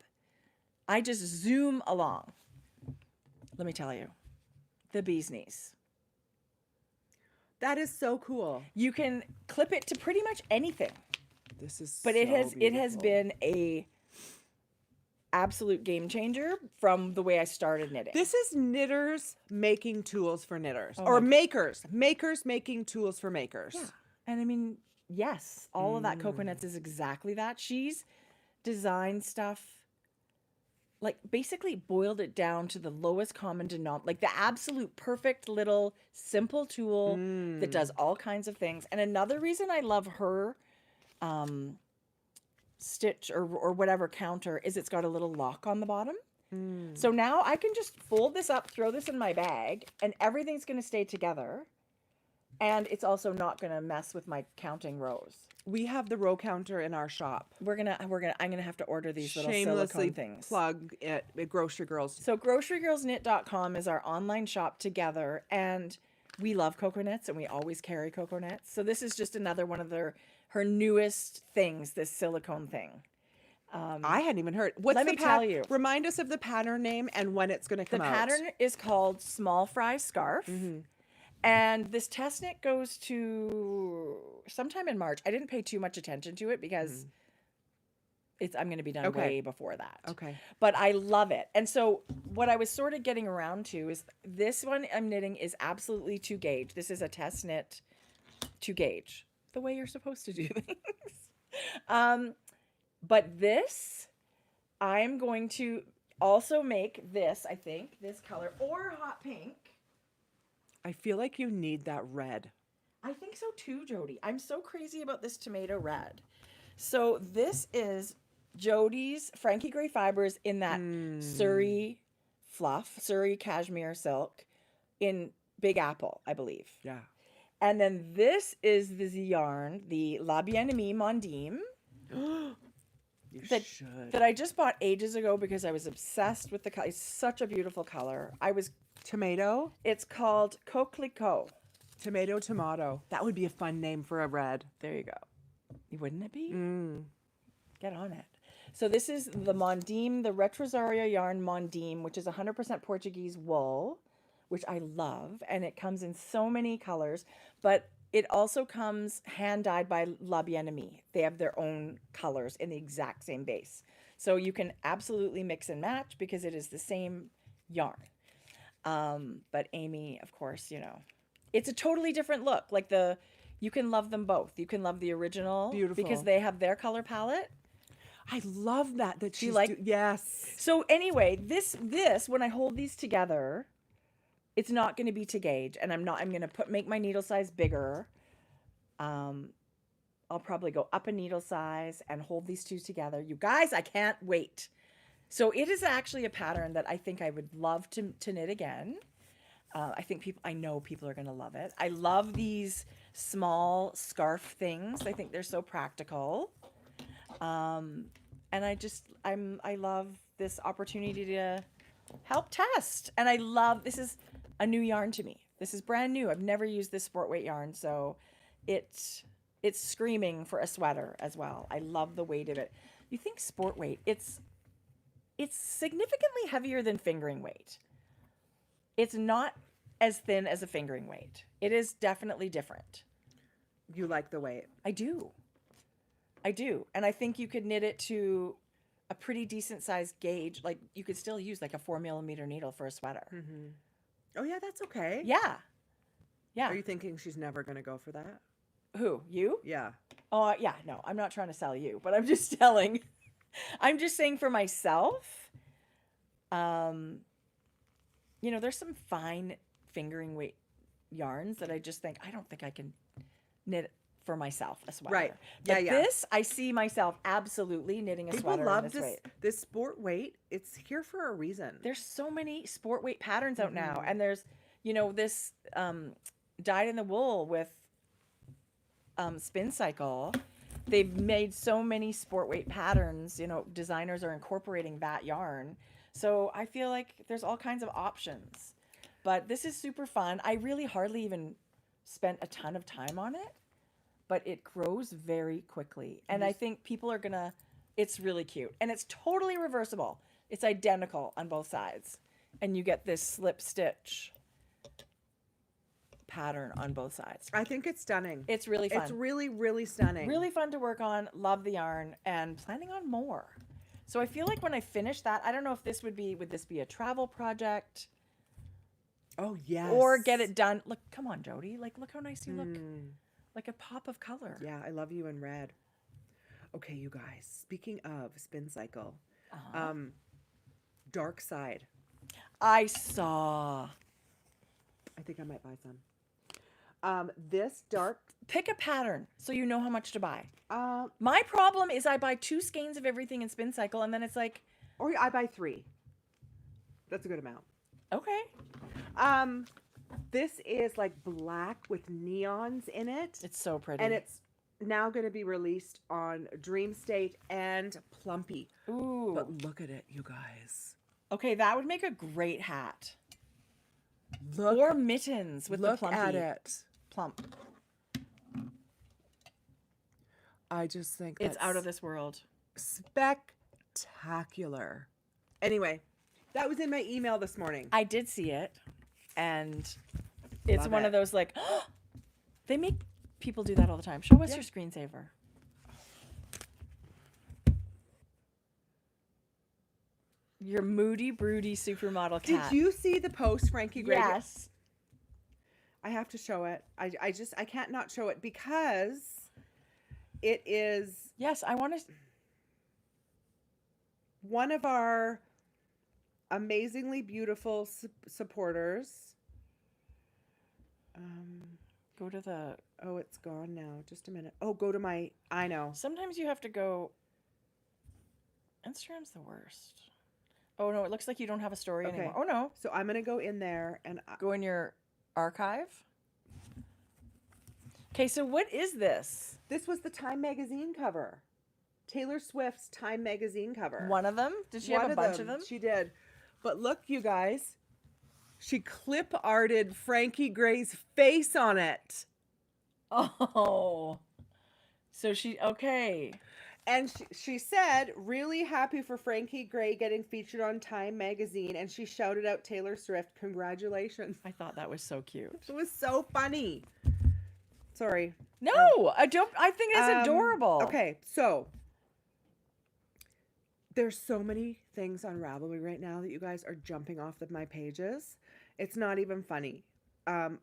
S2: I just zoom along. Let me tell you, the bee's knees.
S1: That is so cool.
S2: You can clip it to pretty much anything.
S1: This is
S2: But
S1: so
S2: it has
S1: beautiful.
S2: been a absolute game changer from the way I started knitting.
S1: This is knitters making tools for knitters.
S2: Oh
S1: or
S2: my-
S1: makers making tools for makers.
S2: Yeah. And I mean, yes, all of that coconuts is exactly that. She's designed stuff, like basically boiled it down to the lowest common denominator, like the absolute perfect little simple tool that does all kinds of things. And another reason I love her stitch or whatever counter is it's got a little lock on the bottom. So now I can just fold this up, throw this in my bag, and everything's going to stay together. And it's also not going to mess with my counting rows.
S1: We have the row counter in our shop.
S2: I'm gonna have to order these little
S1: Shamelessly
S2: silicone things.
S1: plug it at Grocery Girls.
S2: So grocerygirlsknit.com is our online shop together, and we love coconuts and we always carry coconuts. So this is just another one of her newest things, this silicone thing.
S1: I hadn't even heard. What's
S2: Let
S1: the
S2: me tell you.
S1: Remind us of the pattern name and when it's going to
S2: The
S1: come out.
S2: pattern is called Small Fry Scarf. And this test knit goes to sometime in March. I didn't pay too much attention to it because I'm going to be done
S1: Okay.
S2: way before that.
S1: Okay.
S2: But I love it. And so what I was sort of getting around to is this one I'm knitting is absolutely 2 gauge. This is a test knit 2 gauge, the way you're supposed to do things. But this, I'm going to also make this, I think, this color or hot pink.
S1: I feel like you need that red.
S2: I think so too, Jodi. I'm so crazy about this tomato red. So this is Jodi's Frankie Gray Fibers in that Surrey fluff, Surrey cashmere silk in Big Apple, I believe.
S1: Yeah.
S2: And then this is the yarn, the La Bien-Aimée Mondim,
S1: You
S2: that,
S1: should.
S2: that I just bought ages ago because I was obsessed with the color. It's such a beautiful color.
S1: Tomato?
S2: It's called Coquelicot.
S1: Tomato. That would be a fun name for a red.
S2: There you go. Wouldn't it be? Get on it. So this is the Mondim, the Retrosaria yarn Mondim, which is 100% Portuguese wool, which I love. And it comes in so many colors, but it also comes hand dyed by La Bien-Aimée. They have their own colors in the exact same base. So you can absolutely mix and match because it is the same yarn. But Amy, of course, it's a totally different look. Like you can love them both. You can love the original
S1: Beautiful.
S2: because they have their color palette.
S1: I love that she's
S2: like-
S1: yes.
S2: So anyway, this when I hold these together, it's not going to be to gauge, and I'm going to make my needle size bigger. I'll probably go up a needle size and hold these two together. You guys, I can't wait. So it is actually a pattern that I think I would love to knit again. I know people are going to love it. I love these small scarf things. I think they're so practical. And I love this opportunity to help test. And this is a new yarn to me. This is brand new. I've never used this sport weight yarn. So it's screaming for a sweater as well. I love the weight of it. You think sport weight, it's significantly heavier than fingering weight. It's not as thin as a fingering weight. It is definitely different.
S1: You like the weight.
S2: I do. And I think you could knit it to a pretty decent sized gauge. Like you could still use like a 4mm needle for a sweater.
S1: Oh yeah, that's okay.
S2: Yeah.
S1: Are you thinking she's never going to go for that?
S2: Who? You?
S1: Yeah.
S2: Oh, yeah. No, I'm not trying to sell you, but I'm just saying for myself, there's some fine fingering weight yarns that I just think, I don't think I can knit for myself a sweater.
S1: Right.
S2: But
S1: Yeah.
S2: this, I see myself absolutely knitting a
S1: People
S2: sweater
S1: love
S2: in this weight.
S1: this sport weight. It's here for a reason.
S2: There's so many sport weight patterns out now. And there's, this dyed in the wool with Spin Cycle. They've made so many sport weight patterns. Designers are incorporating that yarn. So I feel like there's all kinds of options. But this is super fun. I really hardly even spent a ton of time on it, but it grows very quickly. And I think people are gonna, it's really cute. And it's totally reversible. It's identical on both sides. And you get this slip stitch pattern on both sides.
S1: I think it's stunning.
S2: It's really fun.
S1: It's really, really stunning.
S2: Really fun to work on. Love the yarn and planning on more. So I feel like when I finish that, I don't know if this would this be a travel project?
S1: Oh, yes.
S2: Or get it done. Look, come on, Jodi. Look how nice you look. Like a pop of color.
S1: Yeah, I love you in red. Okay, you guys. Speaking of Spin Cycle, Dark Side.
S2: I saw.
S1: I think I might buy some. This dark.
S2: Pick a pattern so you know how much to buy.
S1: Uh,
S2: My problem is I buy 2 skeins of everything in Spin Cycle, and then it's like,
S1: or I buy 3. That's a good amount.
S2: okay.
S1: This is like black with neons in it.
S2: It's so pretty.
S1: And it's now going to be released on Dream State and Plumpy.
S2: Ooh.
S1: But look at it, you guys.
S2: Okay, that would make a great hat.
S1: Look,
S2: Or mittens with the
S1: look
S2: plumpy.
S1: at it.
S2: Plump.
S1: I just think
S2: It's
S1: that's
S2: out of this world.
S1: spectacular. Anyway, that was in my email this morning.
S2: I did see it, and it's
S1: Love
S2: one
S1: it.
S2: of those like, they make people do that all the time. Show us
S1: Yeah.
S2: your screensaver. Your moody, broody supermodel cat.
S1: Did you see the post, Frankie Gray?
S2: Yes.
S1: I have to show it. I can't not show it because it is
S2: Yes, I want to.
S1: one of our amazingly beautiful supporters.
S2: Go to the.
S1: Oh, it's gone now. Just a minute. Oh, go to my. I know.
S2: Sometimes you have to go. Instagram's the worst. Oh no, it looks like you don't have a story
S1: Okay.
S2: anymore. Oh no,
S1: So I'm gonna go in there and
S2: go in your archive. Okay, so what is this?
S1: this was the Time magazine cover. Taylor Swift's Time magazine cover.
S2: One of them? Did she have a bunch of them?
S1: She did. But look, you guys. She clip arted Frankie Gray's face on it.
S2: Oh, so okay.
S1: And she said, really happy for Frankie Gray getting featured on Time magazine. And she shouted out Taylor Swift, congratulations.
S2: I thought that was so cute.
S1: It was so funny. Sorry.
S2: No, I don't. I think it's adorable.
S1: Okay, so there's so many things on Ravelry right now that you guys are jumping off of my pages. It's not even funny.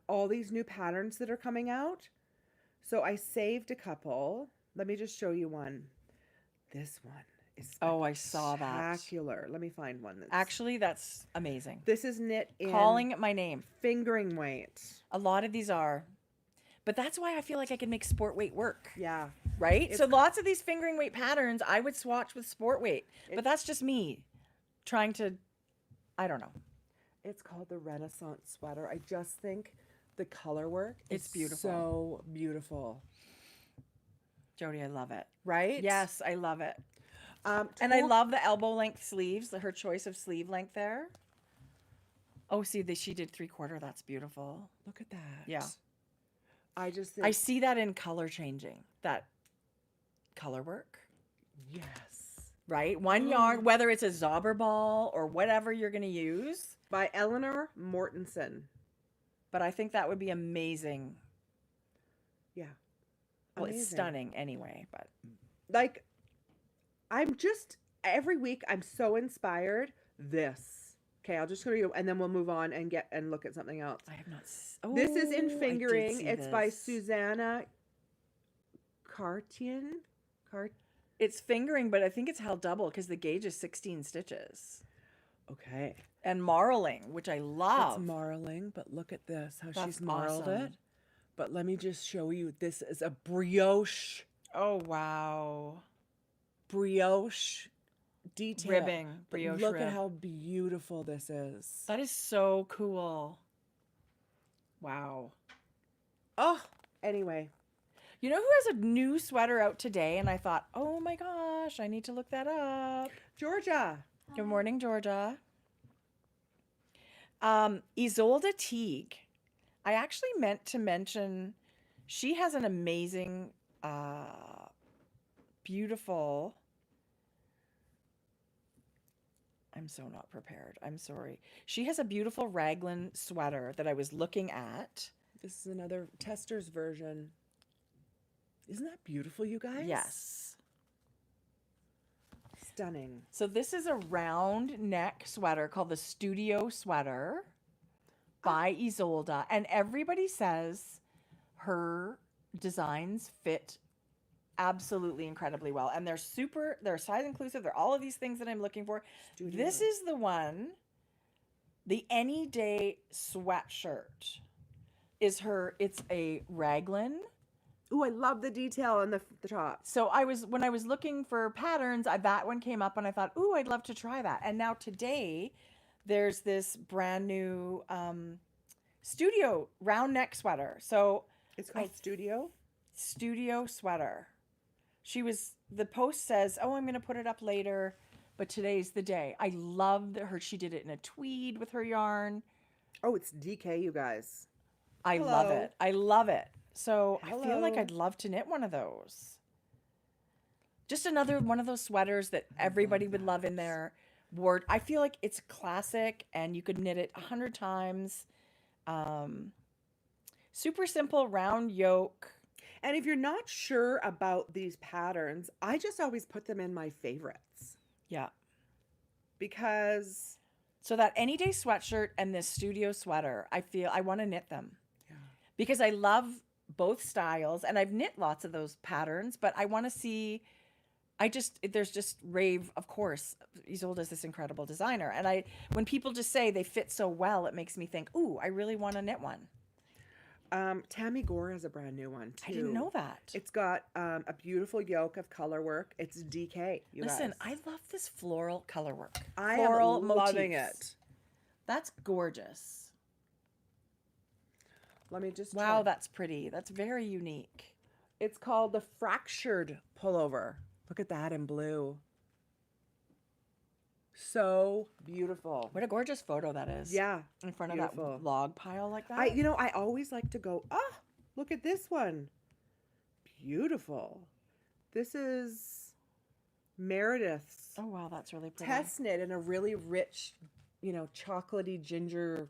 S1: All these new patterns that are coming out. So I saved a couple. Let me just show you one. This one is
S2: Oh, I saw that.
S1: spectacular. Let me find one that's
S2: Actually, that's amazing.
S1: This is knit in
S2: Calling my name.
S1: fingering weight.
S2: A lot of these are. But that's why I feel like I can make sport weight work.
S1: Yeah.
S2: Right? So lots of these fingering weight patterns I would swatch with sport weight. But that's just me trying to, I don't know.
S1: It's called the Renaissance sweater. I just think the color work
S2: It's
S1: is
S2: beautiful.
S1: so beautiful.
S2: Jodi, I love it.
S1: Right?
S2: Yes, I love it. And I love the elbow length sleeves, her choice of sleeve length there. Oh, see, she did 3/4. That's beautiful.
S1: Look at that.
S2: Yeah.
S1: I just think,
S2: I see that in color changing, that color work,
S1: yes.
S2: right? One yarn, whether it's a Zauberball or whatever you're going to use.
S1: By Eleanor Mortensen.
S2: But I think that would be amazing.
S1: Yeah.
S2: Well, it's
S1: Amazing.
S2: stunning anyway, but
S1: Like, I'm just, every week I'm so inspired. This. Okay, I'll just show you, and then we'll move on and look at something else.
S2: I have not.
S1: This is
S2: Oh, I
S1: in
S2: did
S1: fingering.
S2: see
S1: It's by
S2: this.
S1: Susanna Cartian.
S2: It's fingering, but I think it's held double because the gauge is 16 stitches.
S1: Okay.
S2: And marling, which I love.
S1: It's marling, but look at this, how
S2: That's
S1: she's marled
S2: awesome.
S1: it. But let me just show you. This is a brioche
S2: Oh, wow.
S1: detail.
S2: Ribbing,
S1: But
S2: brioche
S1: look
S2: rib.
S1: at how beautiful this is.
S2: That is so cool. Wow.
S1: Oh, anyway.
S2: You know who has a new sweater out today? And I thought, oh my gosh, I need to look that up.
S1: Georgia.
S2: Good morning, Georgia. Isolde Teague. I actually meant to mention she has an amazing, beautiful. I'm so not prepared. I'm sorry. She has a beautiful raglan sweater that I was looking at.
S1: This is another tester's version. Isn't that beautiful, you guys?
S2: Yes.
S1: Stunning.
S2: So this is a round neck sweater called the Studio Sweater by Isolde. And everybody says her designs fit absolutely incredibly well. And they're size inclusive. They're all of these things that I'm looking for.
S1: Studio.
S2: This is the one, the Any Day sweatshirt is it's a raglan.
S1: Ooh, I love the detail on the top.
S2: So when I was looking for patterns, that one came up and I thought, ooh, I'd love to try that. And now today there's this brand new studio round neck sweater. So
S1: It's called Studio
S2: sweater. The post says, oh, I'm going to put it up later, but today's the day. I love her. She did it in a tweed with her yarn.
S1: Oh, it's DK, you guys.
S2: I
S1: Hello.
S2: love it. I love it. So I feel like
S1: Hello.
S2: I'd love to knit one of those. Just another one of those sweaters that everybody would love in their ward. I feel like it's classic and you could knit it 100 times. Super simple round yoke.
S1: And if you're not sure about these patterns, I just always put them in my favorites.
S2: Yeah.
S1: Because
S2: So that Any Day sweatshirt and this studio sweater, I feel I want to knit them.
S1: Yeah.
S2: Because I love both styles and I've knit lots of those patterns, but I want to see, there's just rave, of course, Isolde is this incredible designer. And when people just say they fit so well, it makes me think, ooh, I really want to knit one.
S1: Tammy Gore has a brand new one too.
S2: I didn't know that.
S1: It's got a beautiful yoke of color work. It's DK.
S2: Listen, I love this floral color work.
S1: I
S2: Floral
S1: am loving
S2: motifs.
S1: it.
S2: That's gorgeous.
S1: Let me just
S2: Wow,
S1: try.
S2: that's pretty. That's very unique.
S1: It's called the Fractured Pullover. Look at that in blue. So beautiful.
S2: What a gorgeous photo that is.
S1: Yeah.
S2: In front
S1: beautiful.
S2: of that log pile like that.
S1: I always like to go, look at this one. Beautiful. This is Meredith's
S2: Oh, wow, that's really pretty.
S1: test knit in a really rich, chocolatey ginger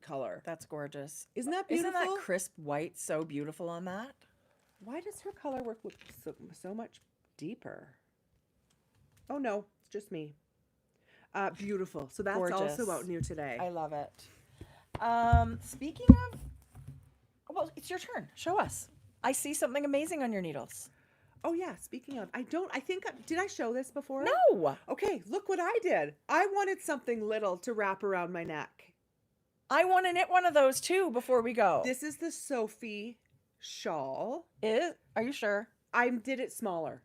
S1: color.
S2: That's gorgeous.
S1: Isn't that beautiful?
S2: Isn't that crisp white so beautiful on that?
S1: Why does her color work look so much deeper? Oh, no, it's just me. Beautiful. So that's
S2: Gorgeous.
S1: also out new today.
S2: I love it. Speaking of, well, it's your turn. Show us. I see something amazing on your needles.
S1: Oh, yeah. Speaking of, did I show this before?
S2: No.
S1: Okay, look what I did. I wanted something little to wrap around my neck.
S2: I want to knit one of those too before we go.
S1: This is the Sophie Shawl.
S2: Are you sure?
S1: I did it smaller.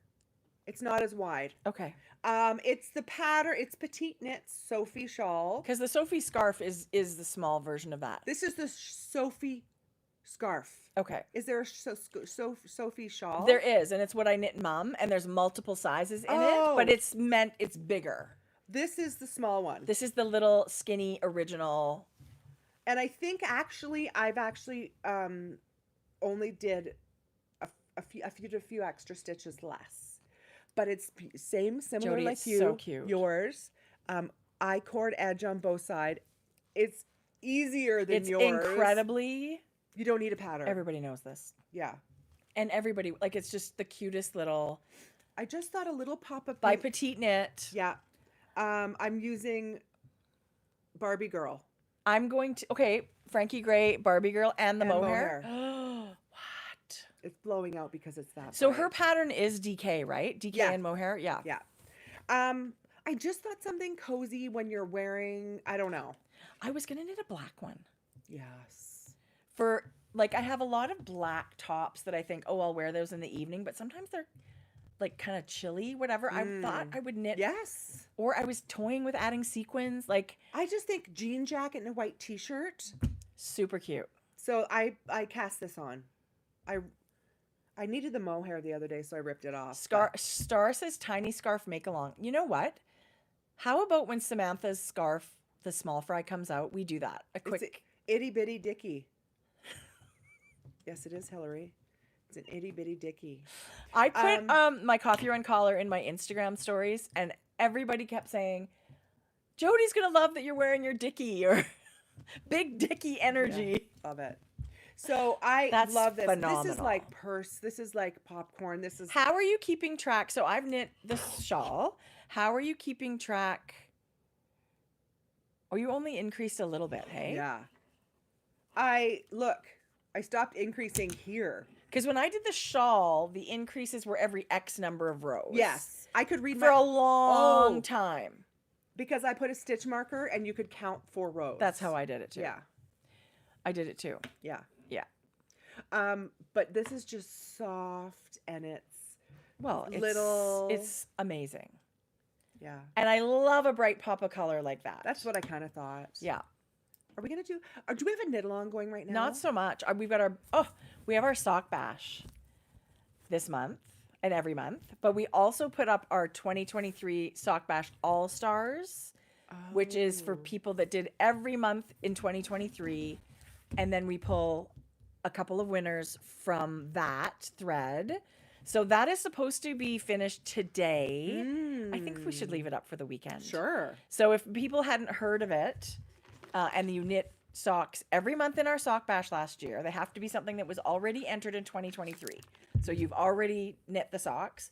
S1: It's not as wide.
S2: Okay.
S1: It's the pattern. It's petite knits Sophie Shawl.
S2: Because the Sophie scarf is the small version of that.
S1: This is the Sophie scarf.
S2: Okay.
S1: Is there a Sophie Shawl?
S2: There is, and it's what I knit mum, and there's multiple sizes in it, but it's bigger.
S1: This is the small one.
S2: This is the little skinny original.
S1: And I think I've only did a few extra stitches less, but it's similar
S2: Jodi,
S1: like
S2: it's
S1: you,
S2: so cute.
S1: yours. I-cord edge on both sides. It's easier than
S2: It's
S1: yours.
S2: incredibly.
S1: You don't need a pattern.
S2: Everybody knows this,
S1: Yeah.
S2: and everybody it's just the cutest little
S1: I just thought a little pop up
S2: by petite knit.
S1: Yeah. I'm using Barbie Girl.
S2: I'm going to Frankie Gray, Barbie Girl, and the
S1: And
S2: mohair.
S1: What? It's blowing out because it's that.
S2: So
S1: bright.
S2: her pattern is DK, right? DK
S1: Yeah.
S2: and mohair. Yeah.
S1: Yeah. I just thought something cozy when you're wearing, I don't know.
S2: I was gonna knit a black one
S1: Yes.
S2: for like I have a lot of black tops that I think, oh, I'll wear those in the evening, but sometimes they're like kind of chilly, whatever. I thought I would knit.
S1: Yes.
S2: Or I was toying with adding sequins. Like,
S1: I just think jean jacket and a white t-shirt.
S2: super cute.
S1: So I cast this on. I needed the mohair the other day, so I ripped it off.
S2: Star says tiny scarf make along. You know what? How about when Samantha's scarf, the small fry, comes out, we do that. A quick
S1: It's a itty bitty dicky. Yes, it is, Hillary. It's an itty bitty dicky.
S2: I put my coffee run collar in my Instagram stories, and everybody kept saying, Jodi's gonna love that you're wearing your dicky, or big dicky energy.
S1: Yeah, love it. So I
S2: That's
S1: love this.
S2: phenomenal.
S1: This is like purse. This is like popcorn. This is
S2: How are you keeping track? So I've knit the shawl. How are you keeping track? Oh, you only increased a little bit, hey?
S1: yeah. I stopped increasing here.
S2: Because when I did the shawl, the increases were every X number of rows.
S1: Yes, I could read
S2: For a long time.
S1: because I put a stitch marker and you could count 4 rows.
S2: That's how I did it too.
S1: Yeah,
S2: I did it too.
S1: yeah.
S2: Yeah.
S1: But this is just soft and
S2: Well, it's amazing.
S1: yeah.
S2: And I love a bright pop of color like that.
S1: That's what I kind of thought.
S2: Yeah.
S1: Are we gonna do? Do we have a knit along going right now?
S2: Not so much. We have our sock bash this month and every month, but we also put up our 2023 sock bash all stars, which is for people that did every month in 2023, and then we pull a couple of winners from that thread. So that is supposed to be finished today. I think we should leave it up for the weekend.
S1: Sure.
S2: So if people hadn't heard of it, and you knit socks every month in our sock bash last year, they have to be something that was already entered in 2023. So you've already knit the socks.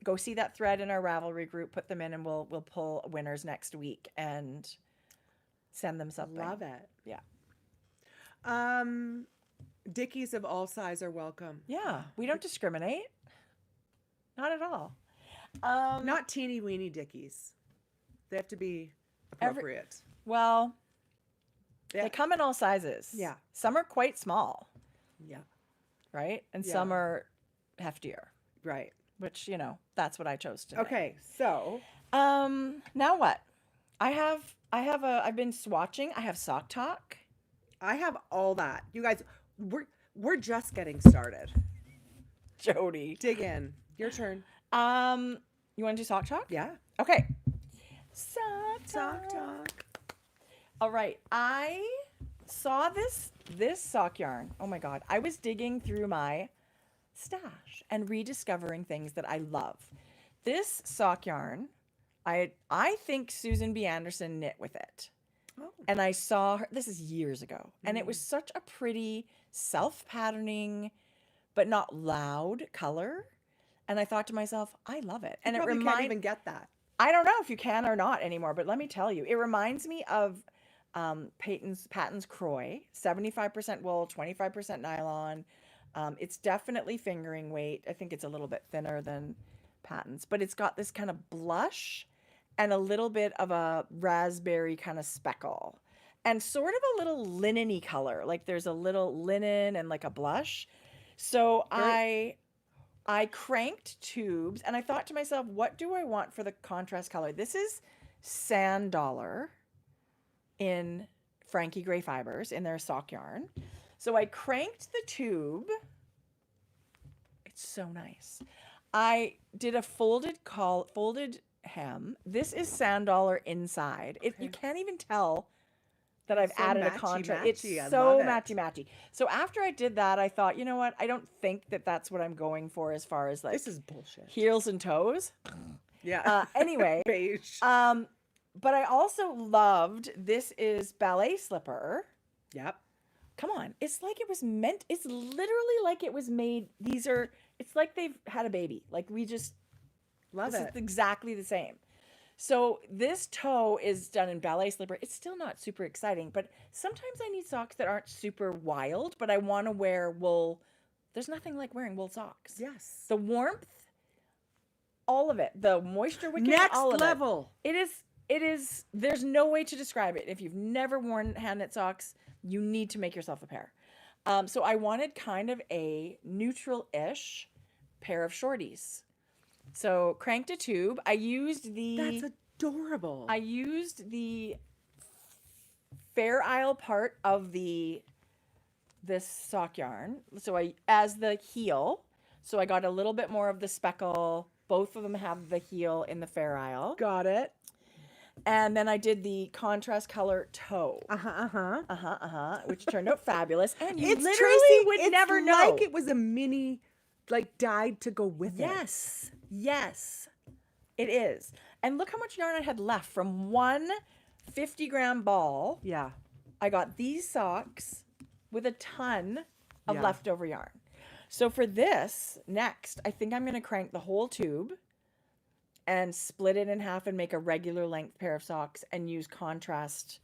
S2: Go see that thread in our Ravelry group, put them in, and we'll pull winners next week and send them something.
S1: Love it.
S2: Yeah.
S1: Dickies of all size are welcome.
S2: Yeah. We don't discriminate. Not at all.
S1: Not teeny weeny dickies. They have to be appropriate.
S2: Well,
S1: Yeah.
S2: they come in all sizes.
S1: Yeah.
S2: Some are quite small,
S1: Yeah.
S2: right? And
S1: Yeah.
S2: some are heftier,
S1: Right.
S2: which, that's what I chose to knit.
S1: Okay. So
S2: Now what? I've been swatching. I have sock talk.
S1: I have all that. You guys, we're just getting started.
S2: Jodi.
S1: Dig in. Your turn.
S2: You want to do sock talk?
S1: Yeah.
S2: Okay. Sock
S1: Sock
S2: talk.
S1: talk.
S2: All right. I saw this sock yarn. Oh my God. I was digging through my stash and rediscovering things that I love. This sock yarn, I think Susan B. Anderson knit with it.
S1: Oh.
S2: And I saw her, this is years ago, and it was such a pretty self-patterning, but not loud color. And I thought to myself, I love it. And
S1: You
S2: it
S1: probably can't
S2: reminds
S1: even get that.
S2: I don't know if you can or not anymore, but let me tell you, it reminds me of Patton's Croy, 75% wool, 25% nylon. It's definitely fingering weight. I think it's a little bit thinner than Patton's, but it's got this kind of blush and a little bit of a raspberry kind of speckle and sort of a little linen-y color. Like there's a little linen and like a blush. So I cranked tubes and I thought to myself, what do I want for the contrast color? This is Sand Dollar in Frankie Gray Fibers in their sock yarn. So I cranked the tube. It's so nice. I did a folded hem. This is Sand Dollar inside. You can't even tell that I've
S1: So
S2: added a
S1: matchy,
S2: contrast.
S1: matchy. I
S2: It's so
S1: love it.
S2: matchy. So after I did that, I thought, you know what? I don't think that that's what I'm going for as far as like
S1: This is bullshit.
S2: heels and toes.
S1: Yeah.
S2: Anyway,
S1: Beige.
S2: but I also loved, this is ballet slipper.
S1: Yep.
S2: Come on. It's like it was meant, it's literally like it was made. It's like they've had a baby. Like
S1: Love
S2: this
S1: it.
S2: is exactly the same. So this toe is done in ballet slipper. It's still not super exciting, but sometimes I need socks that aren't super wild, but I want to wear wool. There's nothing like wearing wool socks.
S1: Yes.
S2: The warmth, all of it, the moisture wicking,
S1: Next
S2: all of
S1: level.
S2: It is, there's no way to describe it. If you've never worn hand knit socks, you need to make yourself a pair. So I wanted kind of a neutral-ish pair of shorties. So cranked a tube.
S1: That's adorable.
S2: I used the Fair Isle part of this sock yarn. So as the heel. So I got a little bit more of the speckle. Both of them have the heel in the Fair Isle.
S1: Got it.
S2: And then I did the contrast color toe. Which turned out fabulous. And you literally would never know.
S1: It's like it was a mini, like, dyed to go with it.
S2: Yes. Yes. It is. And look how much yarn I had left from one 50-gram ball.
S1: Yeah.
S2: I got these socks with a ton of leftover yarn. So for this, next, I think I'm going to crank the whole tube and split it in half and make a regular length pair of socks and use contrast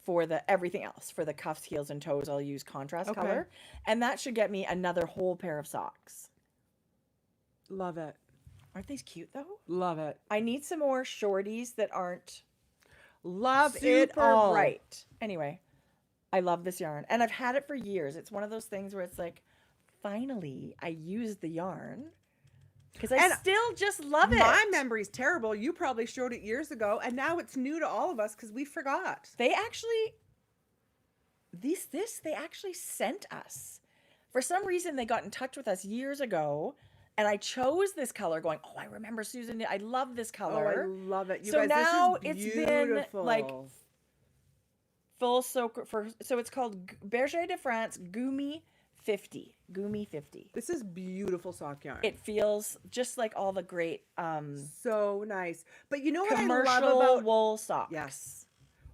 S2: for everything else. For the cuffs, heels, and toes, I'll use contrast color. And that should get me another whole pair of socks.
S1: Love it.
S2: Aren't these cute, though?
S1: Love it.
S2: I need some more shorties that aren't
S1: Love
S2: super
S1: it all.
S2: bright. Anyway, I love this yarn. And I've had it for years. It's one of those things where it's like, finally, I used the yarn. Because I still just love it.
S1: My memory's terrible. You probably showed it years ago, and now it's new to all of us because we forgot.
S2: They actually, they actually sent us. For some reason, they got in touch with us years ago, and I chose this color going, oh, I remember Susan, I love this color.
S1: Oh, I love it. You
S2: so
S1: guys,
S2: now
S1: this is
S2: it's
S1: beautiful.
S2: been like full soak so it's called Bergere de France Gumi 50. Gumi 50.
S1: This is beautiful sock yarn.
S2: It feels just like all the great
S1: so nice. But you know what
S2: commercial
S1: I love about
S2: wool socks.
S1: Yes.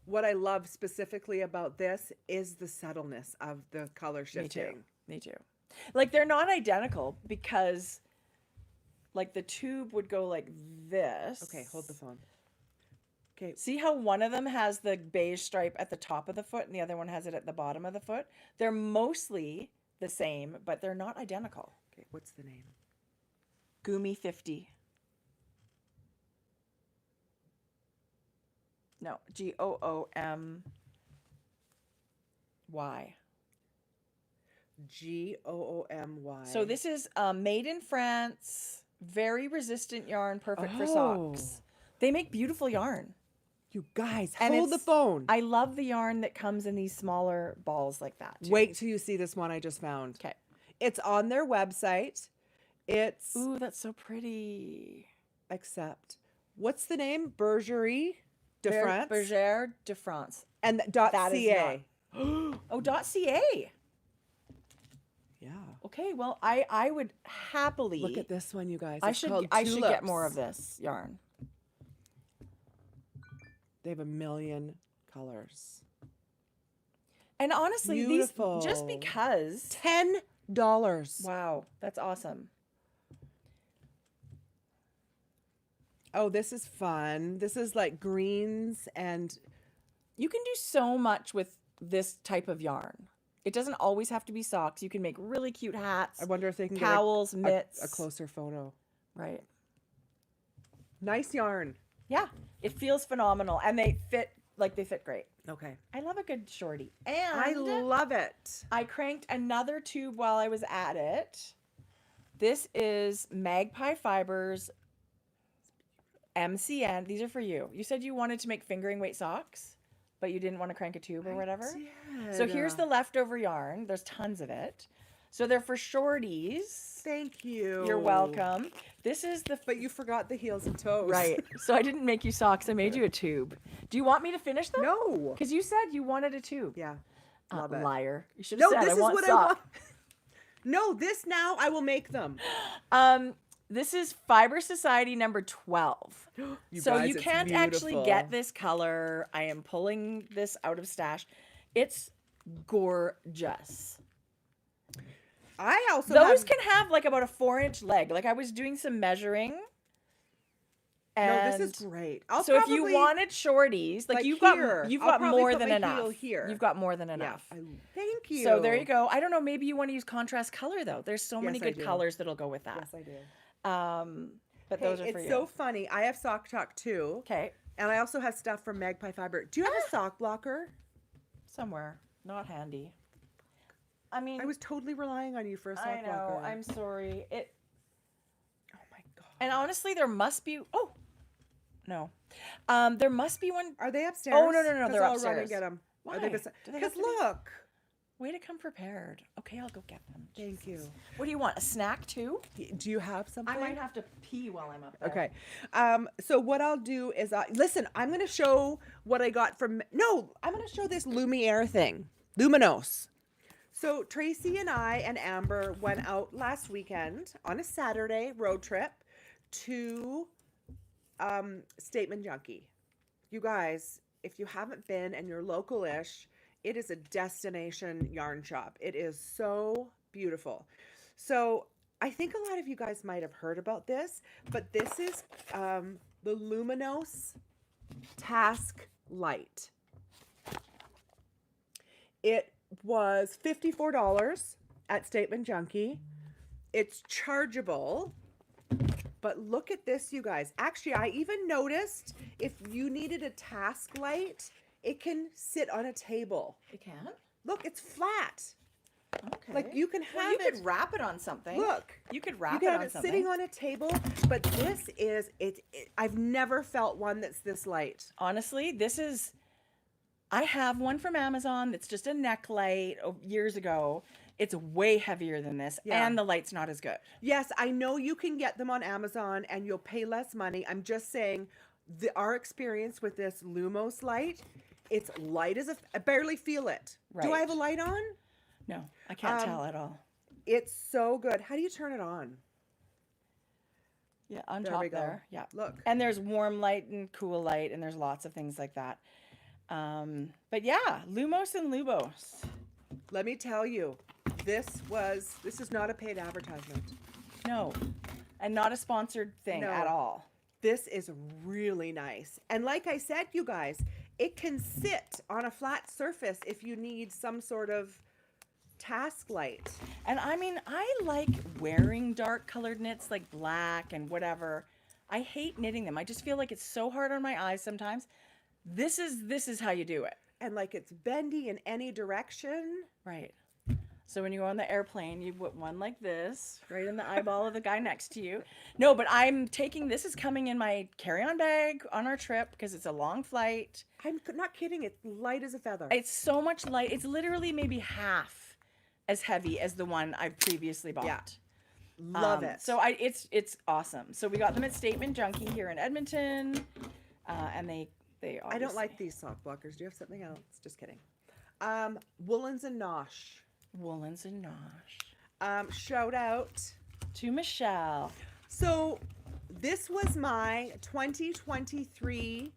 S1: What I love specifically about this is the subtleness of the color shifting.
S2: Me too. Like they're not identical because like the tube would go like this.
S1: Okay, hold the phone. Okay.
S2: See how one of them has the beige stripe at the top of the foot and the other one has it at the bottom of the foot? They're mostly the same, but they're not identical.
S1: Okay, what's the name?
S2: Gumi 50. No, Goomy.
S1: Goomy.
S2: So this is made in France, very resistant yarn, perfect for socks. They make beautiful yarn.
S1: You guys,
S2: And
S1: hold the phone.
S2: I love the yarn that comes in these smaller balls like that. Too.
S1: Wait till you see this one I just found.
S2: Okay.
S1: It's on their website. It's
S2: Ooh, that's so pretty.
S1: What's the name? Bergere de France.
S2: Bergere de France.
S1: And .ca.
S2: Oh, .ca.
S1: Yeah.
S2: Okay, well, I would happily
S1: Look at this one, you guys.
S2: I
S1: It's
S2: should
S1: called
S2: get
S1: Tulips.
S2: more of this yarn.
S1: They have a million colors.
S2: And honestly,
S1: Beautiful.
S2: these just because
S1: $10.
S2: wow, that's awesome.
S1: Oh, this is fun. This is like greens and
S2: You can do so much with this type of yarn. It doesn't always have to be socks. You can make really cute hats.
S1: I wonder if they can
S2: cowls,
S1: get
S2: mitts.
S1: a closer photo.
S2: Right.
S1: Nice yarn.
S2: Yeah, it feels phenomenal, and they fit great.
S1: Okay.
S2: I love a good shorty, and
S1: I love it.
S2: I cranked another tube while I was at it. This is Magpie Fibers MCN. These are for you. You said you wanted to make fingering weight socks, but you didn't want to crank a tube or whatever. So here's the leftover yarn. There's tons of it. So they're for shorties.
S1: Thank you.
S2: You're welcome. This is the...
S1: But you forgot the heels and toes.
S2: Right. So I didn't make you socks. I made you a tube. Do you want me to finish them?
S1: No.
S2: Because you said you wanted a tube.
S1: Yeah. Love it.
S2: Liar. You should have said
S1: this
S2: I
S1: is
S2: want
S1: what
S2: socks.
S1: I want. No, this now I will make them.
S2: This is Fiber Society number 12. So
S1: guys,
S2: you
S1: it's
S2: can't actually
S1: beautiful.
S2: get this color. I am pulling this out of stash. It's gorgeous.
S1: I also
S2: Those can have like about a 4-inch leg. Like I was doing some measuring.
S1: No, this is great.
S2: So if you wanted shorties, like you've
S1: here,
S2: got
S1: I'll
S2: more
S1: probably
S2: than
S1: put my
S2: enough.
S1: heel here.
S2: You've got more than enough.
S1: Thank you.
S2: So there you go. I don't know. Maybe you want to use contrast color though. There's so many
S1: Yes, I
S2: good
S1: do.
S2: colors that'll go with that.
S1: Yes, I do.
S2: But
S1: Hey,
S2: those are for
S1: it's
S2: you.
S1: so funny. I have Sock Talk too.
S2: Okay.
S1: And I also have stuff from Magpie Fiber. Do you have a sock blocker?
S2: Somewhere. Not handy. I mean,
S1: I was totally relying on you for a sock
S2: I know.
S1: blocker.
S2: I'm sorry.
S1: Oh my god.
S2: And honestly, there must be. Oh, no. There must be one.
S1: Are they upstairs?
S2: Oh, no,
S1: Because
S2: they're
S1: I'll
S2: upstairs.
S1: run and get them.
S2: Why?
S1: Are they
S2: Do they have
S1: because
S2: to be-
S1: look.
S2: Way to come prepared. Okay, I'll go get them.
S1: Thank you.
S2: What do you want? A snack too?
S1: Do you have something?
S2: I might have to pee while I'm up there.
S1: Okay. So what I'll do is, listen, I'm going to show what I got from, no, I'm going to show this Lumiere thing. Luminose. So Tracie and I and Amber went out last weekend on a Saturday road trip to Statement Junkie. You guys, if you haven't been and you're local-ish, it is a destination yarn shop. It is so beautiful. So I think a lot of you guys might have heard about this, but this is the Luminose Task Light. It was $54 at Statement Junkie. It's chargeable, but look at this, you guys. Actually, I even noticed if you needed a task light, it can sit on a table.
S2: It can?
S1: Look, it's flat.
S2: Okay.
S1: Like you can have
S2: Well, you
S1: it.
S2: could wrap it on something.
S1: Look,
S2: You could
S1: you
S2: wrap
S1: can
S2: it
S1: have
S2: on
S1: it
S2: something.
S1: sitting on a table, but this is it. I've never felt one that's this light.
S2: Honestly, this is. I have one from Amazon that's just a neck light years ago. It's way heavier than this,
S1: Yeah.
S2: and the light's not as good.
S1: Yes, I know you can get them on Amazon and you'll pay less money. I'm just saying, our experience with this Lumos light, it's light as I barely feel it. Do I
S2: Right.
S1: have a light on?
S2: No, I can't tell at all.
S1: It's so good. How do you turn it on?
S2: Yeah, on
S1: There
S2: top
S1: we go.
S2: there. Yeah.
S1: Look.
S2: And there's warm light and cool light, and there's lots of things like that. But yeah, Lumos and Lubos.
S1: Let me tell you, this is not a paid advertisement.
S2: No, and not a sponsored thing
S1: No.
S2: at all.
S1: This is really nice. And like I said, you guys, it can sit on a flat surface if you need some sort of task light.
S2: And I mean, I like wearing dark colored knits like black and whatever. I hate knitting them. I just feel like it's so hard on my eyes sometimes. This is how you do it.
S1: And like it's bendy in any direction.
S2: Right. So when you go on the airplane, you put one like this, right in the eyeball of the guy next to you. No, but I'm taking, this is coming in my carry-on bag on our trip because it's a long flight.
S1: I'm not kidding. It's light as a feather.
S2: It's so much light. It's literally maybe half as heavy as the one I previously bought.
S1: Yeah. Love it.
S2: So it's awesome. So we got them at Statement Junkie here in Edmonton, and they
S1: I don't
S2: obviously-
S1: like these sock blockers. Do you have something else? Just kidding. Woolens and Nosh.
S2: Woolens and Nosh.
S1: Shout out.
S2: To Michelle.
S1: So this was my 2023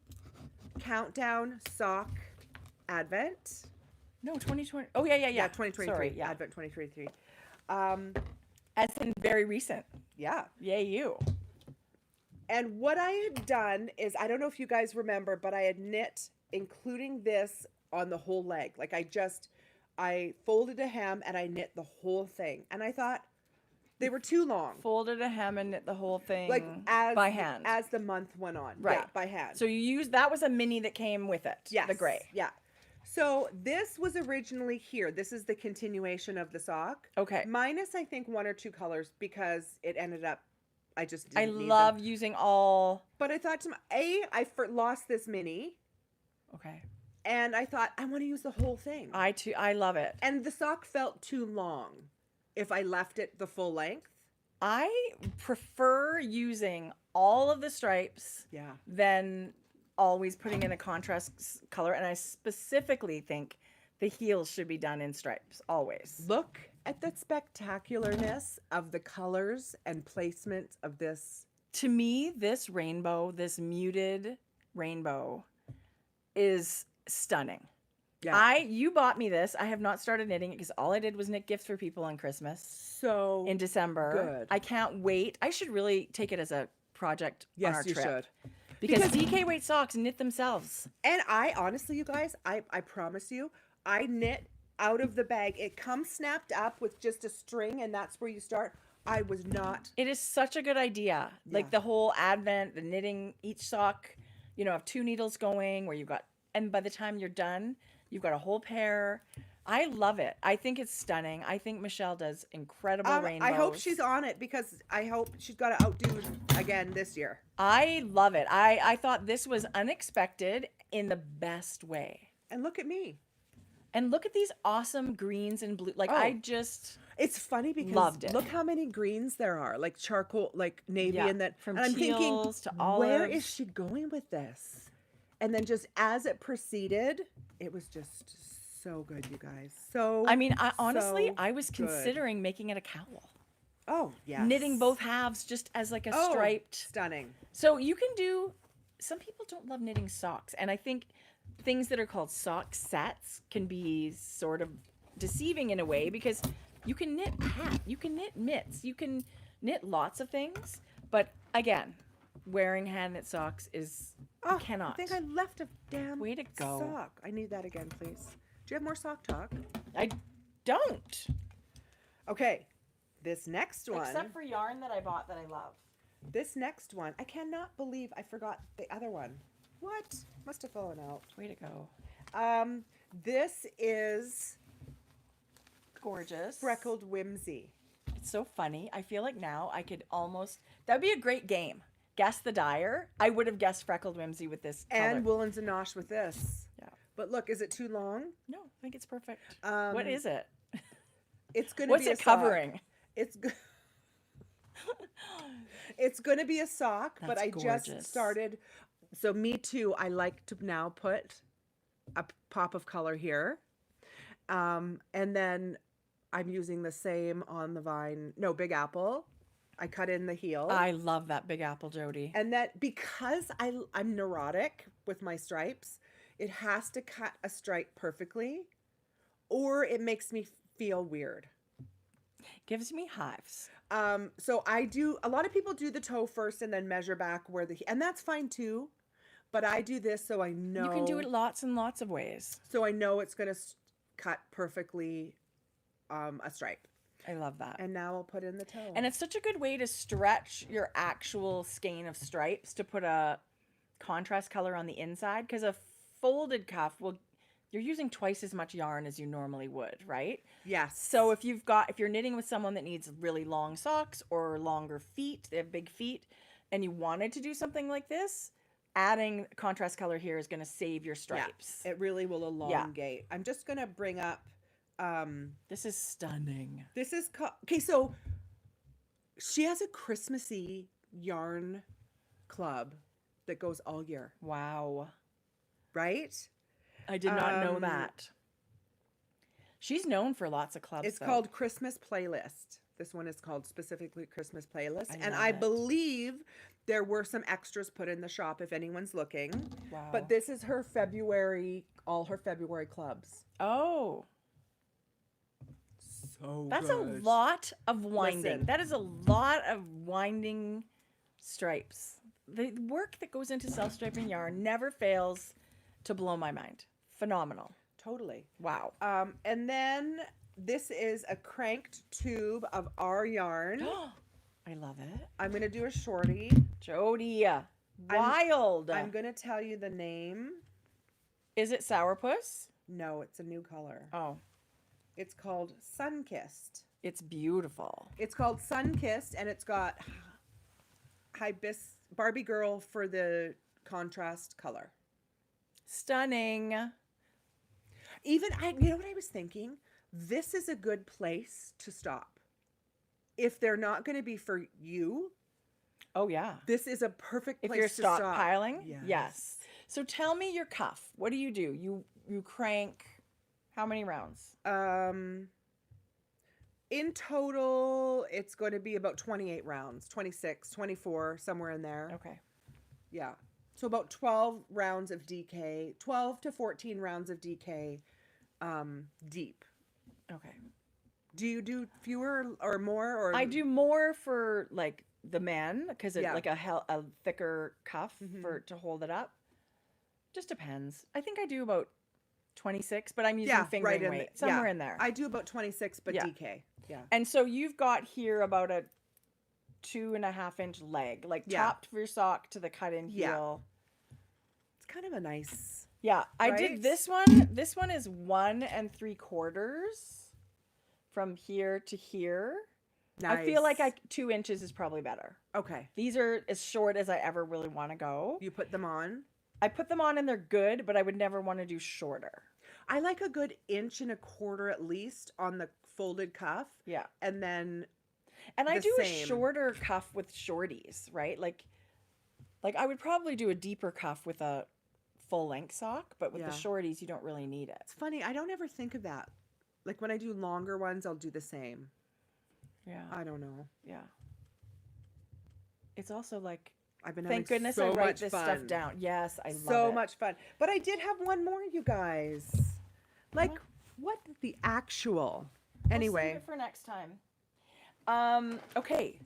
S1: countdown sock advent.
S2: No, 2020. Oh yeah.
S1: Yeah, 2023.
S2: Sorry, yeah.
S1: Advent 2023.
S2: As in very recent.
S1: Yeah.
S2: Yay, you.
S1: And what I had done is, I don't know if you guys remember, but I had knit, including this, on the whole leg. Like I folded a hem and I knit the whole thing. And I thought they were too long.
S2: Folded a hem and knit the whole thing
S1: Like
S2: by hand.
S1: as the month went on.
S2: Right.
S1: Yeah, by hand.
S2: So you used, that was a mini that came with it.
S1: Yes.
S2: The gray.
S1: Yeah. So this was originally here. This is the continuation of the sock.
S2: Okay.
S1: Minus, I think, one or two colors because it ended up, I just
S2: I
S1: didn't need
S2: love
S1: them.
S2: using all.
S1: But I thought to lost this mini.
S2: Okay.
S1: And I thought, I want to use the whole thing.
S2: I love it.
S1: And the sock felt too long if I left it the full length.
S2: I prefer using all of the stripes
S1: Yeah.
S2: than always putting in a contrast color. And I specifically think the heels should be done in stripes, always.
S1: Look at the spectacularness of the colors and placement of this.
S2: To me, this rainbow, this muted rainbow, is stunning.
S1: Yeah.
S2: You bought me this. I have not started knitting it because all I did was knit gifts for people on Christmas
S1: So
S2: in December.
S1: good.
S2: I can't wait. I should really take it as a project on
S1: Yes,
S2: our
S1: you
S2: trip.
S1: should.
S2: Because
S1: Because-
S2: DK weight socks knit themselves.
S1: And I honestly, you guys, I promise you, I knit out of the bag. It comes snapped up with just a string, and that's where you start. I was not.
S2: It is such a good idea. Like
S1: Yeah.
S2: the whole advent, the knitting each sock, have 2 needles going where you've got, and by the time you're done, you've got a whole pair. I love it. I think it's stunning. I think Michelle does incredible rainbows.
S1: I hope she's on it because I hope she's got to outdo again this year.
S2: I love it. I thought this was unexpected in the best way.
S1: And look at me.
S2: And look at these awesome greens and blue. Like, I just...
S1: It's funny because
S2: loved it.
S1: Look how many greens there are, like charcoal, like navy,
S2: Yeah,
S1: and then
S2: from
S1: and I'm thinking,
S2: teals to olives.
S1: where is she going with this? And then just as it proceeded, it was just so good, you guys. So
S2: I mean, honestly,
S1: so
S2: I was
S1: good.
S2: considering making it a cowl.
S1: Oh, yeah.
S2: Knitting both halves just as like a striped.
S1: Stunning.
S2: So you can do, some people don't love knitting socks. And I think things that are called sock sets can be sort of deceiving in a way because you can knit a hat, you can knit mitts, you can knit lots of things. But again, wearing hand knit socks is, you cannot.
S1: I think I left a damn
S2: Way to go.
S1: sock. I need that again, please. Do you have more sock talk?
S2: I don't.
S1: Okay. This next one.
S2: Except for yarn that I bought that I love.
S1: This next one. I cannot believe I forgot the other one. What? Must have fallen out.
S2: Way to go.
S1: This is
S2: Gorgeous.
S1: Freckled Whimsy.
S2: It's so funny. I feel like now I could almost, that'd be a great game. Guess the dyer. I would have guessed Freckled Whimsy with this color.
S1: And Woolen Zanosh with this.
S2: Yeah.
S1: But look, is it too long?
S2: No, I think it's perfect. What is it?
S1: It's going to
S2: What's
S1: be a
S2: it covering?
S1: sock. It's going to be a sock, but
S2: That's
S1: I
S2: gorgeous.
S1: just started. So me too. I like to now put a pop of color here. And then I'm using the same on the vine. No, Big Apple. I cut in the heel.
S2: I love that Big Apple, Jodi.
S1: And that because I'm neurotic with my stripes, it has to cut a stripe perfectly or it makes me feel weird.
S2: Gives me hives.
S1: So I do, a lot of people do the toe first and then measure back where and that's fine too. But I do this so I know.
S2: You can do it lots and lots of ways.
S1: So I know it's going to cut perfectly a stripe.
S2: I love that.
S1: And now I'll put in the toe.
S2: And it's such a good way to stretch your actual skein of stripes to put a contrast color on the inside because a folded cuff will, you're using twice as much yarn as you normally would, right?
S1: Yes.
S2: So if you're knitting with someone that needs really long socks or longer feet, they have big feet, and you wanted to do something like this, adding contrast color here is going to save your stripes.
S1: Yeah, it really will elongate. I'm just going to bring up.
S2: This is stunning.
S1: This is okay. So she has a Christmassy yarn club that goes all year.
S2: Wow.
S1: Right?
S2: I did not know that. She's known for lots of clubs.
S1: It's called Christmas Playlist. This one is called specifically Christmas Playlist. And
S2: love
S1: I
S2: it.
S1: believe there were some extras put in the shop if anyone's looking.
S2: Wow.
S1: But this is her February, all her February clubs.
S2: Oh.
S1: So
S2: That's
S1: good.
S2: a lot of winding.
S1: Listen.
S2: That is a lot of winding stripes. The work that goes into self-striping yarn never fails to blow my mind. Phenomenal.
S1: Totally.
S2: Wow.
S1: And then this is a cranked tube of our yarn.
S2: I love it.
S1: I'm going to do a shorty.
S2: Jodi. Wild.
S1: I'm going to tell you the name.
S2: Is it Sourpuss?
S1: No, it's a new color.
S2: Oh,
S1: It's called Sunkissed.
S2: it's beautiful.
S1: It's called Sunkissed, and it's got Barbie Girl for the contrast color.
S2: Stunning.
S1: You know what I was thinking? This is a good place to stop. If they're not going to be for you,
S2: Oh, yeah.
S1: this is a perfect
S2: If
S1: place
S2: you're
S1: to stop.
S2: stockpiling?
S1: Yes.
S2: Yes. So tell me your cuff. What do? You crank how many rounds?
S1: In total, it's going to be about 28 rounds, 26, 24, somewhere in there.
S2: Okay.
S1: Yeah. So about 12 rounds of DK, 12 to 14 rounds of DK deep.
S2: Okay.
S1: Do you do fewer or more? Or
S2: I do more for like the men because it's
S1: Yeah.
S2: like a thicker cuff
S1: Mhm.
S2: to hold it up. Just depends. I think I do about 26, but I'm using fingering
S1: in
S2: weight
S1: the-
S2: somewhere
S1: yeah.
S2: in there.
S1: I do about 26, but
S2: Yeah.
S1: DK. Yeah.
S2: And so you've got here about a 2.5 inch leg, like
S1: Yeah.
S2: topped for your sock to the cut in
S1: Yeah.
S2: heel.
S1: It's kind of a nice.
S2: Yeah, I
S1: Right?
S2: did this one. This one is 1 3/4 from here to here.
S1: Nice.
S2: I feel like 2 inches is probably better.
S1: Okay.
S2: These are as short as I ever really want to go.
S1: You put them on?
S2: I put them on and they're good, but I would never want to do shorter.
S1: I like a good 1.25 at least on the folded cuff.
S2: Yeah.
S1: And then
S2: And I
S1: the
S2: do a
S1: same.
S2: shorter cuff with shorties, right? Like I would probably do a deeper cuff with a full length sock, but with the
S1: Yeah.
S2: shorties you don't really need it.
S1: It's funny. I don't ever think of that. Like when I do longer ones, I'll do the same.
S2: Yeah.
S1: I don't know.
S2: Yeah. It's also like,
S1: I've been
S2: thank
S1: having
S2: goodness
S1: so
S2: I write
S1: much
S2: this
S1: fun.
S2: stuff down. Yes, I love
S1: So
S2: it.
S1: much fun. But I did have one more, you guys. Like, what the actual?
S2: We'll
S1: Anyway.
S2: save it for next time. Okay.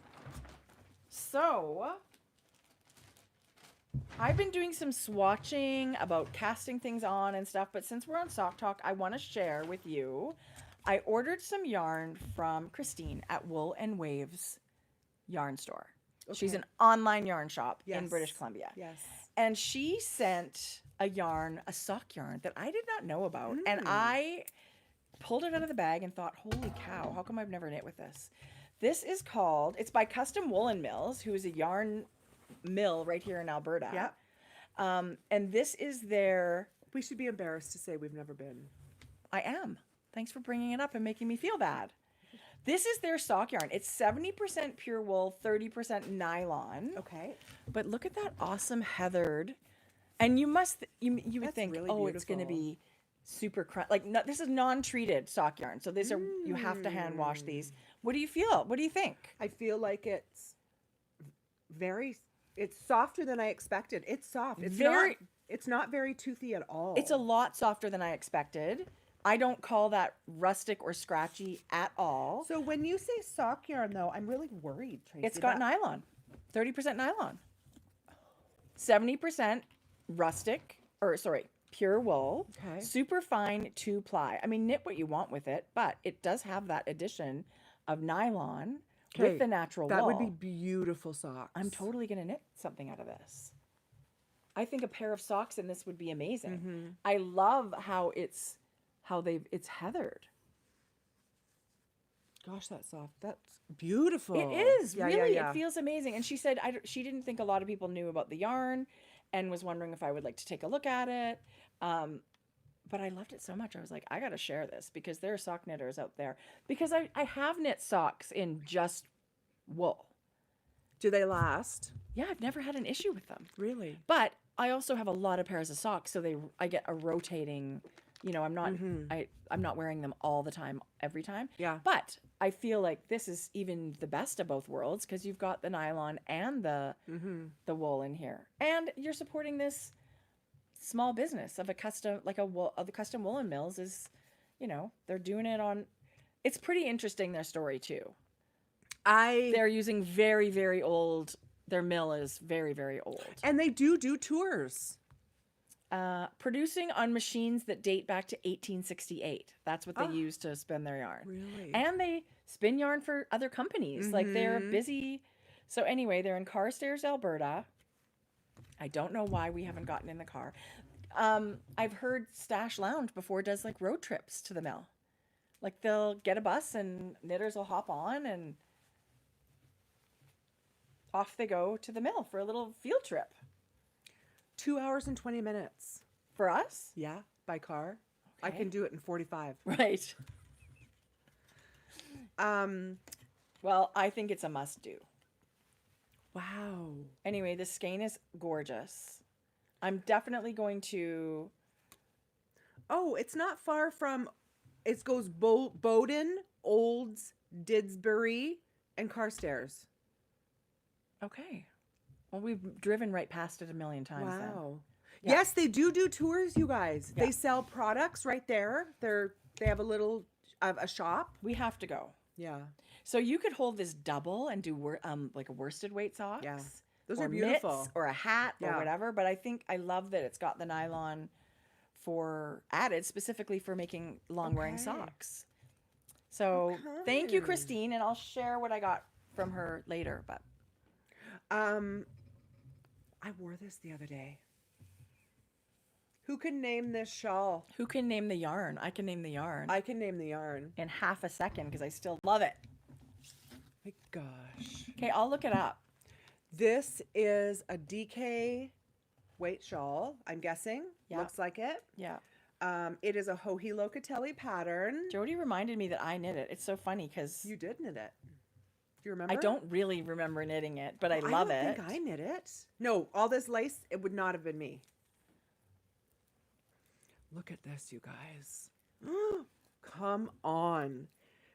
S2: So, I've been doing some swatching about casting things on and stuff, but since we're on Sock Talk, I want to share with you. I ordered some yarn from Christine at Wool and Waves yarn store. She's
S1: Okay.
S2: an online yarn shop in
S1: Yes.
S2: British Columbia.
S1: Yes.
S2: And she sent a yarn, a sock yarn that I did not know about. And I pulled it out of the bag and thought, holy cow, how come I've never knit with this? This is called, it's by Custom Woolen Mills, who is a yarn mill right here in Alberta.
S1: Yep.
S2: And this is their,
S1: We should be embarrassed to say we've never been.
S2: I am. Thanks for bringing it up and making me feel bad. This is their sock yarn. It's 70% pure wool, 30% nylon.
S1: Okay.
S2: But look at that awesome heathered. And you must, you would
S1: That's
S2: think,
S1: really
S2: oh, it's going to
S1: beautiful.
S2: be super like no, this is non-treated sock yarn. So these are, you have to hand wash these. What do you feel? What do you think?
S1: I feel like it's it's softer than I expected. It's soft. It's not very toothy at all.
S2: It's a lot softer than I expected. I don't call that rustic or scratchy at all.
S1: So when you say sock yarn, though, I'm really worried, Tracie.
S2: It's got nylon, 30% nylon, 70% rustic, or sorry, pure wool,
S1: Okay.
S2: super fine 2-ply. I mean, knit what you want with it, but it does have that addition of nylon
S1: Okay,
S2: with the natural
S1: That
S2: wool.
S1: would be beautiful socks.
S2: I'm totally going to knit something out of this. I think a pair of socks in this would be amazing. I love how it's heathered.
S1: Gosh, that's soft. That's beautiful.
S2: It is
S1: Yeah,
S2: really.
S1: yeah.
S2: It feels amazing. And she said she didn't think a lot of people knew about the yarn, and was wondering if I would like to take a look at it. But I loved it so much. I was like, I got to share this because there are sock knitters out there. Because I have knit socks in just wool.
S1: Do they last?
S2: Yeah, I've never had an issue with them.
S1: Really?
S2: But I also have a lot of pairs of socks, so I get a rotating. You know, I'm not wearing them all the time, every time.
S1: Yeah.
S2: But I feel like this is even the best of both worlds because you've got the nylon and the wool in here, and you're supporting this small business of a custom, like the Custom Woolen Mills is, you know, they're doing it on. It's pretty interesting, their story too. They're using very, very old. Their mill is very, very old.
S1: And they do tours.
S2: Producing on machines that date back to 1868. That's what they use to spin their yarn.
S1: Really?
S2: And they spin yarn for other companies. Like they're busy. So anyway, they're in Carstairs, Alberta. I don't know why we haven't gotten in the car. I've heard Stash Lounge before does like road trips to the mill. Like they'll get a bus and knitters will hop on and off they go to the mill for a little field trip.
S1: 2 hours and 20 minutes.
S2: For us?
S1: Yeah, by car. I
S2: Okay.
S1: can do it in 45.
S2: Right. Well, I think it's a must do.
S1: Wow.
S2: Anyway, the skein is gorgeous. I'm definitely going to.
S1: Oh, it's not far from. It goes Bowden, Olds, Didsbury, and Carstairs.
S2: Okay. Well, we've driven right past it a million times. Then.
S1: Wow.
S2: Yeah.
S1: Yes, they do tours, you guys.
S2: Yeah.
S1: They sell products right there. They have a little a shop.
S2: We have to go.
S1: Yeah.
S2: So you could hold this double and do like a worsted weight socks.
S1: Yeah. Those
S2: or
S1: are beautiful.
S2: Mitts or a hat or
S1: Yeah.
S2: whatever. But I love that it's got the nylon added specifically for making long wearing
S1: Okay.
S2: socks. So thank you,
S1: Okay.
S2: Christine, and I'll share what I got from her later. But
S1: I wore this the other day. Who can name this shawl?
S2: Who can name the yarn? I can name the yarn.
S1: I can name the yarn.
S2: In half a second because I still love it.
S1: My gosh.
S2: Okay, I'll look it up.
S1: This is a DK weight shawl, I'm guessing.
S2: Yeah.
S1: Looks like it.
S2: Yeah.
S1: It is a Joji Locatelli pattern.
S2: Jodi reminded me that I knit it. It's so funny because
S1: You did knit it. Do you remember?
S2: I don't really remember knitting it, but I love it.
S1: I don't think I knit it. No, all this lace, it would not have been me. Look at this, you guys. Come on.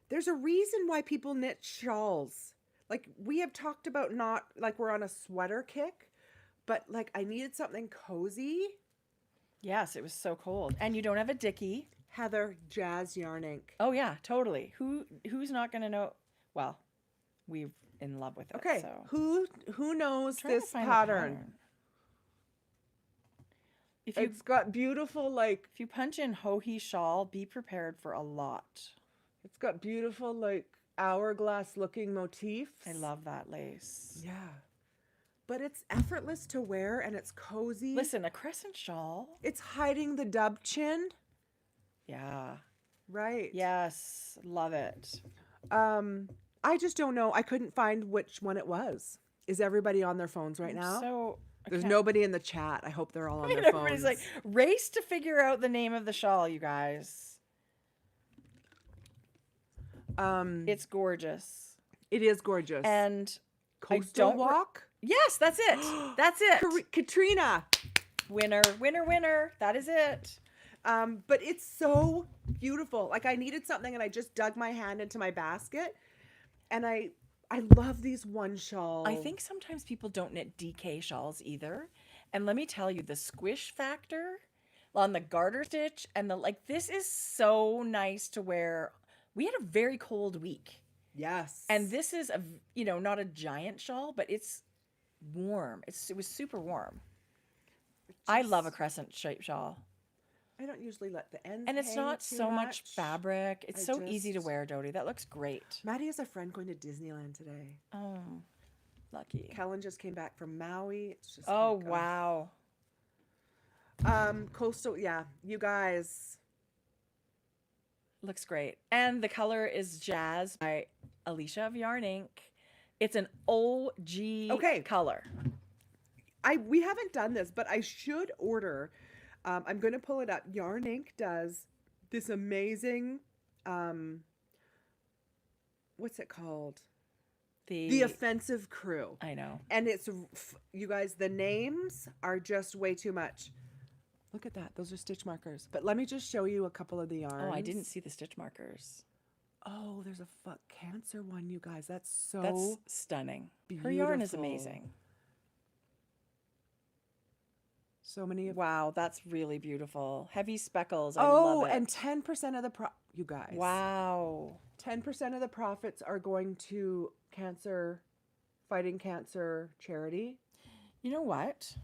S1: There's a reason why people knit shawls. Like, we have talked about not, like, we're on a sweater kick, but, like, I needed something cozy.
S2: Yes, it was so cold. And you don't have a dicky.
S1: Heather, Jazz Yarn Ink.
S2: Oh yeah, totally. Who's not gonna know? Well, we're in love with it.
S1: Okay,
S2: So.
S1: who knows
S2: Trying to
S1: this
S2: find the
S1: pattern?
S2: If you
S1: It's got beautiful, like,
S2: if you punch in Joji shawl, be prepared for a lot.
S1: it's got beautiful, like, hourglass looking motifs.
S2: I love that lace.
S1: Yeah. But it's effortless to wear and it's cozy.
S2: Listen, a crescent shawl.
S1: It's hiding the dub chin.
S2: Yeah.
S1: Right.
S2: Yes, love it.
S1: I just don't know. I couldn't find which one it was. Is everybody on their phones right now?
S2: So
S1: There's nobody in the chat. I hope they're all on their phones.
S2: Everybody's like, race to figure out the name of the shawl, you guys. It's gorgeous.
S1: It is gorgeous.
S2: And
S1: Coastal
S2: don't
S1: Walk?
S2: yes, that's it. That's it.
S1: Katrina.
S2: Winner, winner, winner. That is it.
S1: But it's so beautiful. Like, I needed something and I just dug my hand into my basket. And I love these one shawls.
S2: I think sometimes people don't knit DK shawls either. And let me tell you, the squish factor on the garter stitch and this is so nice to wear. We had a very cold week.
S1: Yes.
S2: And this is not a giant shawl, but it's warm. It was super warm. I love a crescent shaped shawl.
S1: I don't usually let the ends
S2: And it's
S1: hang
S2: not
S1: too
S2: so much fabric. It's so easy to
S1: just-
S2: wear, Jodi. That looks great.
S1: Maddie has a friend going to Disneyland today.
S2: Oh, lucky.
S1: Kellen just came back from Maui. It's just
S2: Oh,
S1: like,
S2: wow.
S1: Coastal, yeah, you guys.
S2: Looks great. And the color is Jazz by Alicia of Yarn Ink. It's an OG color.
S1: We haven't done this, but I should order. I'm going to pull it up. Yarn Ink does this amazing, what's it called? The Offensive Crew.
S2: I know.
S1: And it's, you guys, the names are just way too much. Look at that. Those are stitch markers. But let me just show you a couple of the yarns.
S2: Oh, I didn't see the stitch markers.
S1: Oh, there's a Cancer one, you guys. That's
S2: stunning. Her yarn is
S1: beautiful.
S2: amazing.
S1: So many of
S2: Wow, that's really beautiful. Heavy speckles. I love it.
S1: and 10% of the you guys.
S2: Wow.
S1: 10% of the profits are going to fighting cancer charity.
S2: You know what?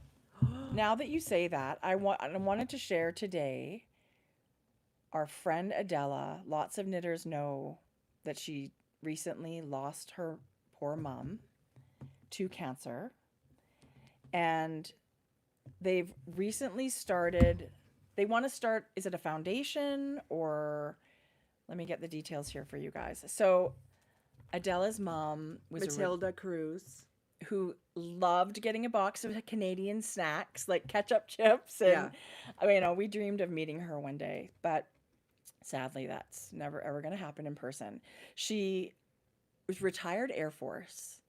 S2: Now that you say that, I wanted to share today. Our friend Adela, lots of knitters know that she recently lost her poor mom to cancer. And they've recently they want to start, is it a foundation or, let me get the details here for you guys. So Adela's mom was
S1: Matilda Cruz,
S2: who loved getting a box of Canadian snacks like ketchup chips. And we dreamed of meeting her one day, but sadly that's never ever going to happen in person. She was retired Air Force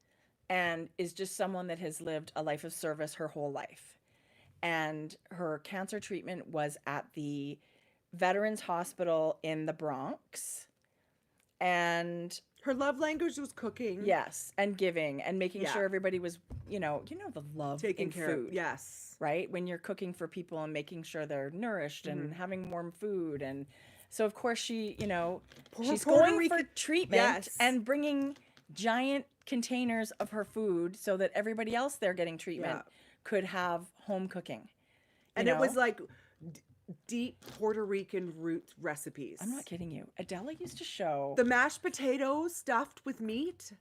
S2: and is just someone that has lived a life of service her whole life. And her cancer treatment was at the Veterans Hospital in the Bronx. And
S1: her love language was cooking.
S2: Yes, and giving and making sure everybody was, the love
S1: taking
S2: in
S1: care
S2: food.
S1: of. Yes.
S2: Right? When you're cooking for people and making sure they're nourished and having warm food. And so, of course, she's going for treatment and bringing giant containers of her food so that everybody else there getting treatment could have home cooking.
S1: And it was like deep Puerto Rican root recipes.
S2: I'm not kidding you. Adela used to show
S1: the mashed potatoes stuffed with meat.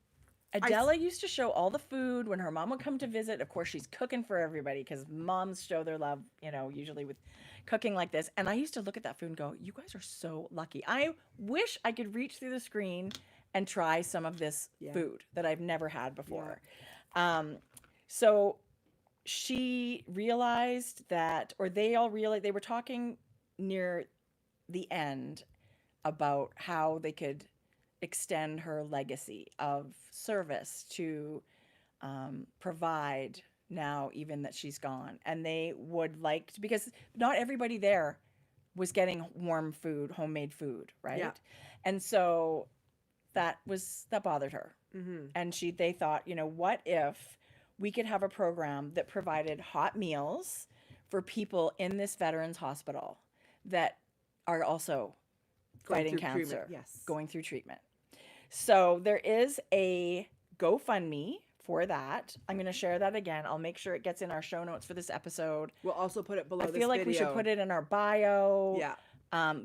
S2: Adela used to show all the food when her mom would come to visit. Of course, she's cooking for everybody because moms show their love, usually with cooking like this. And I used to look at that food and go, you guys are so lucky. I wish I could reach through the screen and try some of this food that I've never had before. So she realized that, or they all realized, they were talking near the end about how they could extend her legacy of service to provide now, even that she's gone. And they would like to, because not everybody there was getting warm food, homemade food, right?
S1: Yeah.
S2: And so that bothered her. And they thought, what if we could have a program that provided hot meals for people in this veterans hospital that are also fighting cancer, going through treatment. So there is a GoFundMe for that. I'm going to share that again. I'll make sure it gets in our show notes for this episode.
S1: We'll also put it below this
S2: I feel like we should put it in our bio.
S1: Yeah.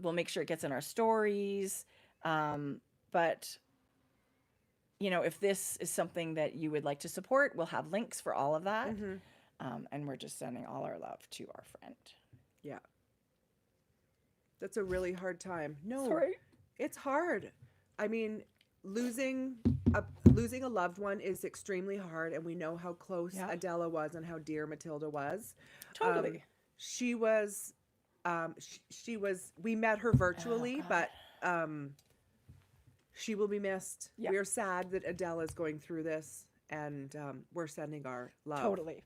S2: We'll make sure it gets in our stories. But, if this is something that you would like to support, we'll have links for all of that. And we're just sending all our love to our friend.
S1: Yeah. That's a really hard time. No,
S2: Sorry.
S1: It's hard. I mean, losing a loved one is extremely hard, and we know how close Adela was and how dear Matilda was.
S2: Totally.
S1: She was we met her virtually, but she will be missed.
S2: Yeah.
S1: We're sad that Adela is going through this, and we're sending our love.
S2: Totally.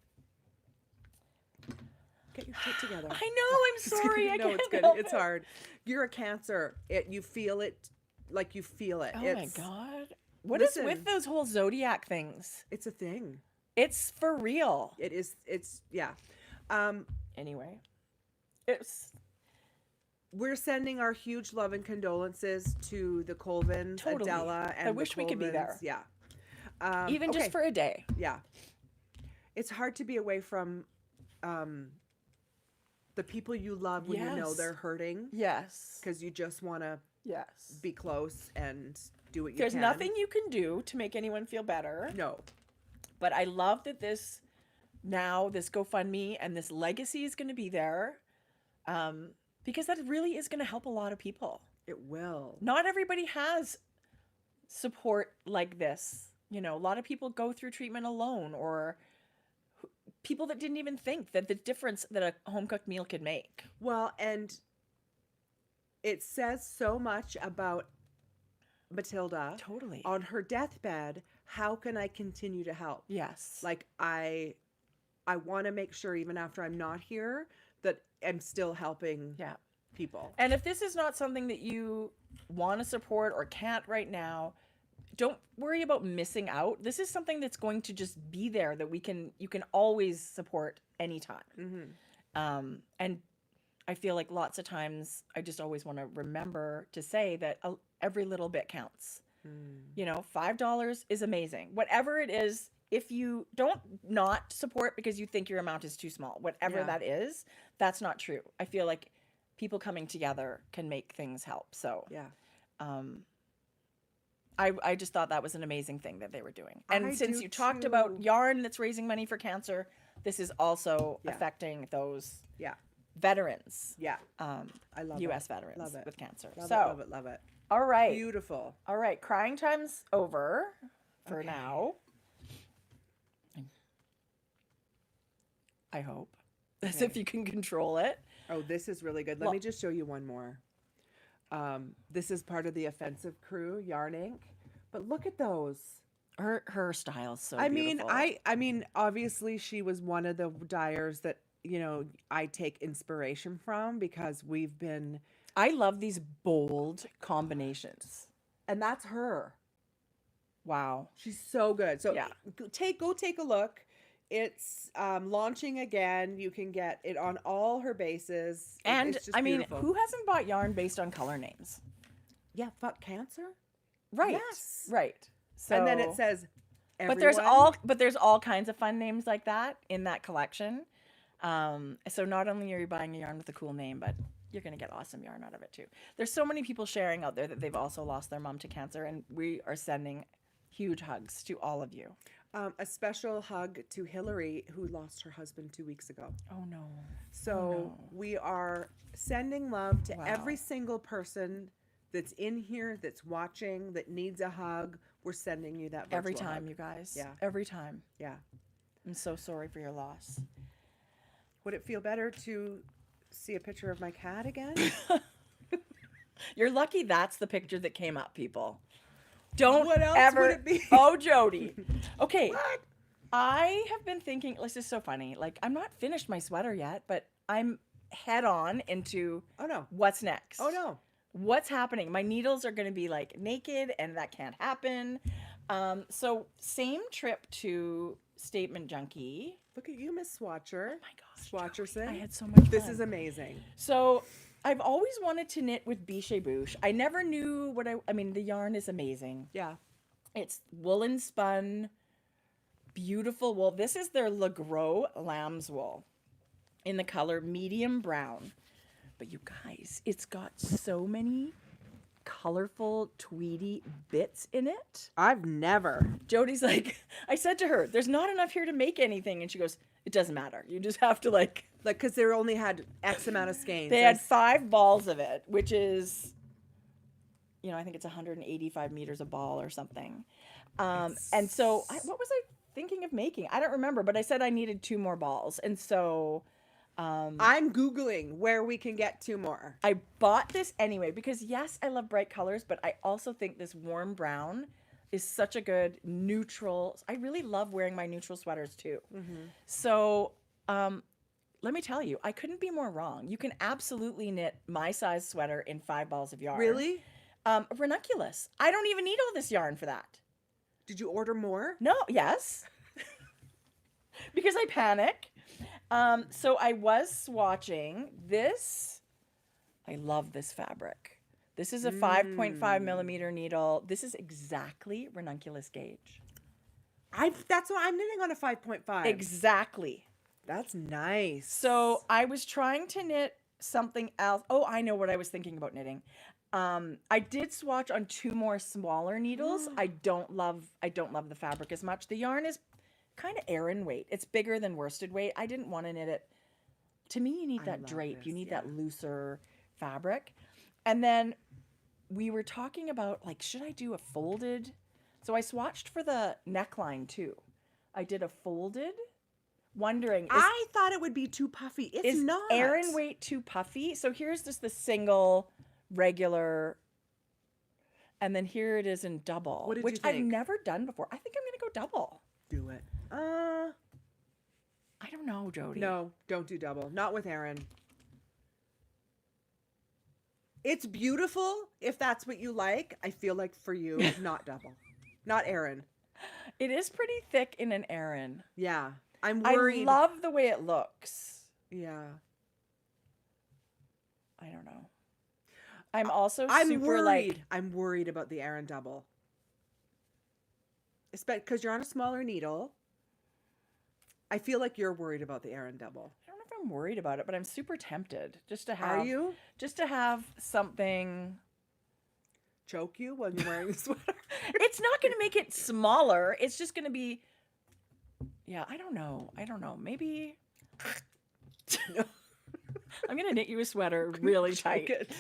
S1: Get your shit together.
S2: I know. I'm sorry.
S1: No, it's good. It's hard. You're a Cancer. You feel it. Like you feel it.
S2: Oh my God. What is with those whole zodiac things?
S1: It's a thing.
S2: It's for real.
S1: It is. It's, yeah.
S2: Anyway.
S1: We're sending our huge love and condolences to the Colvins,
S2: Totally.
S1: Adela, and
S2: I wish we could be there.
S1: Yeah.
S2: Even just for a day.
S1: Yeah. It's hard to be away from the people you love when you know they're hurting.
S2: Yes.
S1: Because you just want to be close and do what you can.
S2: There's nothing you can do to make anyone feel better.
S1: No.
S2: But I love that this GoFundMe and this legacy is going to be there. Because that really is going to help a lot of people.
S1: It will.
S2: Not everybody has support like this. A lot of people go through treatment alone, or people that didn't even think that the difference that a home-cooked meal could make.
S1: Well, and it says so much about Matilda.
S2: Totally.
S1: On her deathbed, how can I continue to help?
S2: Yes.
S1: Like, I want to make sure, even after I'm not here, that I'm still helping people.
S2: And if this is not something that you want to support or can't right now, don't worry about missing out. This is something that's going to just be there that you can always support anytime. And I feel like lots of times I just always want to remember to say that every little bit counts. $5 is amazing. Whatever it is, if you don't not support because you think your amount is too small, whatever that is, that's not true. I feel like people coming together can make things help. So I just thought that was an amazing thing that they were doing. And since you talked about yarn that's raising money for cancer, this is also affecting those veterans.
S1: Yeah. I love
S2: U.S.
S1: it.
S2: veterans
S1: Love it.
S2: with cancer.
S1: Love it. Love it.
S2: All right.
S1: Beautiful.
S2: All right. Crying time's over for now. I hope. As if you can control it.
S1: Oh, this is really good. Let me just show you one more. This is part of the offensive crew, Yarn Inc. But look at those.
S2: Her style's so
S1: beautiful.
S2: beautiful.
S1: I mean, obviously she was one of the dyers that, I take inspiration from, because
S2: I love these bold combinations.
S1: And that's her.
S2: Wow.
S1: She's so good. So go take a look. It's launching again. You can get it on all her bases.
S2: And
S1: it's just
S2: I mean,
S1: beautiful.
S2: who hasn't bought yarn based on color names?
S1: Yeah, fuck cancer.
S2: Right.
S1: Yes.
S2: Right. So,
S1: and then it says
S2: everyone. But there's all kinds of fun names like that in that collection. So not only are you buying a yarn with a cool name, but you're going to get awesome yarn out of it too. There's so many people sharing out there that they've also lost their mom to cancer, and we are sending Huge hugs to all of you.
S1: A special hug to Hillary, who lost her husband 2 weeks ago.
S2: Oh no.
S1: So we are sending love to
S2: Wow.
S1: every single person that's in here, that's watching, that needs a hug. We're sending you that virtual
S2: Every time,
S1: hug.
S2: you guys.
S1: Yeah.
S2: Every time.
S1: Yeah.
S2: I'm so sorry for your loss.
S1: Would it feel better to see a picture of my cat again?
S2: You're lucky that's the picture that came up, people. Don't
S1: What else
S2: ever.
S1: would it be?
S2: Oh, Jodi. Okay.
S1: What?
S2: I have been thinking, this is so funny. Like, I'm not finished my sweater yet, but I'm head on into
S1: Oh, no.
S2: what's next.
S1: Oh, no.
S2: What's happening? My needles are going to be like naked, and that can't happen. So same trip to Statement Junkie.
S1: Look at you, Miss Swatcher.
S2: Oh my gosh,
S1: Swatcherson.
S2: Jodi, I had so much fun.
S1: This is amazing.
S2: So I've always wanted to knit with Biche Bouche. I never knew what I mean, the yarn is amazing.
S1: Yeah.
S2: It's woolen spun, beautiful wool. This is their Le Gros Lambswool in the color medium brown. But you guys, it's got so many colorful tweedy bits in it.
S1: I've never.
S2: Jodi's like, I said to her, there's not enough here to make anything. And she goes, it doesn't matter. You just have to like,
S1: Because they only had X amount of skeins.
S2: they had 5 balls of it, which is, you know, I think it's 185 meters a ball or something. And so what was I thinking of making? I don't remember, but I said I needed 2 more balls. And so
S1: I'm Googling where we can get 2 more.
S2: I bought this anyway because yes, I love bright colors, but I also think this warm brown is such a good neutral. I really love wearing my neutral sweaters too. So let me tell you, I couldn't be more wrong. You can absolutely knit my size sweater in 5 balls of yarn.
S1: Really?
S2: Ranunculus. I don't even need all this yarn for that.
S1: Did you order more?
S2: No, yes. Because I panic. So I was swatching this. I love this fabric. This is a 5.5 millimeter needle. This is exactly ranunculus gauge.
S1: That's what I'm knitting on a 5.5.
S2: Exactly.
S1: That's nice.
S2: So I was trying to knit something else. Oh, I know what I was thinking about knitting. I did swatch on 2 more smaller needles. I don't love the fabric as much. The yarn is kind of Aran weight. It's bigger than worsted weight. I didn't want to knit it. To me, you need that drape. You need that looser fabric. And then we were talking about, like, should I do a folded? So I swatched for the neckline too. I did a folded, wondering,
S1: I thought it would be too puffy. It's
S2: is
S1: not.
S2: Aran weight too puffy? So here's just the single regular, and then here it is in double,
S1: What did
S2: which
S1: you think?
S2: I've never done before. I think I'm gonna go double.
S1: Do it.
S2: I don't know, Jodi.
S1: No, don't do double. Not with Aran. It's beautiful if that's what you like. I feel like for you, not double. Not Aran.
S2: It is pretty thick in an Aran.
S1: Yeah. I'm worried.
S2: I love the way it looks.
S1: Yeah.
S2: I don't know. I'm also
S1: I'm
S2: super
S1: worried.
S2: like,
S1: I'm worried about the Aran double. Because you're on a smaller needle. I feel like you're worried about the Aran double.
S2: I don't know if I'm worried about it, but I'm super tempted just to have.
S1: Are you?
S2: Just to have something.
S1: Choke you when you're wearing the sweater?
S2: It's not going to make it smaller. It's just going to be. Yeah, I don't know. Maybe. I'm going to knit you a sweater really tight.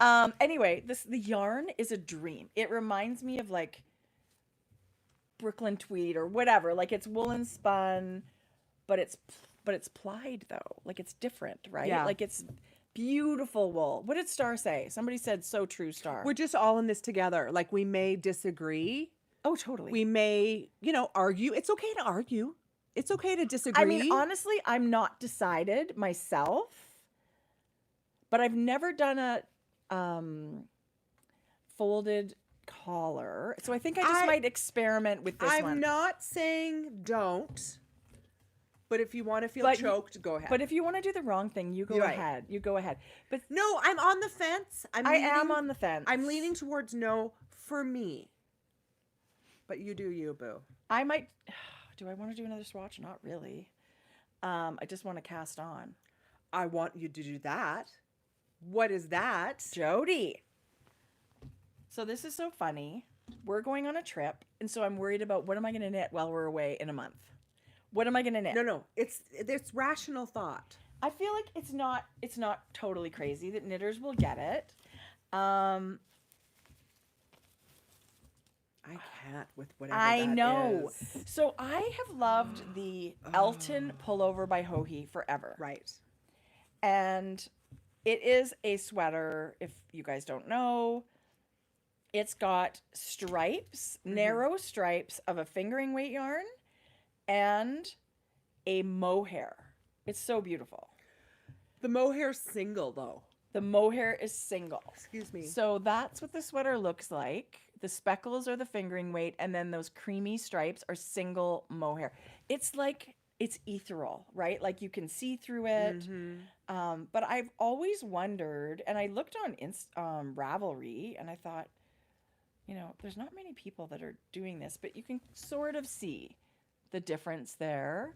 S2: Anyway, the yarn is a dream. It reminds me of like Brooklyn tweed or whatever. Like it's woolen spun, but it's plied though. Like it's different, right?
S1: Yeah.
S2: Like it's beautiful wool. What did Star say? Somebody said so true, Star.
S1: We're just all in this together. Like we may disagree.
S2: Oh, totally.
S1: We may, argue. It's okay to argue. It's okay to disagree.
S2: I mean, honestly, I'm not decided myself, but I've never done a folded collar. So I think I just might experiment with this one.
S1: I'm not saying don't, but if you want to feel choked, go ahead.
S2: But if you want to do the wrong thing, you go ahead. You go ahead. But
S1: no, I'm on the fence.
S2: I am on the fence.
S1: I'm leaning towards no for me. But you do you, boo.
S2: I might. Do I want to do another swatch? Not really. I just want to cast on.
S1: I want you to do that. What is that?
S2: Jodi. So this is so funny. we're going on a trip, and so I'm worried about what am I going to knit while we're away in a month? What am I going to knit?
S1: No, it's rational thought.
S2: I feel like it's not totally crazy that knitters will get it. I
S1: can't with whatever
S2: I
S1: that
S2: know.
S1: is.
S2: So I have loved the Elton pullover by Joji forever.
S1: Right.
S2: And it is a sweater, if you guys don't know. It's got stripes, narrow stripes of a fingering weight yarn and a mohair. It's so beautiful.
S1: The mohair's single, though.
S2: The mohair is single.
S1: Excuse me.
S2: So that's what the sweater looks like. The speckles are the fingering weight, and then those creamy stripes are single mohair. It's like, it's ethereal, right? Like you can see through it. But I've always wondered, and I looked on Ravelry, and I thought, you know, there's not many people that are doing this, but you can sort of see the difference there.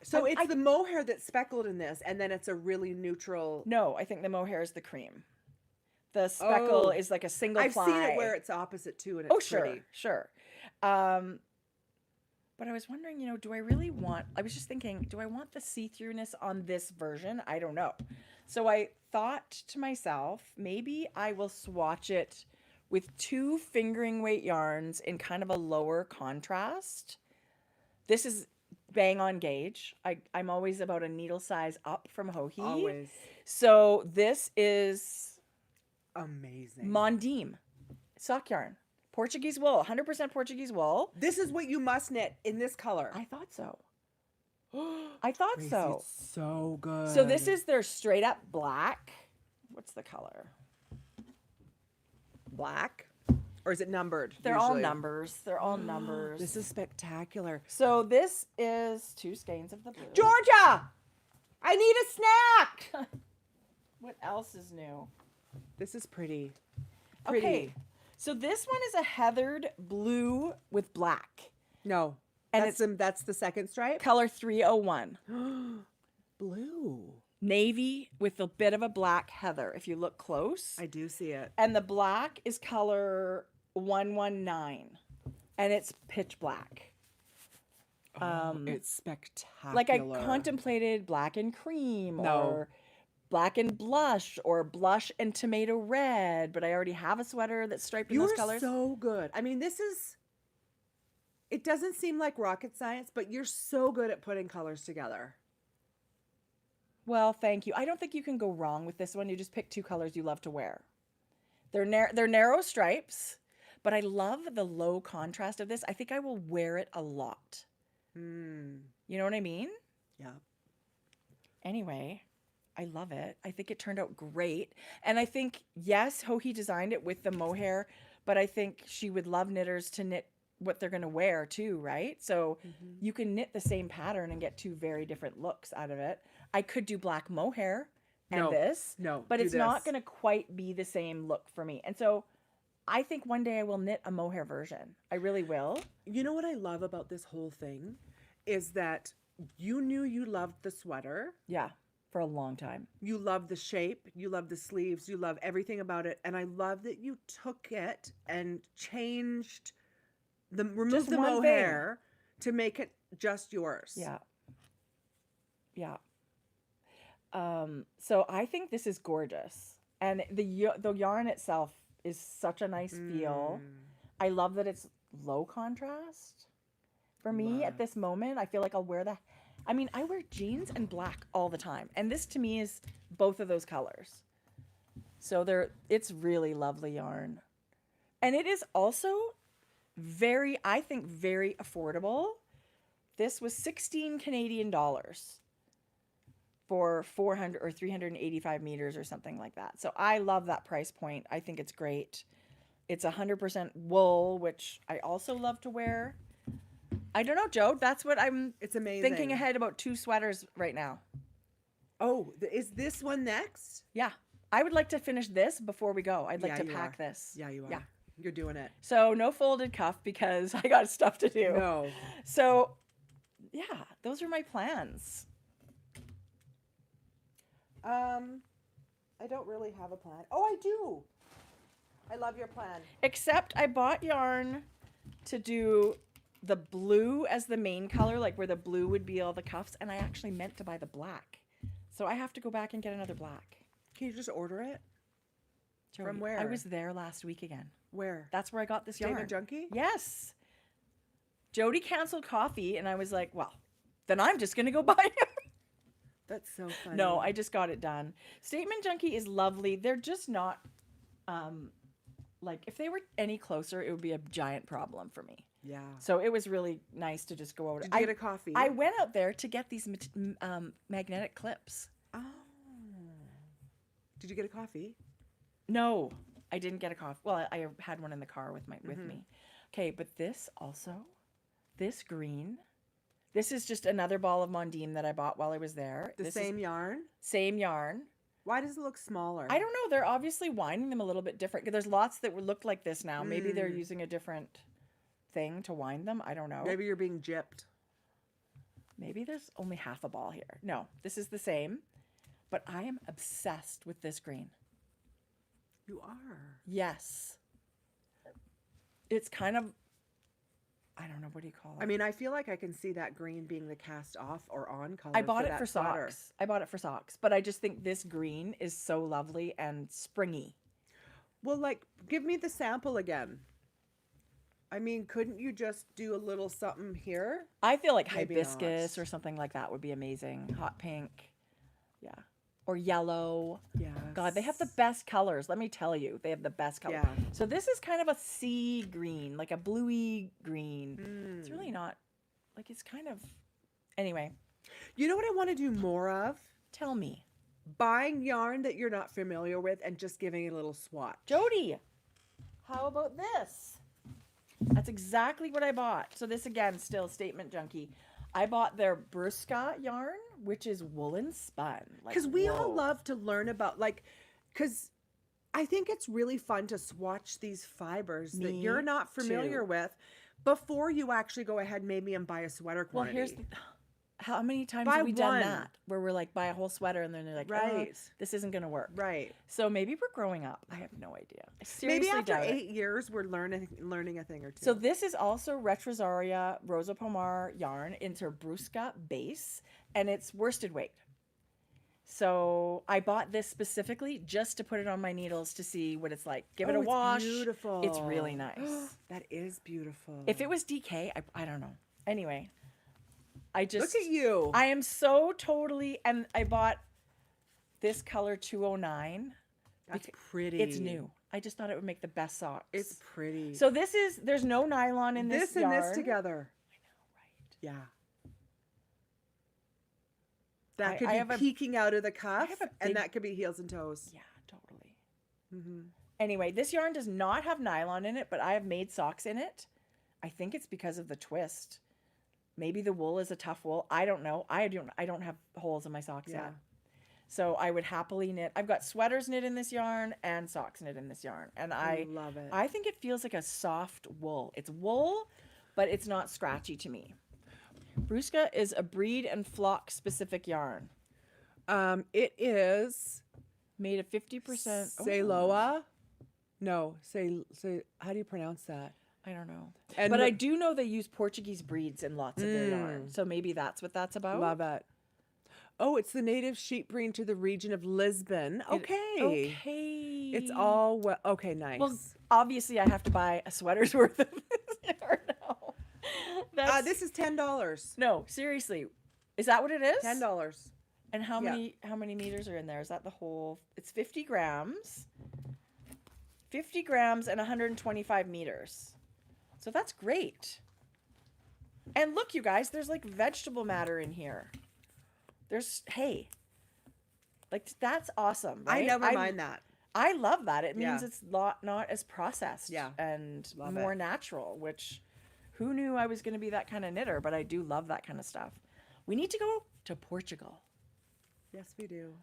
S1: So it's the mohair that's speckled in this, and then it's a really neutral.
S2: No, I think the mohair is the cream. The speckle is like a single ply.
S1: I've seen it where it's opposite too, and it's pretty.
S2: Sure. But I was wondering, you know, do I really want, I was just thinking, do I want the see-throughness on this version? I don't know. So I thought to myself, maybe I will swatch it with 2 fingering weight yarns in kind of a lower contrast. This is bang on gauge. I'm always about a needle size up from Joji.
S1: Always.
S2: So this is
S1: amazing.
S2: Mondim sock yarn. Portuguese wool, 100% Portuguese wool.
S1: This is what you must knit in this color.
S2: I thought so. I thought
S1: Tracie,
S2: so.
S1: It's so good.
S2: So this is their straight up black. What's the color?
S1: Black? Or is it numbered?
S2: They're all
S1: usually?
S2: numbers. They're all numbers.
S1: This is spectacular.
S2: So this is 2 skeins of the blue.
S1: Georgia! I need a snack!
S2: What else is new?
S1: This is pretty.
S2: Okay. So this one is a heathered blue with black.
S1: No.
S2: And
S1: that's the second stripe?
S2: Color 301.
S1: Blue.
S2: Navy with a bit of a black heather, if you look close.
S1: I do see it.
S2: And the black is color 119. And it's pitch black.
S1: It's spectacular.
S2: Like I contemplated black and cream or black and blush or blush and tomato red, but I already have a sweater that's striped in those colors.
S1: You're so good. I mean, it doesn't seem like rocket science, but you're so good at putting colors together.
S2: Well, thank you. I don't think you can go wrong with this one. You just pick 2 colors you love to wear. They're narrow stripes, but I love the low contrast of this. I think I will wear it a lot. You know what I mean?
S1: Yeah.
S2: Anyway, I love it. I think it turned out great. And I think, yes, Joji designed it with the mohair, but I think she would love knitters to knit what they're going to wear too, right? So you can knit the same pattern and get 2 very different looks out of it. I could do black mohair and but it's not going to quite be the same look for me. And so I think one day I will knit a mohair version. I really will.
S1: You know what I love about this whole thing is that you knew you loved the sweater.
S2: Yeah, for a long time.
S1: You love the shape. You love the sleeves. You love everything about it. And I love that you took it and changed removed the mohair to make it just yours.
S2: Yeah. Yeah. So I think this is gorgeous. And the yarn itself is such a nice feel. I love that it's low contrast. For me at this moment, I feel like I'll wear I wear jeans and black all the time. And this to me is both of those colors. So it's really lovely yarn. And it is also very affordable. This was 16 Canadian dollars for 400 or 385 meters or something like that. So I love that price point. I think it's great. It's 100% wool, which I also love to wear. I don't know, Joe. That's what
S1: It's amazing.
S2: Thinking ahead about 2 sweaters right now.
S1: Oh, is this one next?
S2: Yeah. I would like to finish this before we go. I'd like to
S1: you
S2: pack
S1: are.
S2: this.
S1: Yeah, you are.
S2: Yeah.
S1: You're doing it.
S2: So no folded cuff because I got stuff to do.
S1: No.
S2: So yeah, those are my plans.
S1: I don't really have a plan. Oh, I do. I love your plan.
S2: Except I bought yarn to do the blue as the main color, like where the blue would be all the cuffs, and I actually meant to buy the black. So I have to go back and get another black.
S1: Can you just order it?
S2: Jodi,
S1: From where?
S2: I was there last week again.
S1: Where?
S2: That's where I got this yarn.
S1: Statement Junkie?
S2: Yes. Jodi canceled coffee, and I was like, well, then I'm just going to go buy it.
S1: That's so funny.
S2: No, I just got it done. Statement Junkie is lovely. They're just not, like, if they were any closer, it would be a giant problem for me.
S1: Yeah.
S2: So it was really nice to just go out.
S1: Did you get a coffee?
S2: I went out there to get these magnetic clips.
S1: Oh. Did you get a coffee?
S2: No, I didn't get a coffee. Well, I had one in the car with me. Okay, but this also, this green, this is just another ball of Mondim that I bought while I was there.
S1: The same yarn?
S2: Same yarn.
S1: Why does it look smaller?
S2: I don't know. They're obviously winding them a little bit different. There's lots that would look like this now. Maybe they're using a different thing to wind them. I don't know.
S1: Maybe you're being gypped.
S2: Maybe there's only half a ball here. No, this is the same. But I am obsessed with this green.
S1: You are.
S2: Yes. It's kind of, I don't know, what do you call it?
S1: I mean, I feel like I can see that green being the cast off or on color.
S2: I bought it for
S1: sweater.
S2: socks. I bought it for socks. But I just think this green is so lovely and springy.
S1: Well, like, give me the sample again. I mean, couldn't you just do a little something here?
S2: I feel like
S1: Maybe
S2: hibiscus
S1: not.
S2: or something like that would be amazing. Hot pink. Yeah. Or yellow.
S1: Yeah.
S2: God, they have the best colors. Let me tell you, they have the best colors.
S1: Yeah.
S2: So this is kind of a sea green, like a bluey green. It's really not, like it's kind of, anyway.
S1: You know what I want to do more of?
S2: Tell me.
S1: Buying yarn that you're not familiar with and just giving it a little swatch.
S2: Jodi, how about this? That's exactly what I bought. So this, again, still Statement Junkie. I bought their Brusca yarn, which is woolen spun.
S1: Because we all love to learn about, like, because I think it's really fun to swatch these fibers that you're not familiar with before you actually go ahead maybe and buy a sweater quantity.
S2: Well, here's the, how many times
S1: Buy
S2: have we done
S1: one.
S2: that? Where we're like, buy a whole sweater and then they're like,
S1: Right.
S2: oh, this isn't going to work.
S1: Right.
S2: So maybe we're growing up. I have no idea. I
S1: Maybe
S2: seriously
S1: after
S2: doubt it.
S1: 8 years, we're learning a thing or two.
S2: So this is also Retrosaria Rosa Pomar yarn into Brusca base, and it's worsted weight. So I bought this specifically just to put it on my needles to see what it's like. Give it a wash.
S1: Beautiful.
S2: It's really nice.
S1: That is beautiful.
S2: If it was DK, I don't know. Anyway, I just
S1: Look at you.
S2: I am so totally, and I bought this color 209.
S1: That's
S2: Beca-
S1: pretty.
S2: It's new. I just thought it would make the best socks.
S1: It's pretty.
S2: So this is, there's no nylon in this
S1: and
S2: yarn.
S1: this together.
S2: I know, right?
S1: Yeah. That
S2: I
S1: could
S2: have
S1: be
S2: a-
S1: peeking out of the cuff,
S2: have a big-
S1: and that could be heels and toes.
S2: Yeah, totally.
S1: Mm-hmm.
S2: Anyway, this yarn does not have nylon in it, but I have made socks in it. I think it's because of the twist. Maybe the wool is a tough wool. I don't know. I don't have holes in my socks
S1: Yeah.
S2: yet. So I would happily knit. I've got sweaters knit in this yarn and socks knit in this yarn. And
S1: I love it.
S2: I think it feels like a soft wool. It's wool, but it's not scratchy to me. Brusca is a breed and flock specific yarn.
S1: It is
S2: Made of 50%.
S1: Saloa. No, say. How do you pronounce that?
S2: I don't know.
S1: And
S2: But I do know they use Portuguese breeds in lots of their
S1: Mm.
S2: yarn. So maybe that's what that's about.
S1: Love it. Oh, it's the native sheep breed to the region of Lisbon. Okay.
S2: Okay.
S1: It's all well. Okay, nice.
S2: Well, obviously, I have to buy a sweater's worth of this yarn now. That's,
S1: this is $10.
S2: no, seriously. Is that what it is?
S1: $10.
S2: And how
S1: Yeah.
S2: many meters are in there? Is that the whole? It's 50 grams. 50 grams and 125 meters. So that's great. And look, you guys, there's like vegetable matter in here. There's hay. Like that's awesome.
S1: I
S2: right?
S1: never mind that.
S2: I love that. It means
S1: Yeah.
S2: it's not as processed
S1: Yeah.
S2: and
S1: Love
S2: more
S1: it.
S2: natural, which who knew I was going to be that kind of knitter, but I do love that kind of stuff. We need to go to Portugal.
S1: Yes, we do.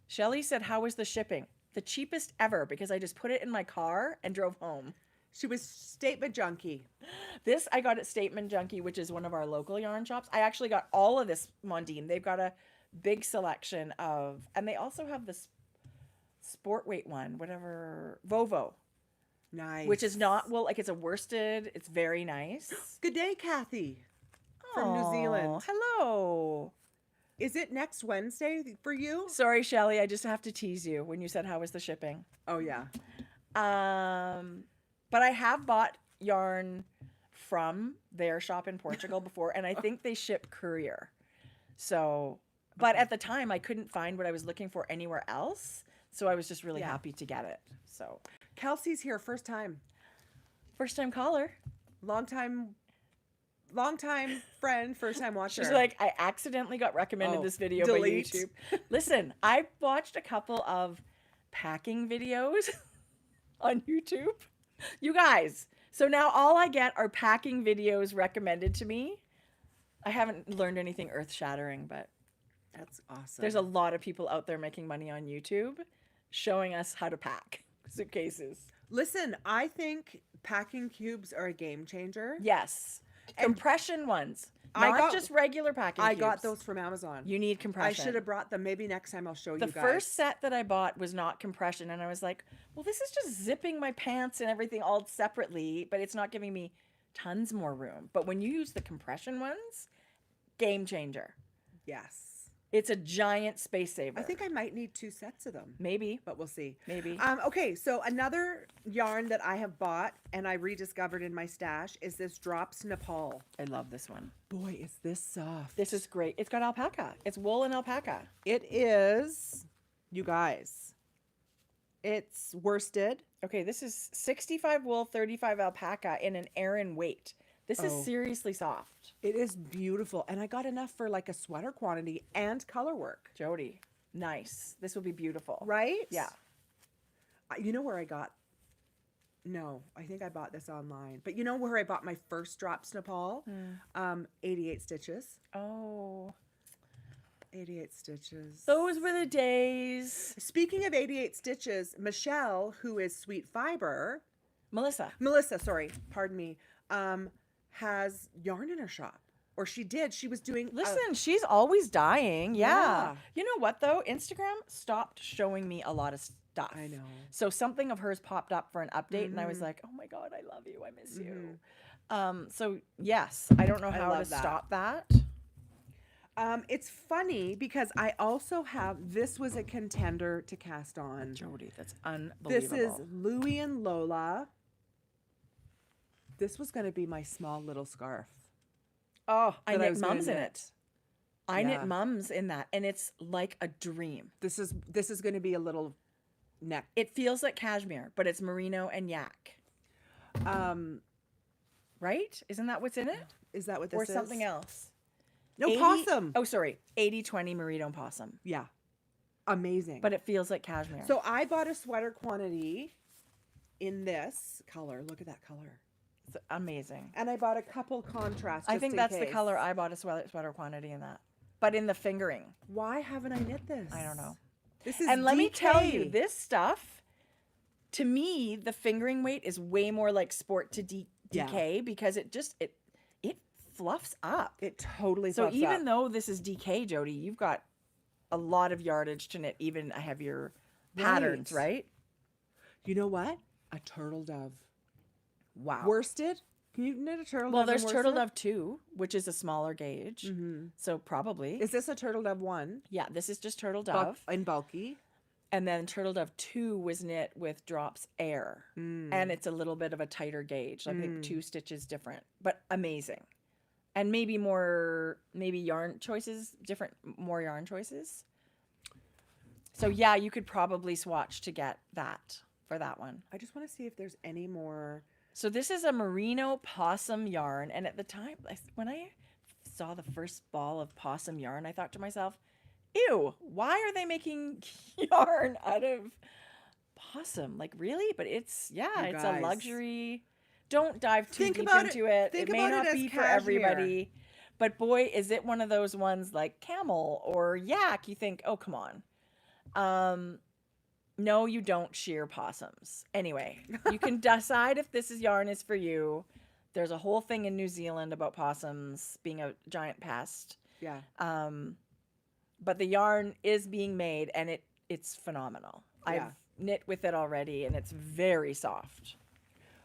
S2: Shelly said, how was the shipping? The cheapest ever because I just put it in my car and drove home.
S1: She was Statement Junkie.
S2: This I got at Statement Junkie, which is one of our local yarn shops. I actually got all of this Mondim. They've got a big selection of, and they also have this sport weight one, whatever, Vovo.
S1: Nice.
S2: which is not, well, like it's a worsted. It's very nice.
S1: Good day, Kathy from New
S2: Aw,
S1: Zealand.
S2: Hello.
S1: Is it next Wednesday for you?
S2: Sorry, Shelly. I just have to tease you when you said, how was the shipping?
S1: Oh, yeah.
S2: But I have bought yarn from their shop in Portugal before, and I think they ship courier. So, but at the time I couldn't find what I was looking for anywhere else. So I was just really happy to get it. So
S1: Kelsey's here, first time.
S2: first time caller.
S1: Long time friend, first time watcher.
S2: She's like, I accidentally got recommended this video
S1: delete.
S2: by YouTube. Listen, I watched a couple of packing videos on YouTube. You guys, so now all I get are packing videos recommended to me. I haven't learned anything earth-shattering, but
S1: That's awesome.
S2: there's a lot of people out there making money on YouTube showing us how to pack suitcases.
S1: Listen, I think packing cubes are a game changer.
S2: Yes. Compression ones.
S1: I
S2: Not
S1: got-
S2: just regular packing
S1: I
S2: cubes.
S1: got those from Amazon.
S2: You need
S1: I
S2: compression.
S1: should have brought them. Maybe next time I'll show you
S2: The
S1: guys.
S2: first set that I bought was not compression, and I was like, well, this is just zipping my pants and everything all separately, but it's not giving me tons more room. But when you use the compression ones, game changer.
S1: Yes.
S2: It's a giant space saver.
S1: I think I might need 2 sets of them,
S2: maybe.
S1: but we'll see.
S2: Maybe.
S1: Okay, so another yarn that I have bought and I rediscovered in my stash is this Drops Nepal.
S2: I love this one.
S1: Boy, is this soft.
S2: This is great. It's got alpaca. It's wool and alpaca.
S1: It is, you guys, it's worsted.
S2: Okay, this is 65 wool, 35 alpaca in an Aran weight. This is seriously soft.
S1: It is beautiful. And I got enough for like a sweater quantity and color work.
S2: Jodi, nice. This will be beautiful.
S1: Right?
S2: Yeah.
S1: You know where I got? No, I think I bought this online. But you know where I bought my first Drops Nepal? 88 stitches.
S2: Oh,
S1: 88 stitches.
S2: those were the days.
S1: Speaking of 88 stitches, Michelle, who is Sweet Fiber, Melissa, sorry, pardon me, has yarn in her shop. Or she did. She was doing.
S2: Listen, she's always dying. Yeah.
S1: Yeah.
S2: You know what, though? Instagram stopped showing me a lot of stuff.
S1: I know.
S2: So something of hers popped up for an update, and I was like, oh my God, I love you. I miss you. So, yes, I don't know how to
S1: love that.
S2: stop that.
S1: It's funny because I also have. This was a contender to cast on.
S2: Jodi, that's unbelievable.
S1: This is Louie and Lola. This was going to be my small little scarf.
S2: Oh, I
S1: that I
S2: knit
S1: was gonna
S2: mums in
S1: knit.
S2: it. I
S1: Yeah.
S2: knit mums in that, and it's like a dream.
S1: This is going to be a little neck.
S2: It feels like cashmere, but it's merino and yak. Right? Isn't that what's in it?
S1: Is that what this
S2: Or
S1: is?
S2: something else?
S1: No,
S2: 80
S1: possum.
S2: Oh, sorry. 80-20 merino possum.
S1: Yeah. Amazing.
S2: But it feels like cashmere.
S1: So I bought a sweater quantity in this color. Look at that color.
S2: It's amazing.
S1: And I bought a couple contrasts.
S2: I
S1: just
S2: think
S1: in
S2: that's the
S1: case.
S2: color I bought a sweater quantity in that. But in the fingering.
S1: Why haven't I knit this?
S2: I don't know.
S1: This is
S2: And let me tell you,
S1: DK.
S2: this stuff, to me, the fingering weight is way more like sport to
S1: Yeah.
S2: DK because it fluffs up.
S1: It totally.
S2: So
S1: fluffs
S2: even
S1: up.
S2: though this is DK, Jodi, you've got a lot of yardage to knit even heavier patterns, right?
S1: You know what? A turtle dove.
S2: Wow.
S1: Worsted? Can you knit a turtle dove?
S2: Well,
S1: in
S2: there's Turtle
S1: worsted?
S2: Dove 2, which is a smaller gauge. So probably.
S1: Is this a turtle dove 1?
S2: Yeah, this is just Turtle Dove.
S1: In bulky.
S2: And then Turtle Dove 2 was knit with Drops Air. And it's a little bit of a tighter gauge. I think 2 stitches different, but amazing. And maybe yarn choices, more yarn choices. So yeah, you could probably swatch to get that for that one.
S1: I just want to see if there's any more.
S2: So this is a Merino Possum yarn. And at the time, when I saw the first ball of possum yarn, I thought to myself, ew, why are they making yarn out of possum? Like, really? But it's
S1: You
S2: a
S1: guys.
S2: luxury. Don't dive too
S1: Think
S2: deep
S1: about
S2: into it.
S1: think
S2: It may
S1: about it
S2: not
S1: as
S2: be for
S1: cashmere.
S2: everybody. But boy, is it one of those ones like camel or yak. You think, oh, come on. No, you don't shear possums. Anyway, you can decide if this yarn is for you. There's a whole thing in New Zealand about possums being a giant pest.
S1: Yeah.
S2: But the yarn is being made, and it's phenomenal.
S1: Yeah.
S2: I've knit with it already, and it's very soft.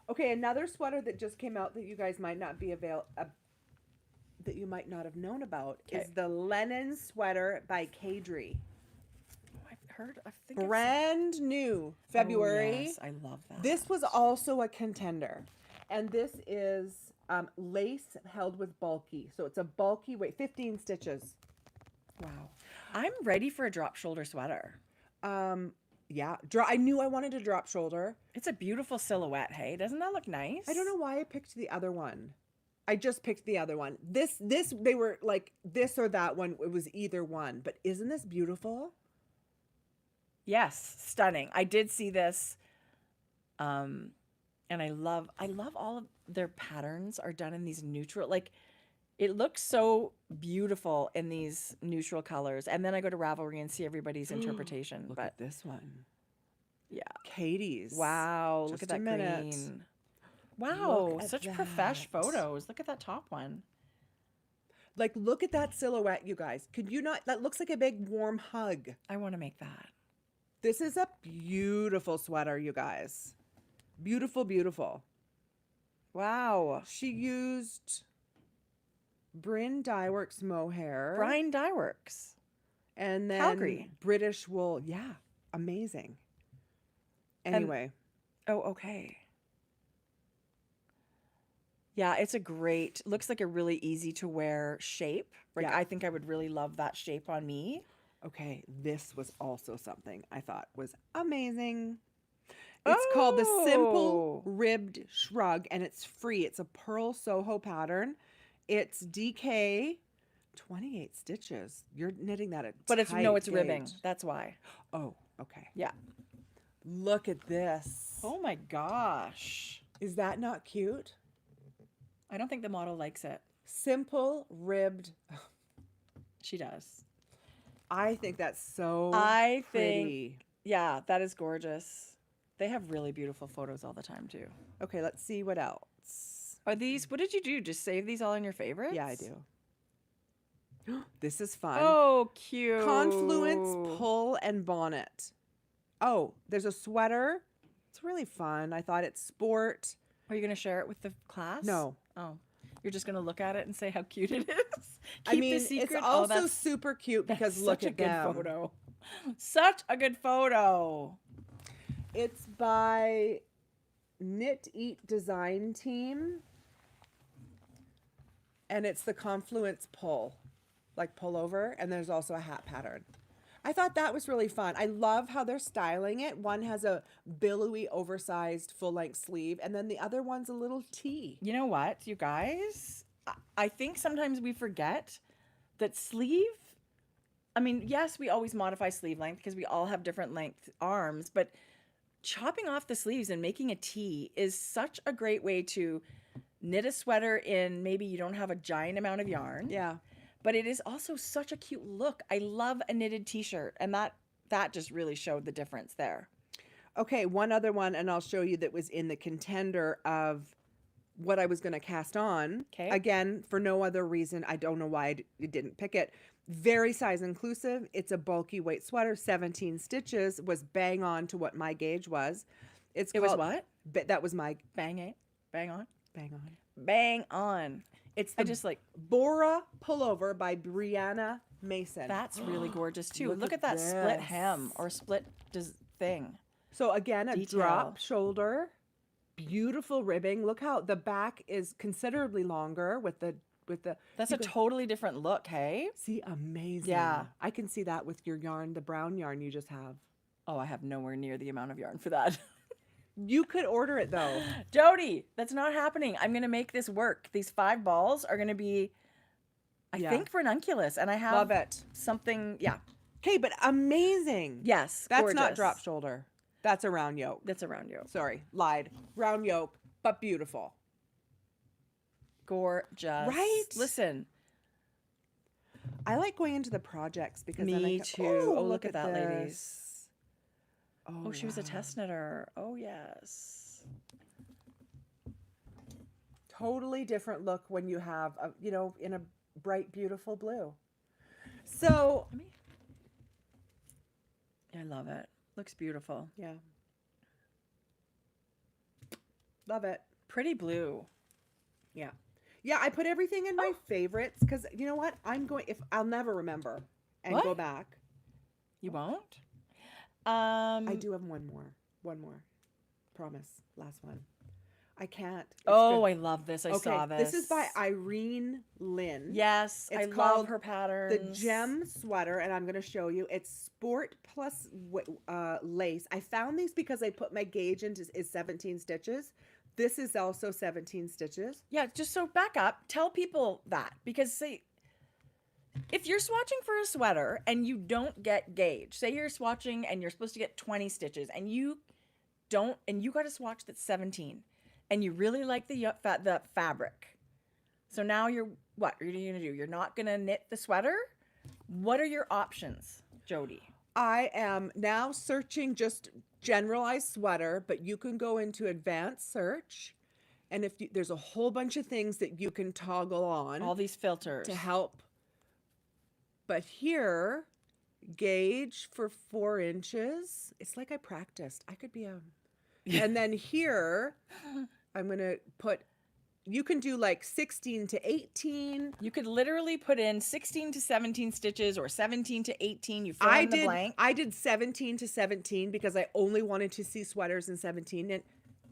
S1: Okay, another sweater that just came out that you guys might not be that you might not have known about is the Linen Sweater by Kadri.
S2: I think
S1: Brand new, February.
S2: Oh, yes, I love that.
S1: This was also a contender. And this is lace held with bulky. So it's a bulky weight, 15 stitches.
S2: Wow. I'm ready for a drop shoulder sweater.
S1: Yeah, I knew I wanted a drop shoulder.
S2: It's a beautiful silhouette, hey? Doesn't that look nice?
S1: I don't know why I picked the other one. I just picked the other one. This they were like this or that one. It was either one. But isn't this beautiful?
S2: Yes, stunning. I did see this. And I love all of their patterns are done in these neutral, like it looks so beautiful in these neutral colors. And then I go to Ravelry and see everybody's interpretation.
S1: Look
S2: but
S1: at this one.
S2: Yeah.
S1: Katie's.
S2: Wow. Look
S1: Just
S2: at that
S1: a minute.
S2: green. Wow.
S1: Look at
S2: Such
S1: that.
S2: profesh photos. Look at that top one.
S1: Like, look at that silhouette, you guys. Could you not? That looks like a big warm hug.
S2: I want to make that.
S1: This is a beautiful sweater, you guys. Beautiful, beautiful.
S2: Wow.
S1: She used Bryn Dyeworks mohair.
S2: Brian Dyeworks.
S1: And then
S2: Calgary.
S1: British wool. Yeah, amazing. Anyway.
S2: Oh, okay. Yeah, it's a great, looks like a really easy to wear shape. Like,
S1: Yeah.
S2: I think I would really love that shape on me.
S1: Okay, this was also something I thought was amazing. It's called the Simple Ribbed Shrug, and it's free. It's a pearl Soho pattern. It's DK 28 stitches. You're knitting that at
S2: But it's
S1: tight
S2: ribbing.
S1: gauge.
S2: That's why.
S1: Oh, okay.
S2: Yeah.
S1: Look at this.
S2: Oh my gosh.
S1: Is that not cute?
S2: I don't think the model likes it.
S1: Simple ribbed.
S2: She does.
S1: I think that's so
S2: I
S1: pretty.
S2: think, yeah, that is gorgeous. They have really beautiful photos all the time too.
S1: Okay, let's see what else.
S2: Are these, what did you do? Just save these all in your favorites?
S1: Yeah, I do. This is fun.
S2: Oh, cute.
S1: Confluence pull and bonnet. Oh, there's a sweater. It's really fun. I thought it's sport.
S2: Are you going to share it with the class?
S1: No.
S2: Oh, you're just going to look at it and say how cute it is? Keep
S1: I mean,
S2: the secret.
S1: it's also super cute because look
S2: such
S1: at
S2: a good
S1: them.
S2: photo. Such a good photo.
S1: It's by Knit Eat Design Team. And it's the Confluence pull, like pull over. And there's also a hat pattern. I thought that was really fun. I love how they're styling it. One has a billowy, oversized, full-length sleeve, and then the other one's a little tee.
S2: You know what, you guys? I think sometimes we forget that sleeve, I mean, yes, we always modify sleeve length because we all have different length arms, but chopping off the sleeves and making a tee is such a great way to knit a sweater in maybe you don't have a giant amount of yarn.
S1: Yeah.
S2: But it is also such a cute look. I love a knitted t-shirt, and that just really showed the difference there.
S1: Okay, one other one, and I'll show you that was in the contender of what I was going to cast on.
S2: Okay.
S1: Again, for no other reason. I don't know why I didn't pick it. Very size inclusive. It's a bulky weight sweater. 17 stitches was bang on to what my gauge was. It
S2: was what?
S1: That was my
S2: Bang it. Bang on.
S1: bang on.
S2: Bang on.
S1: It's
S2: I
S1: the
S2: just like,
S1: Bora pullover by Brianna Mason.
S2: that's really gorgeous too.
S1: Look
S2: Look
S1: at
S2: at that split
S1: this.
S2: hem or split thing.
S1: So again, a
S2: Detail.
S1: drop shoulder, beautiful ribbing. Look how the back is considerably longer with the
S2: That's a totally different look, hey?
S1: see, amazing.
S2: Yeah.
S1: I can see that with your yarn, the brown yarn you just have.
S2: Oh, I have nowhere near the amount of yarn for that.
S1: You could order it though.
S2: Jodi, that's not happening. I'm going to make this work. These 5 balls are going to be, I
S1: Yeah.
S2: think, ranunculus. And I have
S1: Love it.
S2: something, yeah.
S1: Okay, but amazing.
S2: Yes,
S1: That's not
S2: gorgeous.
S1: drop shoulder. That's a round yoke.
S2: That's around you.
S1: Sorry, lied. Round yoke, but beautiful.
S2: Gorgeous.
S1: Right?
S2: Listen.
S1: I like going into the projects because then I
S2: Me
S1: can,
S2: too. Oh, look at that,
S1: this.
S2: ladies. Oh, she was a
S1: wow.
S2: test knitter. Oh, yes.
S1: Totally different look when you have, in a bright, beautiful blue. So,
S2: I love it. Looks beautiful.
S1: yeah. Love it.
S2: Pretty blue.
S1: Yeah. Yeah, I put everything in my favorites because you know what? I'll never remember and go
S2: What?
S1: back.
S2: You won't?
S1: I do have one more. One more. Promise. Last one. I can't. It's
S2: Oh,
S1: good.
S2: I love this. I
S1: Okay,
S2: saw this.
S1: this is by Irene Lynn.
S2: Yes,
S1: It's
S2: I
S1: called
S2: love her
S1: The
S2: patterns.
S1: Gem Sweater, and I'm going to show you. It's sport plus lace. I found these because I put my gauge into is 17 stitches. This is also 17 stitches.
S2: Yeah, just so back up. Tell people that because say if you're swatching for a sweater and you don't get gauge, say you're swatching and you're supposed to get 20 stitches and you don't, and you got a swatch that's 17 and you really like the fabric. So now what are you going to do? You're not going to knit the sweater? What are your options, Jodi?
S1: I am now searching just generalized sweater, but you can go into advanced search. And there's a whole bunch of things that you can toggle on.
S2: All these filters.
S1: To help. But here, gauge for 4 inches. It's like I practiced. I could be a... And then here, I'm going to put... You can do like 16 to 18.
S2: You could literally put in 16 to 17 stitches or 17 to 18. You fill in the blank.
S1: I did 17 to 17 because I only wanted to see sweaters in 17.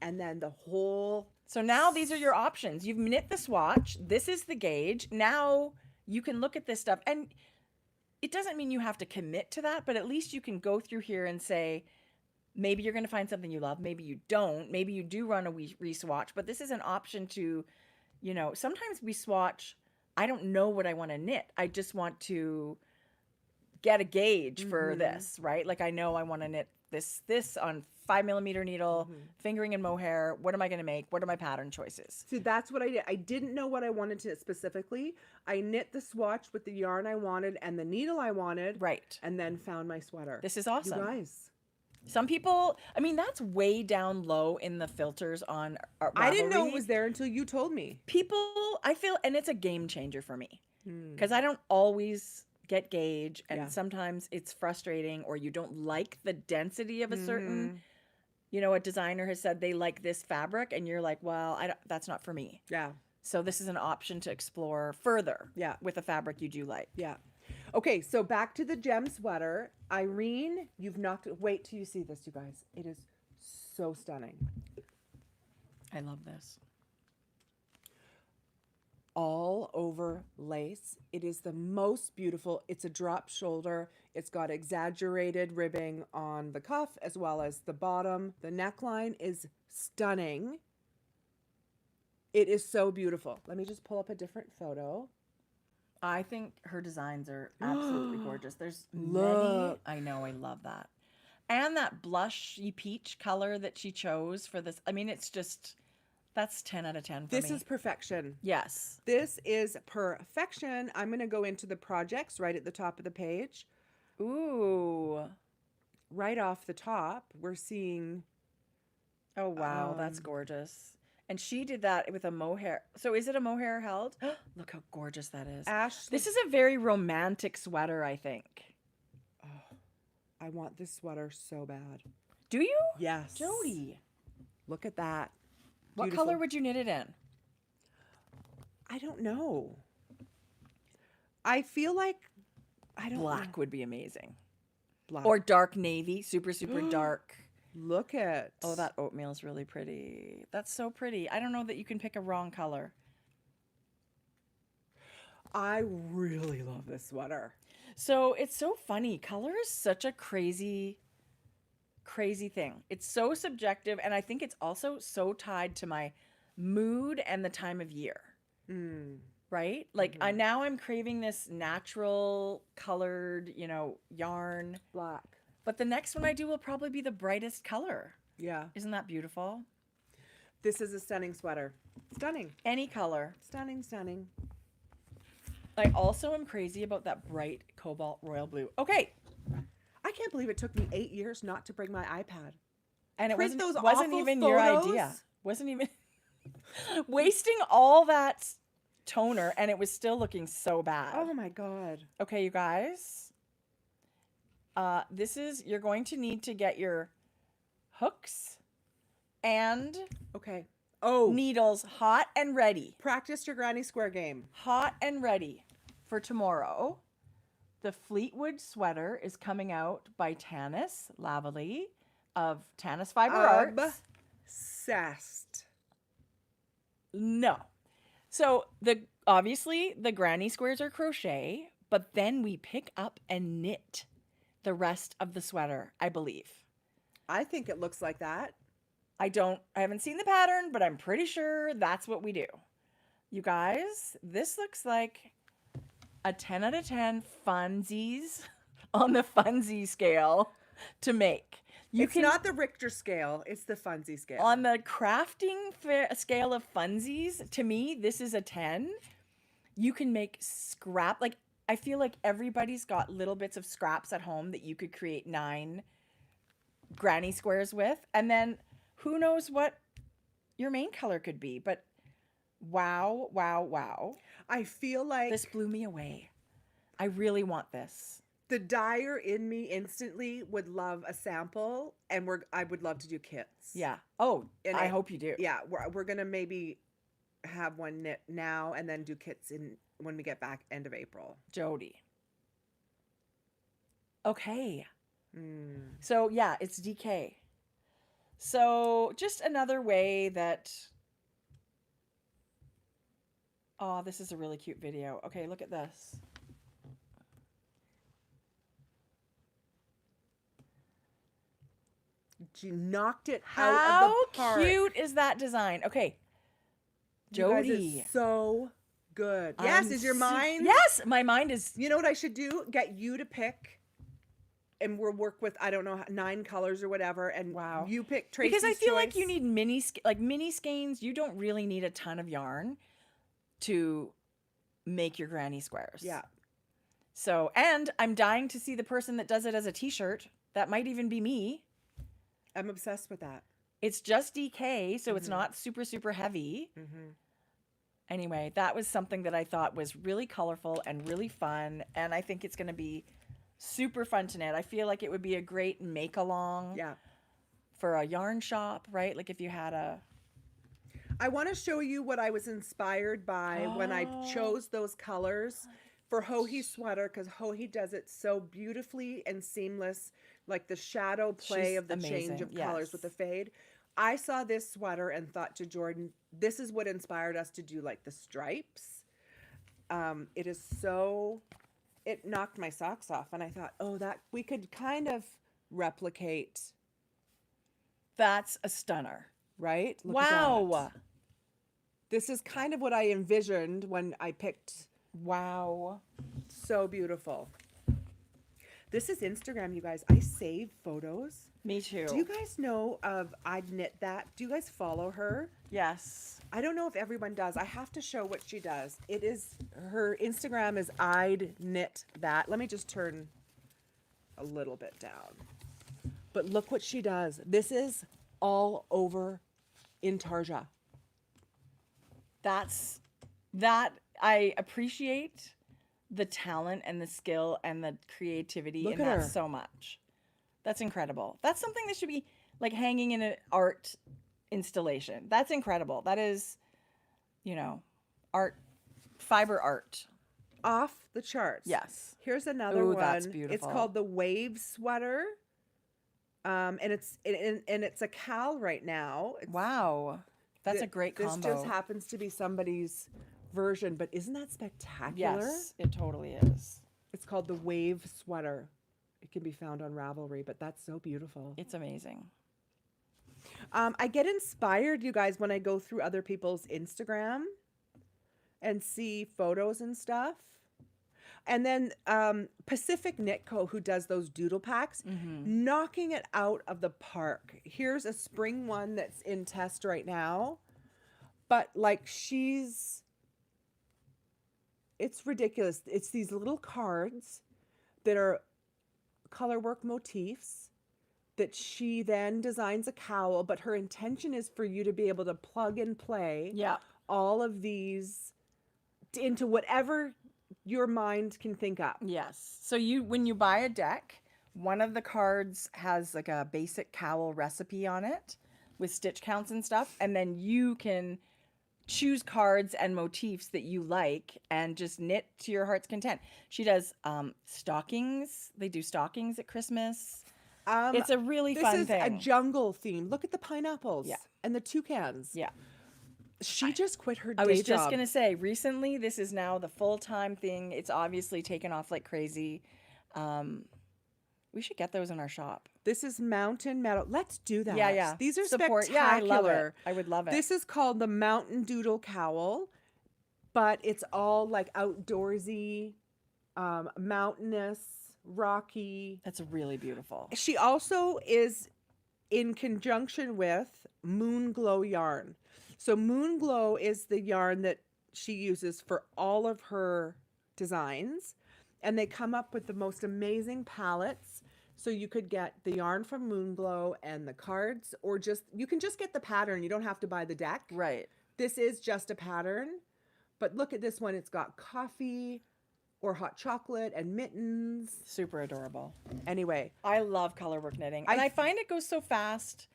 S1: And then the whole...
S2: So now these are your options. You've knit the swatch. This is the gauge. Now you can look at this stuff. And it doesn't mean you have to commit to that, but at least you can go through here and say, maybe you're going to find something you love. Maybe you don't. Maybe you do run a re-swatch. But this is an option to, sometimes we swatch. I don't know what I want to knit. I just want to get a gauge for this, right? Like I know I want to knit this on 5mm needle, fingering in mohair. What am I going to make? What are my pattern choices?
S1: So that's what I did. I didn't know what I wanted to specifically. I knit the swatch with the yarn I wanted and the needle I wanted.
S2: Right.
S1: And then found my sweater.
S2: This is awesome.
S1: You guys.
S2: Some people, that's way down low in the filters on Ravelry.
S1: I didn't know it was there until you told me.
S2: People, I feel, and it's a game changer for me because I don't always get gauge and sometimes it's frustrating or you don't like the density of a certain, a designer has said they like this fabric and you're like, well, that's not for me.
S1: Yeah.
S2: So this is an option to explore further with a fabric you do like.
S1: Yeah. Okay, so back to the gem sweater. Irene, wait till you see this, you guys. It is so stunning.
S2: I love this.
S1: All over lace. It is the most beautiful. It's a drop shoulder. It's got exaggerated ribbing on the cuff as well as the bottom. The neckline is stunning. It is so beautiful. Let me just pull up a different photo.
S2: I think her designs are absolutely gorgeous. There's
S1: Look.
S2: many. I know. I love that. And that blushy peach color that she chose for this. It's just, that's 10 out of 10 for me.
S1: This is perfection.
S2: Yes.
S1: This is perfection. I'm going to go into the projects right at the top of the page.
S2: Ooh.
S1: Right off the top, we're seeing...
S2: Oh, wow. That's gorgeous. And she did that with a mohair. So is it a mohair held? Look how gorgeous that is.
S1: Ashley.
S2: This is a very romantic sweater, I think.
S1: Oh, I want this sweater so bad.
S2: Do you?
S1: Yes.
S2: Jodi.
S1: Look at that.
S2: What
S1: Beautiful.
S2: color would you knit it in?
S1: I don't know. I feel like
S2: Black would be amazing.
S1: Black.
S2: Or dark navy, super, super dark.
S1: Look at.
S2: Oh, that oatmeal is really pretty. That's so pretty. I don't know that you can pick a wrong color.
S1: I really love this sweater.
S2: So it's so funny. Color is such a crazy thing. It's so subjective. And I think it's also so tied to my mood and the time of year. Right? Like now I'm craving this natural colored, yarn.
S1: Black.
S2: But the next one I do will probably be the brightest color.
S1: Yeah.
S2: Isn't that beautiful?
S1: This is a stunning sweater. Stunning.
S2: Any color.
S1: Stunning, stunning.
S2: I also am crazy about that bright cobalt royal blue. Okay.
S1: I can't believe it took me 8 years not to bring my iPad.
S2: And it
S1: Print
S2: wasn't
S1: those awful
S2: even your
S1: photos?
S2: idea. Wasn't even wasting all that toner and it was still looking so bad.
S1: Oh my God.
S2: Okay, you guys. You're going to need to get your hooks and
S1: Okay.
S2: needles hot and ready.
S1: Practice your granny square game.
S2: Hot and ready for tomorrow. The Fleetwood sweater is coming out by Tanis Lavely of Tanis Fiber Arts.
S1: Obsessed.
S2: No. So obviously the granny squares are crochet, but then we pick up and knit the rest of the sweater, I believe.
S1: I think it looks like that.
S2: I haven't seen the pattern, but I'm pretty sure that's what we do. You guys, this looks like a 10 out of 10 funsies on the funsy scale to make.
S1: It's not the Richter scale, it's the funsy scale.
S2: On the crafting scale of funsies, to me, this is a 10. You can make scrap. Like, I feel like everybody's got little bits of scraps at home that you could create 9 granny squares with. And then who knows what your main color could be. But wow, wow, wow.
S1: I feel like
S2: this blew me away. I really want this.
S1: The dyer in me instantly would love a sample, and I would love to do kits.
S2: Yeah. Oh, and I hope you do.
S1: Yeah, we're gonna maybe have one knit now and then do kits when we get back end of April.
S2: Jodi. Okay. So yeah, it's DK. So just another way that. Oh, this is a really cute video. Okay, look at this.
S1: She knocked it out of the park.
S2: How cute is that design? Okay. Jodi.
S1: You guys are so good. Yes, is your mind?
S2: Yes, my mind is.
S1: You know what I should do? Get you to pick, and we'll work with, I don't know, 9 colors or whatever, and
S2: wow,
S1: you pick Tracie's
S2: because I feel
S1: choice.
S2: like you need mini skeins. You don't really need a ton of yarn to make your granny squares.
S1: Yeah.
S2: So, and I'm dying to see the person that does it as a t-shirt. That might even be me.
S1: I'm obsessed with that.
S2: It's just DK, so it's not super, super heavy. Anyway, that was something that I thought was really colorful and really fun. And I think it's going to be super fun to knit. I feel like it would be a great make-along for a yarn shop, right? Like if you had a...
S1: I want to show you what I was inspired by when I chose those colors for Joji sweater, because Joji does it so beautifully and seamless, like the shadow play
S2: She's
S1: of the
S2: amazing.
S1: change of colors with the fade. I saw this sweater and thought to Jordan, this is what inspired us to do like the stripes. It is so, it knocked my socks off, and I thought, oh, that we could kind of replicate.
S2: That's a stunner.
S1: Right? Look
S2: Wow.
S1: at that. This is kind of what I envisioned when I picked.
S2: Wow.
S1: So beautiful. This is Instagram, you guys. I save photos.
S2: Me too.
S1: Do you guys know of I'd Knit That? Do you guys follow her?
S2: Yes.
S1: I don't know if everyone does. I have to show what she does. It is, her Instagram is I'd Knit That. Let me just turn a little bit down. But look what she does. This is all over in Tarja.
S2: That I appreciate the talent and the skill and the creativity in that so much. That's incredible. That's something that should be like hanging in an art installation. That's incredible. That is, art, fiber art.
S1: Off the charts.
S2: Yes.
S1: Here's another
S2: Ooh,
S1: one.
S2: that's beautiful.
S1: It's called the Wave Sweater. And it's a cowl right now.
S2: Wow. That's a great combo.
S1: This just happens to be somebody's version, but isn't that spectacular?
S2: Yes, it totally is.
S1: It's called the Wave Sweater. It can be found on Ravelry, but that's so beautiful.
S2: It's amazing.
S1: I get inspired, you guys, when I go through other people's Instagram and see photos and stuff. And then Pacific Knit Co., who does those doodle packs, knocking it out of the park. Here's a spring one that's in test right now. But like it's ridiculous. It's these little cards that are colorwork motifs that she then designs a cowl, but her intention is for you to be able to plug and play all of these into whatever your mind can think up.
S2: Yes. So when you buy a deck, one of the cards has like a basic cowl recipe on it. with stitch counts and stuff, and then you can choose cards and motifs that you like and just knit to your heart's content. She does stockings. They do stockings at Christmas. It's a really fun thing.
S1: This is a jungle theme. Look at the pineapples and the toucans.
S2: Yeah.
S1: She just quit her day
S2: I was
S1: job.
S2: just going to say, recently, this is now the full-time thing. It's obviously taken off like crazy. We should get those in our shop.
S1: This is Mountain Meadow. Let's do that.
S2: Yeah.
S1: These are
S2: Support.
S1: spectacular.
S2: Yeah, I love it. I would love it.
S1: This is called the Mountain Doodle Cowl, but it's all like outdoorsy, mountainous, rocky.
S2: That's really beautiful.
S1: She also is in conjunction with Moon Glow yarn. So Moon Glow is the yarn that she uses for all of her designs, and they come up with the most amazing palettes. So you could get the yarn from Moon Glow and the cards, or you can just get the pattern. You don't have to buy the deck.
S2: Right.
S1: This is just a pattern, but look at this one. It's got coffee or hot chocolate and mittens.
S2: Super adorable.
S1: Anyway,
S2: I love colorwork knitting, and I find it goes so fast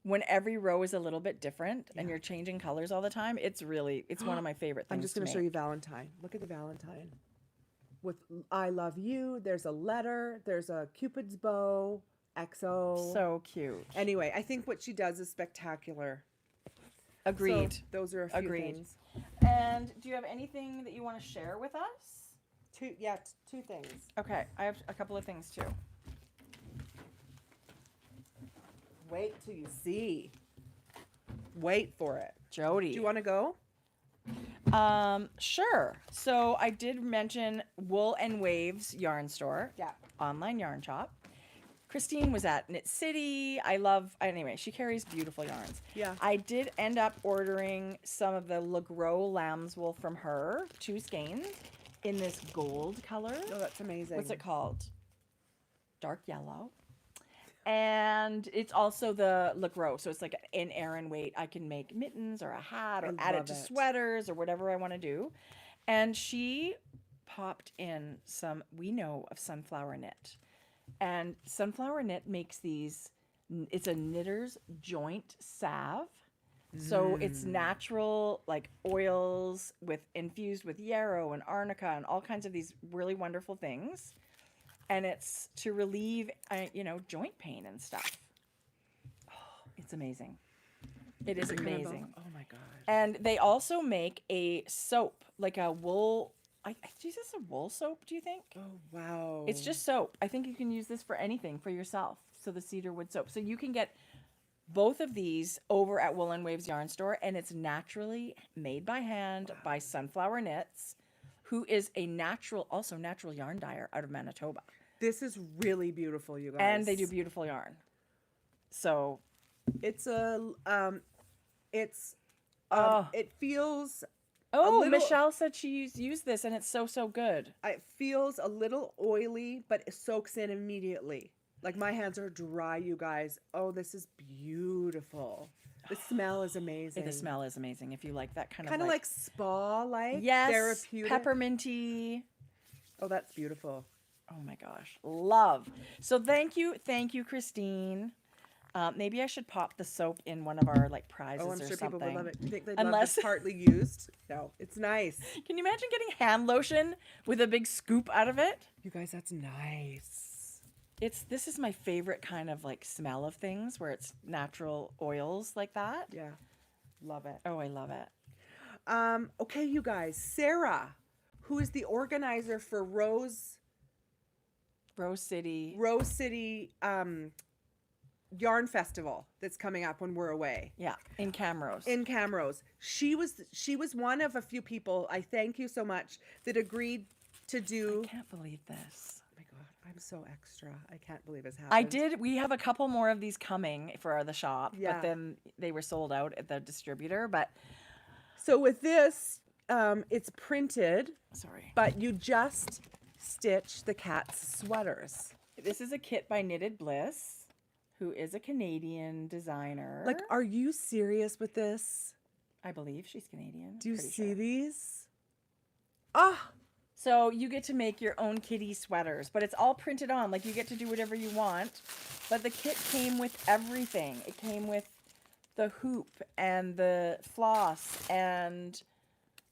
S2: when every row is a little bit different and you're changing colors all the time. It's one of my favorite things.
S1: I'm just going to show you Valentine. Look at the Valentine. With I love you, there's a letter, there's a Cupid's bow, XO.
S2: So cute.
S1: Anyway, I think what she does is spectacular.
S2: Agreed.
S1: So those are a few things.
S2: And do you have anything that you want to share with us?
S1: Two things.
S2: Okay, I have a couple of things too.
S1: Wait till you see. Wait for it.
S2: Jodi.
S1: Do you want to go?
S2: Sure. So I did mention Wool and Waves yarn store.
S1: Yeah.
S2: Online yarn shop. Christine was at Knit City. Anyway, she carries beautiful yarns.
S1: Yeah.
S2: I did end up ordering some of the Le Gros Lambswool from her, 2 skeins, in this gold color.
S1: Oh, that's amazing.
S2: What's it called? Dark yellow. And it's also the Le Gros, so it's like an Aran weight. I can make mittens or a hat or add it to sweaters or whatever I want to do. And she popped in some, we know of Sunflower Knit. And Sunflower Knit makes these, it's a knitter's joint salve. So it's natural, like oils infused with yarrow and arnica and all kinds of these really wonderful things. And it's to relieve, joint pain and stuff. Oh, it's amazing. It is amazing.
S1: Oh my gosh.
S2: And they also make a soap, like a wool. Is this a wool soap, do you think?
S1: Oh, wow.
S2: It's just soap. I think you can use this for anything for yourself. So the cedarwood soap. So you can get both of these over at Wool and Waves Yarn Store. And it's naturally made by hand by Sunflower Knits, who is also natural yarn dyer out of Manitoba.
S1: This is really beautiful, you guys.
S2: And they do beautiful yarn. So
S1: it feels
S2: Michelle said she used this and it's so good.
S1: It feels a little oily, but it soaks in immediately. Like my hands are dry, you guys. Oh, this is beautiful. The smell is amazing.
S2: The smell is amazing. If you like that kind
S1: of like spa-like,
S2: yes,
S1: therapeutic,
S2: pepperminty.
S1: Oh, that's beautiful.
S2: Oh my gosh, love. So thank you, Christine. Maybe I should pop the soap in one of our prizes.
S1: Oh, I'm sure people would love it. You think they'd love it partly used? No, it's nice.
S2: Can you imagine getting hand lotion with a big scoop out of it?
S1: You guys, that's nice.
S2: This is my favorite kind of smell of things where it's natural oils like that.
S1: Yeah. Love it.
S2: Oh, I love it.
S1: Okay, you guys, Sarah, who is the organizer for Rose City Yarn Festival that's coming up when we're away.
S2: Yeah, in Camrose.
S1: In Camrose. She was one of a few people, I thank you so much, that agreed to do.
S2: I can't believe this.
S1: I'm so extra. I can't believe it's happened.
S2: We have a couple more of these coming for the shop,
S1: yeah.
S2: But then they were sold out at the distributor. But
S1: so with this, it's printed.
S2: Sorry.
S1: But you just stitch the cat's sweaters.
S2: This is a kit by Knitted Bliss, who is a Canadian designer.
S1: Are you serious with this?
S2: I believe she's Canadian.
S1: Do you see these? Ah!
S2: So you get to make your own kitty sweaters, but it's all printed on. You get to do whatever you want. But the kit came with everything. It came with the hoop and the floss and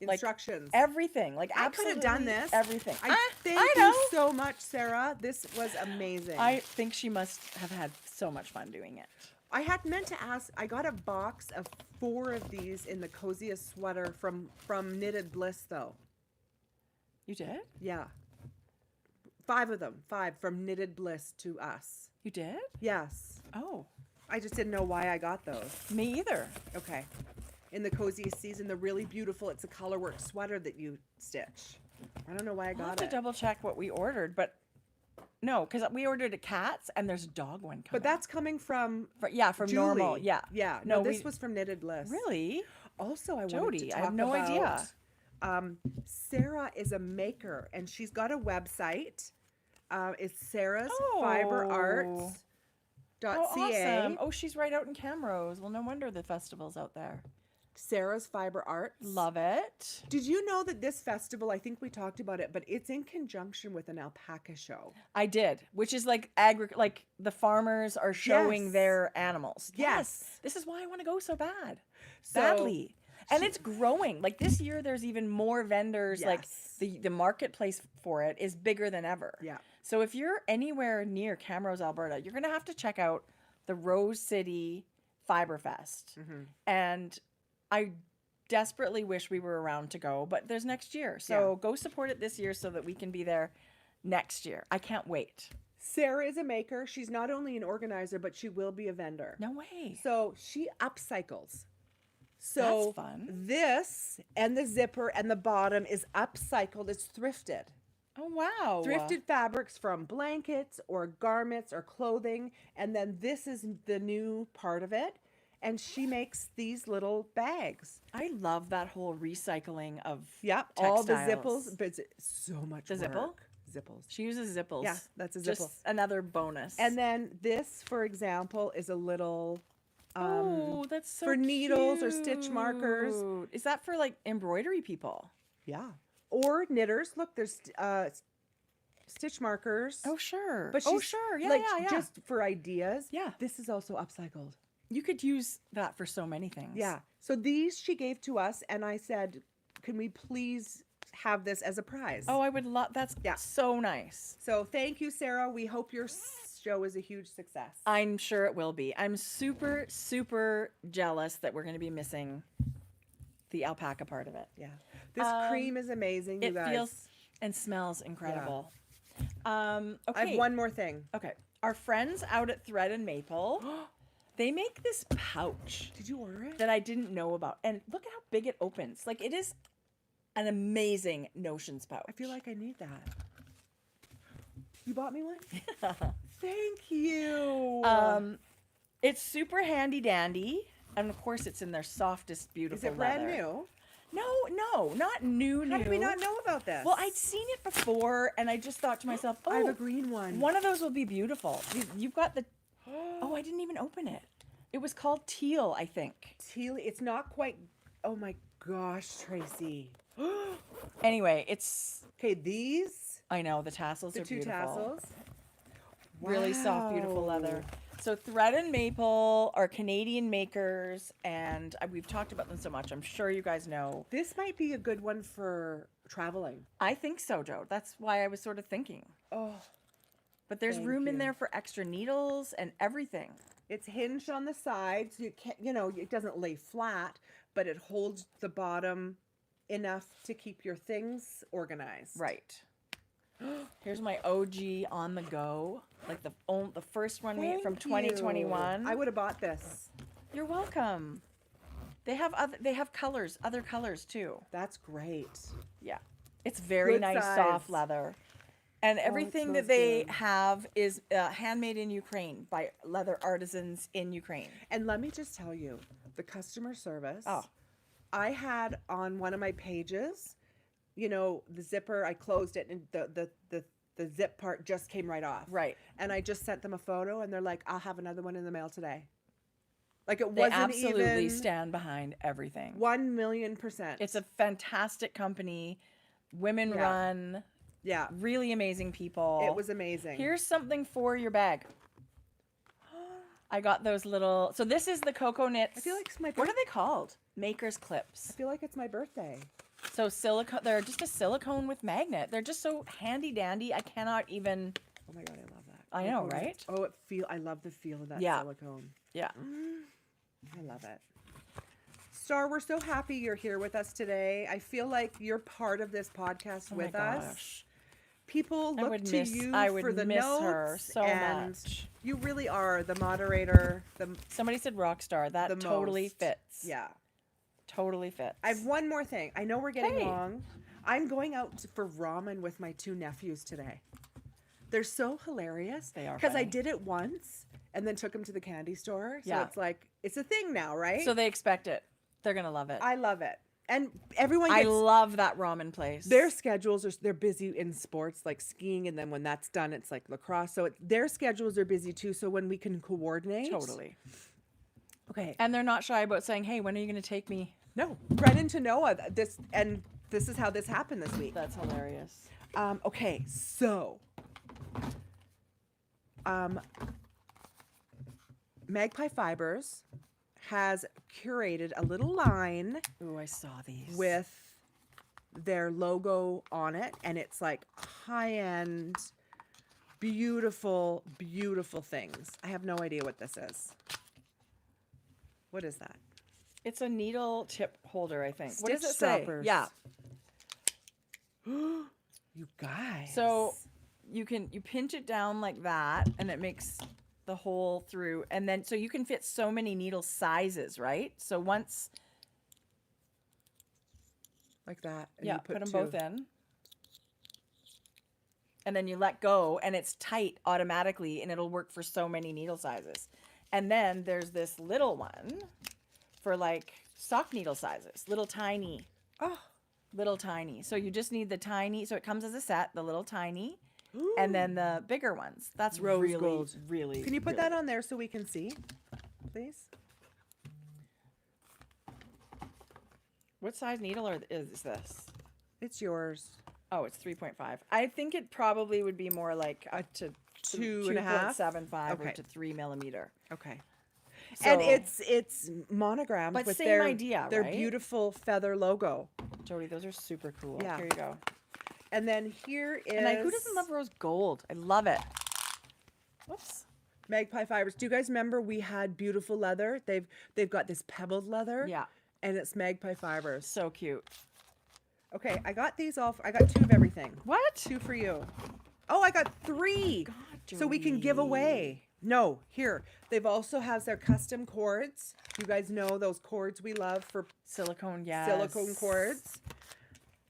S2: like
S1: Instructions.
S2: everything. Like
S1: I could have done
S2: absolutely
S1: this.
S2: everything.
S1: I thank
S2: know.
S1: you so much, Sarah. This was amazing.
S2: I think she must have had so much fun doing it.
S1: I had meant to ask. I got a box of 4 of these in the coziest sweater from Knitted Bliss, though.
S2: You did?
S1: Yeah, 5 of them. 5 from Knitted Bliss to us.
S2: You did?
S1: Yes.
S2: Oh,
S1: I just didn't know why I got those.
S2: me either.
S1: Okay. In the coziest season, the really beautiful. It's a colorwork sweater that you stitch. I don't know why I
S2: I'll have
S1: got
S2: to
S1: it.
S2: double check what we ordered, but no, because we ordered a cat's and there's a dog one coming.
S1: But that's coming from
S2: from
S1: Julie.
S2: normal. Yeah.
S1: Yeah.
S2: No,
S1: No, this was from Knitted Bliss.
S2: Really?
S1: Also, I wanted to
S2: Jodi,
S1: talk
S2: I have no
S1: about,
S2: idea.
S1: Sarah is a maker, and she's got a website. It's Sarah's
S2: Oh.
S1: fiberarts.ca.
S2: Oh, awesome. Oh, she's right out in Camrose. Well, no wonder the festival's out there.
S1: Sarah's Fiber Arts.
S2: Love it.
S1: Did you know that this festival, I think we talked about it, but it's in conjunction with an alpaca show?
S2: I did, which is like like the farmers are showing
S1: Yes.
S2: their animals.
S1: Yes.
S2: This is why I want to go so bad.
S1: So
S2: Badly. And it's growing. Like this year there's even more vendors. Like
S1: Yes.
S2: the marketplace for it is bigger than ever.
S1: Yeah.
S2: So if you're anywhere near Camrose, Alberta, you're going to have to check out the Rose City Fiber Fest. And I desperately wish we were around to go, but there's next year. So go support it this year so that we can be there next year. I can't wait.
S1: Sarah is a maker. She's not only an organizer, but she will be a vendor.
S2: No way.
S1: So she upcycles. So
S2: That's fun.
S1: this and the zipper and the bottom is upcycled. It's thrifted.
S2: Oh, wow.
S1: Thrifted fabrics from blankets or garments or clothing. And then this is the new part of it. And she makes these little bags.
S2: I love that whole recycling of
S1: Yep. All the
S2: textiles.
S1: zipples. But it's so much
S2: The zipple?
S1: work. Zipples.
S2: She uses zipples.
S1: Yeah, that's a
S2: Just
S1: zipple.
S2: another bonus.
S1: And then this, for example, is a little
S2: oh, that's so
S1: for needles or stitch markers.
S2: cute. Is that for like embroidery people?
S1: Yeah. Or knitters. Look, there's stitch markers.
S2: Oh, sure.
S1: But
S2: oh,
S1: she's,
S2: sure. Yeah,
S1: like,
S2: yeah.
S1: just for ideas.
S2: Yeah.
S1: This is also upcycled.
S2: You could use that for so many things.
S1: Yeah. So these she gave to us, and I said, can we please have this as a prize?
S2: Oh, I would love. That's so nice.
S1: So thank you, Sarah. We hope your show is a huge success.
S2: I'm sure it will be. I'm super, super jealous that we're going to be missing the alpaca part of it.
S1: Yeah. This cream is amazing, you
S2: It
S1: guys.
S2: feels and smells incredible. Okay.
S1: I have one more thing.
S2: Okay. Our friends out at Thread and Maple, they make this pouch
S1: Did you order it?
S2: that I didn't know about. And look at how big it opens. Like, it is an amazing notions pouch.
S1: I feel like I need that. You bought me one? Thank you.
S2: It's super handy dandy. And of course, it's in their softest, beautiful
S1: is it brand
S2: leather.
S1: new?
S2: No, not new.
S1: How did we not know about this?
S2: Well, I'd seen it before, and I just thought to myself, oh,
S1: I have a green one.
S2: one of those will be beautiful. You've got the... Oh, I didn't even open it. It was called Teal, I think.
S1: Teal. It's not quite. Oh my gosh, Tracie.
S2: Anyway, it's...
S1: Okay, these.
S2: I know, the tassels
S1: The
S2: are
S1: 2
S2: beautiful.
S1: tassels.
S2: Really soft, beautiful
S1: Wow.
S2: leather. So Thread and Maple are Canadian makers, and we've talked about them so much. I'm sure you guys know.
S1: This might be a good one for traveling.
S2: I think so, Joe. That's why I was sort of thinking.
S1: Oh,
S2: But there's
S1: Thank
S2: room in
S1: you.
S2: there for extra needles and everything.
S1: it's hinged on the sides. You can't, it doesn't lay flat, but it holds the bottom enough to keep your things organized.
S2: Right. Here's my OG on the go, like the first one we from
S1: Thank
S2: 2021.
S1: you. I would have bought this.
S2: You're welcome. They have colors, other colors too.
S1: That's great.
S2: Yeah, it's very
S1: Good
S2: nice,
S1: size.
S2: soft leather, and everything that
S1: smells
S2: they
S1: good.
S2: have is handmade in Ukraine by leather artisans in Ukraine.
S1: And let me just tell you, the customer service.
S2: Oh.
S1: I had on one of my pages, the zipper, I closed it and the zip part just came right off.
S2: Right.
S1: And I just sent them a photo and they're like, I'll have another one in the mail today. Like it
S2: They
S1: wasn't
S2: absolutely
S1: even
S2: stand behind everything.
S1: 1,000,000%.
S2: It's a fantastic company, women
S1: Yeah.
S2: run,
S1: yeah,
S2: really amazing people.
S1: it was amazing.
S2: Here's something for your bag. I got those little. So this is the cocoa knits.
S1: I feel like it's my
S2: What are they called? Maker's clips.
S1: I feel like it's my birthday.
S2: So silicone. They're just a silicone with magnet. They're just so handy dandy. I cannot even.
S1: Oh my god, I love that.
S2: I know, right?
S1: Oh, I love the feel of that silicone.
S2: Yeah.
S1: I love it. Star, we're so happy you're here with us today. I feel like you're part of this podcast with us. People look to you for the notes.
S2: Her so much.
S1: You really are the moderator.
S2: Somebody said rock star. That totally fits.
S1: Yeah.
S2: Totally fits.
S1: I have one more thing. I know we're getting long. I'm going out for ramen with my 2 nephews today. They're so hilarious.
S2: They are.
S1: Because I did it once and then took them to the candy store. So it's like, it's a thing now, right?
S2: So they expect it. They're going to love it.
S1: I love it. And everyone
S2: I love that ramen place.
S1: Their schedules they're busy in sports like skiing, and then when that's done, it's like lacrosse. So their schedules are busy too. So when we can coordinate.
S2: Totally.
S1: Okay.
S2: And they're not shy about saying, hey, when are you going to take me?
S1: No. Right into Noah. This is how this happened this week.
S2: That's hilarious.
S1: Okay. So. Magpie Fibers has curated a little line.
S2: Ooh, I saw these.
S1: With their logo on it, and it's like high-end, beautiful, beautiful things. I have no idea what this is. What is that?
S2: It's a needle tip holder, I think. What
S1: Stitch
S2: does it say?
S1: stoppers.
S2: Yeah.
S1: You guys.
S2: So you pinch it down like that, and it makes the hole through, and then so you can fit so many needle sizes, right? So once
S1: like that, and
S2: you put them both in, and then you let go, and it's tight automatically, and it'll work for so many needle sizes. And then there's this little one for like sock needle sizes, little tiny. So you just need the tiny. So it comes as a set, the little tiny. Ooh. And then the bigger ones. That's
S1: rose gold.
S2: Really.
S1: Can you put that on there so we can see, please?
S2: What size needle is this?
S1: It's yours.
S2: Oh, it's 3.5. I think it probably would be more like up to 2.75 or to 3 millimeter.
S1: Okay. So, and it's monogrammed
S2: but
S1: with
S2: same
S1: their
S2: idea,
S1: their
S2: right?
S1: beautiful feather logo.
S2: Jodi, those are super cool.
S1: Yeah.
S2: Here you go.
S1: And then here is...
S2: And who doesn't love rose gold? I love it. Whoops.
S1: Magpie Fibers. Do you guys remember we had beautiful leather? They've got this pebbled leather.
S2: Yeah.
S1: And it's Magpie Fibers.
S2: So cute.
S1: Okay, I got these all. I got 2 of everything.
S2: What?
S1: 2 for you. Oh, I got 3. God, so we can give away. No, here. They've also has their custom cords. You guys know those cords we love for
S2: silicone, yes.
S1: Silicone cords.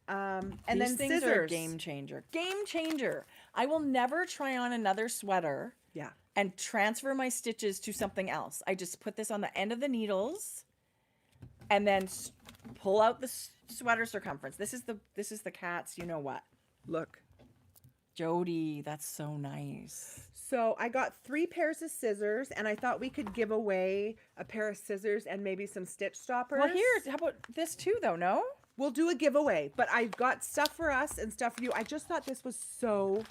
S1: And
S2: these
S1: then
S2: things
S1: scissors.
S2: are a game changer. Game changer. I will never try on another sweater.
S1: Yeah.
S2: And transfer my stitches to something else. I just put this on the end of the needles, and then pull out the sweater circumference. This is the cat's. You know what?
S1: Look,
S2: Jodi, that's so nice.
S1: So I got 3 pairs of scissors, and I thought we could give away a pair of scissors and maybe some stitch stoppers.
S2: Well, how about this too, though? No.
S1: We'll do a giveaway, but I've got stuff for us and stuff for you. I just thought this was so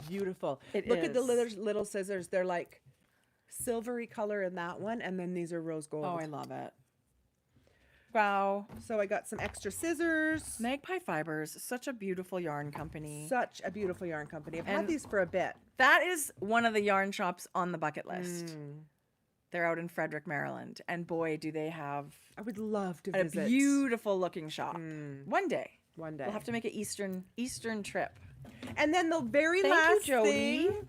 S1: beautiful. Look at the little scissors. They're like silvery color in that one, and then these are rose gold.
S2: Oh, I love it. Wow.
S1: So I got some extra scissors.
S2: Magpie Fibers, such a beautiful yarn company.
S1: Such a beautiful yarn company. I've had these for a bit.
S2: That is one of the yarn shops on the bucket list. They're out in Frederick, Maryland. And boy, do they have...
S1: I would love to visit.
S2: A beautiful looking shop. One day.
S1: One day.
S2: We'll have to make an Eastern trip.
S1: And then the very last thing,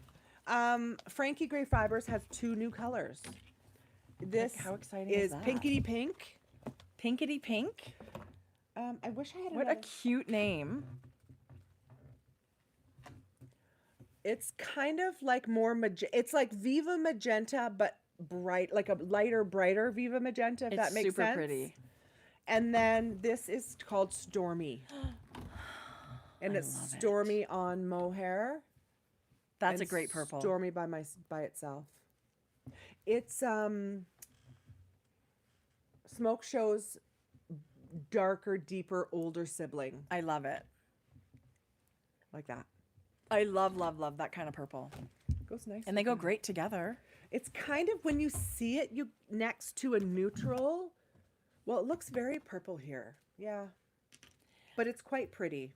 S1: Frankie Gray Fibers has 2 new colors. This
S2: how exciting is that?
S1: Pinkety Pink.
S2: Pinkety Pink?
S1: I wish I had
S2: What a cute name.
S1: It's kind of like more it's like Viva Magenta, but bright, like a lighter, brighter Viva Magenta, if that makes sense. It's super pretty. And then this is called Stormy. And it's Stormy on mohair.
S2: That's a great purple.
S1: Stormy by itself. It's Smoke Show's darker, deeper, older sibling.
S2: I love it.
S1: Like that.
S2: I love that kind of purple.
S1: Goes nice.
S2: And they go great together.
S1: It's kind of, when you see it, you next to a neutral. Well, it looks very purple here. Yeah. But it's quite pretty.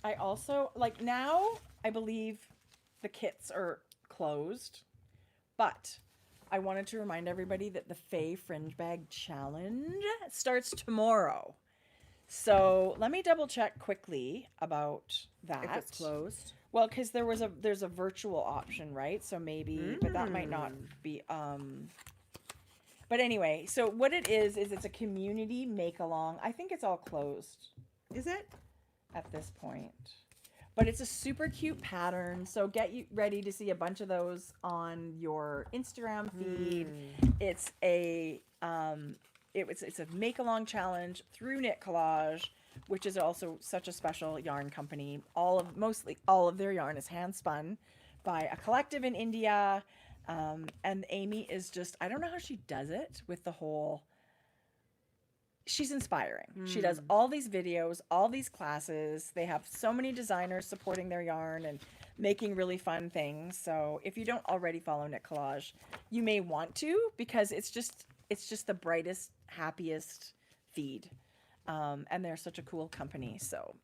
S2: I also, like, now I believe the kits are closed, but I wanted to remind everybody that the Faye Fringe Bag Challenge starts tomorrow. So let me double check quickly about that.
S1: If it's closed.
S2: Well, because there's a virtual option, right? So maybe, but that might not be. But anyway, so what it is it's a community make along. I think it's all closed.
S1: Is it?
S2: At this point, but it's a super cute pattern. So get you ready to see a bunch of those on your Instagram feed. It's a it's a make along challenge through Knit Collage, which is also such a special yarn company. Mostly all of their yarn is hand spun by a collective in India. And Amy is just, I don't know how she does it with the whole, she's inspiring. She does all these videos, all these classes. They have so many designers supporting their yarn and making really fun things. So if you don't already follow Knit Collage, you may want to, because it's just the brightest, happiest feed. And they're such a cool company. So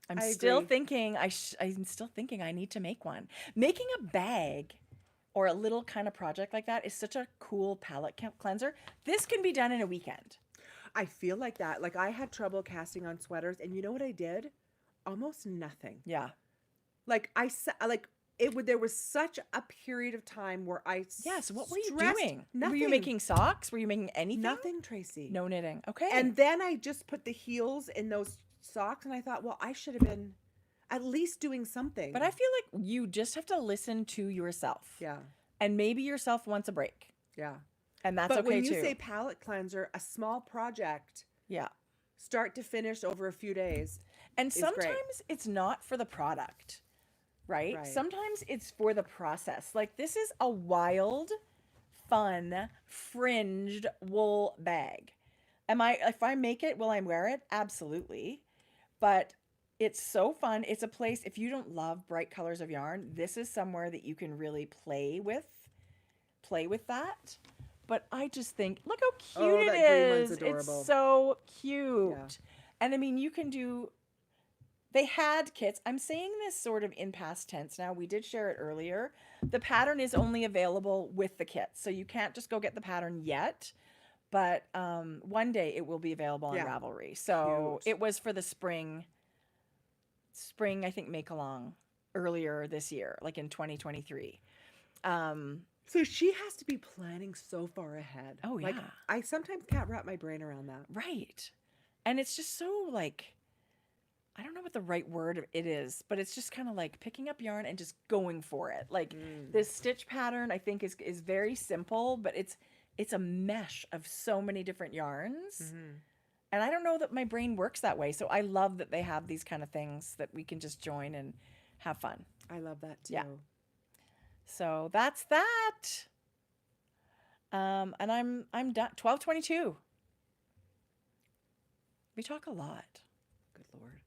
S2: I'm still thinking I need to make one. Making a bag or a little kind of project like that is such a cool palette cleanser. This can be done in a weekend.
S1: I feel like that. Like, I had trouble casting on sweaters, and you know what I did? Almost nothing.
S2: Yeah.
S1: Like, there was such a period of time where I
S2: so what were you
S1: stressed
S2: doing?
S1: Nothing.
S2: Were you making socks? Were you making anything?
S1: Nothing, Tracie.
S2: No knitting. Okay.
S1: And then I just put the heels in those socks, and I thought, well, I should have been at least doing something.
S2: But I feel like you just have to listen to yourself.
S1: Yeah.
S2: And maybe yourself wants a break.
S1: Yeah.
S2: And that's
S1: but
S2: okay
S1: when you
S2: too.
S1: say palette cleanser, a small project,
S2: yeah,
S1: start to finish over a few days.
S2: And sometimes it's not for the product, right? Sometimes it's for the process. Like, this is a wild, fun, fringed wool bag. If I make it, will I wear it? Absolutely. But it's so fun. It's a place, if you don't love bright colors of yarn, this is somewhere that you can really play with that. But I just think, look how cute it is. It's so cute. Yeah. And I mean, you can do, they had kits. I'm saying this sort of in past tense now. We did share it earlier. The pattern is only available with the kit. So you can't just go get the pattern yet. But one day it will be available on Ravelry. So it was for the spring, I think, make along earlier this year, like in 2023.
S1: So she has to be planning so far ahead.
S2: Oh, yeah.
S1: Like, I sometimes can't wrap my brain around that.
S2: Right. And it's just so, like, I don't know what the right word it is, but it's just kind of like picking up yarn and just going for it. Like, this stitch pattern, I think, is very simple, but it's a mesh of so many different yarns. And I don't know that my brain works that way. So I love that they have these kind of things that we can just join and have fun.
S1: I love that too.
S2: Yeah. So that's that. And I'm done. 12:22. We talk a lot.
S1: Good Lord.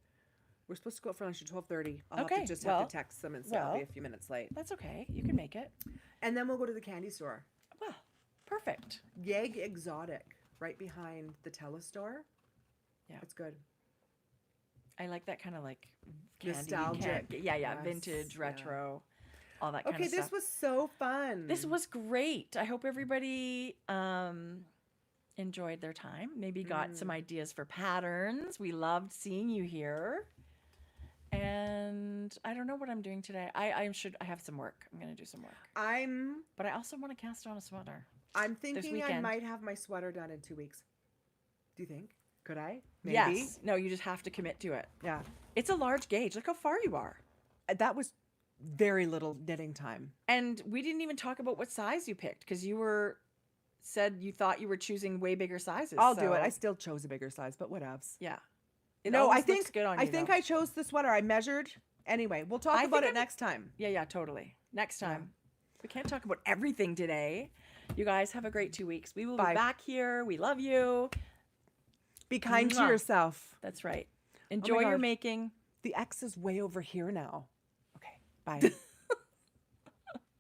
S1: We're supposed to go out for lunch at 12:30. I'll have to just text them and say I'll be a few minutes late.
S2: That's okay. You can make it.
S1: And then we'll go to the candy store.
S2: Well, perfect.
S1: Yeg Exotic, right behind the Telestore. Yeah. It's good.
S2: I like that kind of like candy.
S1: Nostalgic.
S2: Yeah. Vintage, retro. All that kind of stuff.
S1: Okay, this was so fun.
S2: This was great. I hope everybody enjoyed their time. Maybe got some ideas for patterns. We loved seeing you here. And I don't know what I'm doing today. I have some work. I'm going to do some work. But I also want to cast on a sweater.
S1: I'm thinking I might have my sweater done in 2 weeks. Do you think? Could I? Maybe.
S2: Yes. No, you just have to commit to it.
S1: Yeah.
S2: It's a large gauge. Look how far you are.
S1: That was very little knitting time.
S2: And we didn't even talk about what size you picked, because you said you thought you were choosing way bigger sizes.
S1: I'll do it. I still chose a bigger size, but whatevs.
S2: Yeah.
S1: I think good on you, I think I chose the sweater. I measured. Anyway, we'll talk about it next time.
S2: Yeah, totally. Next time. We can't talk about everything today. You guys have a great 2 weeks. We will be back here. We love you.
S1: Be kind to yourself.
S2: That's right. Enjoy your making.
S1: The X is way over here now. Okay, bye.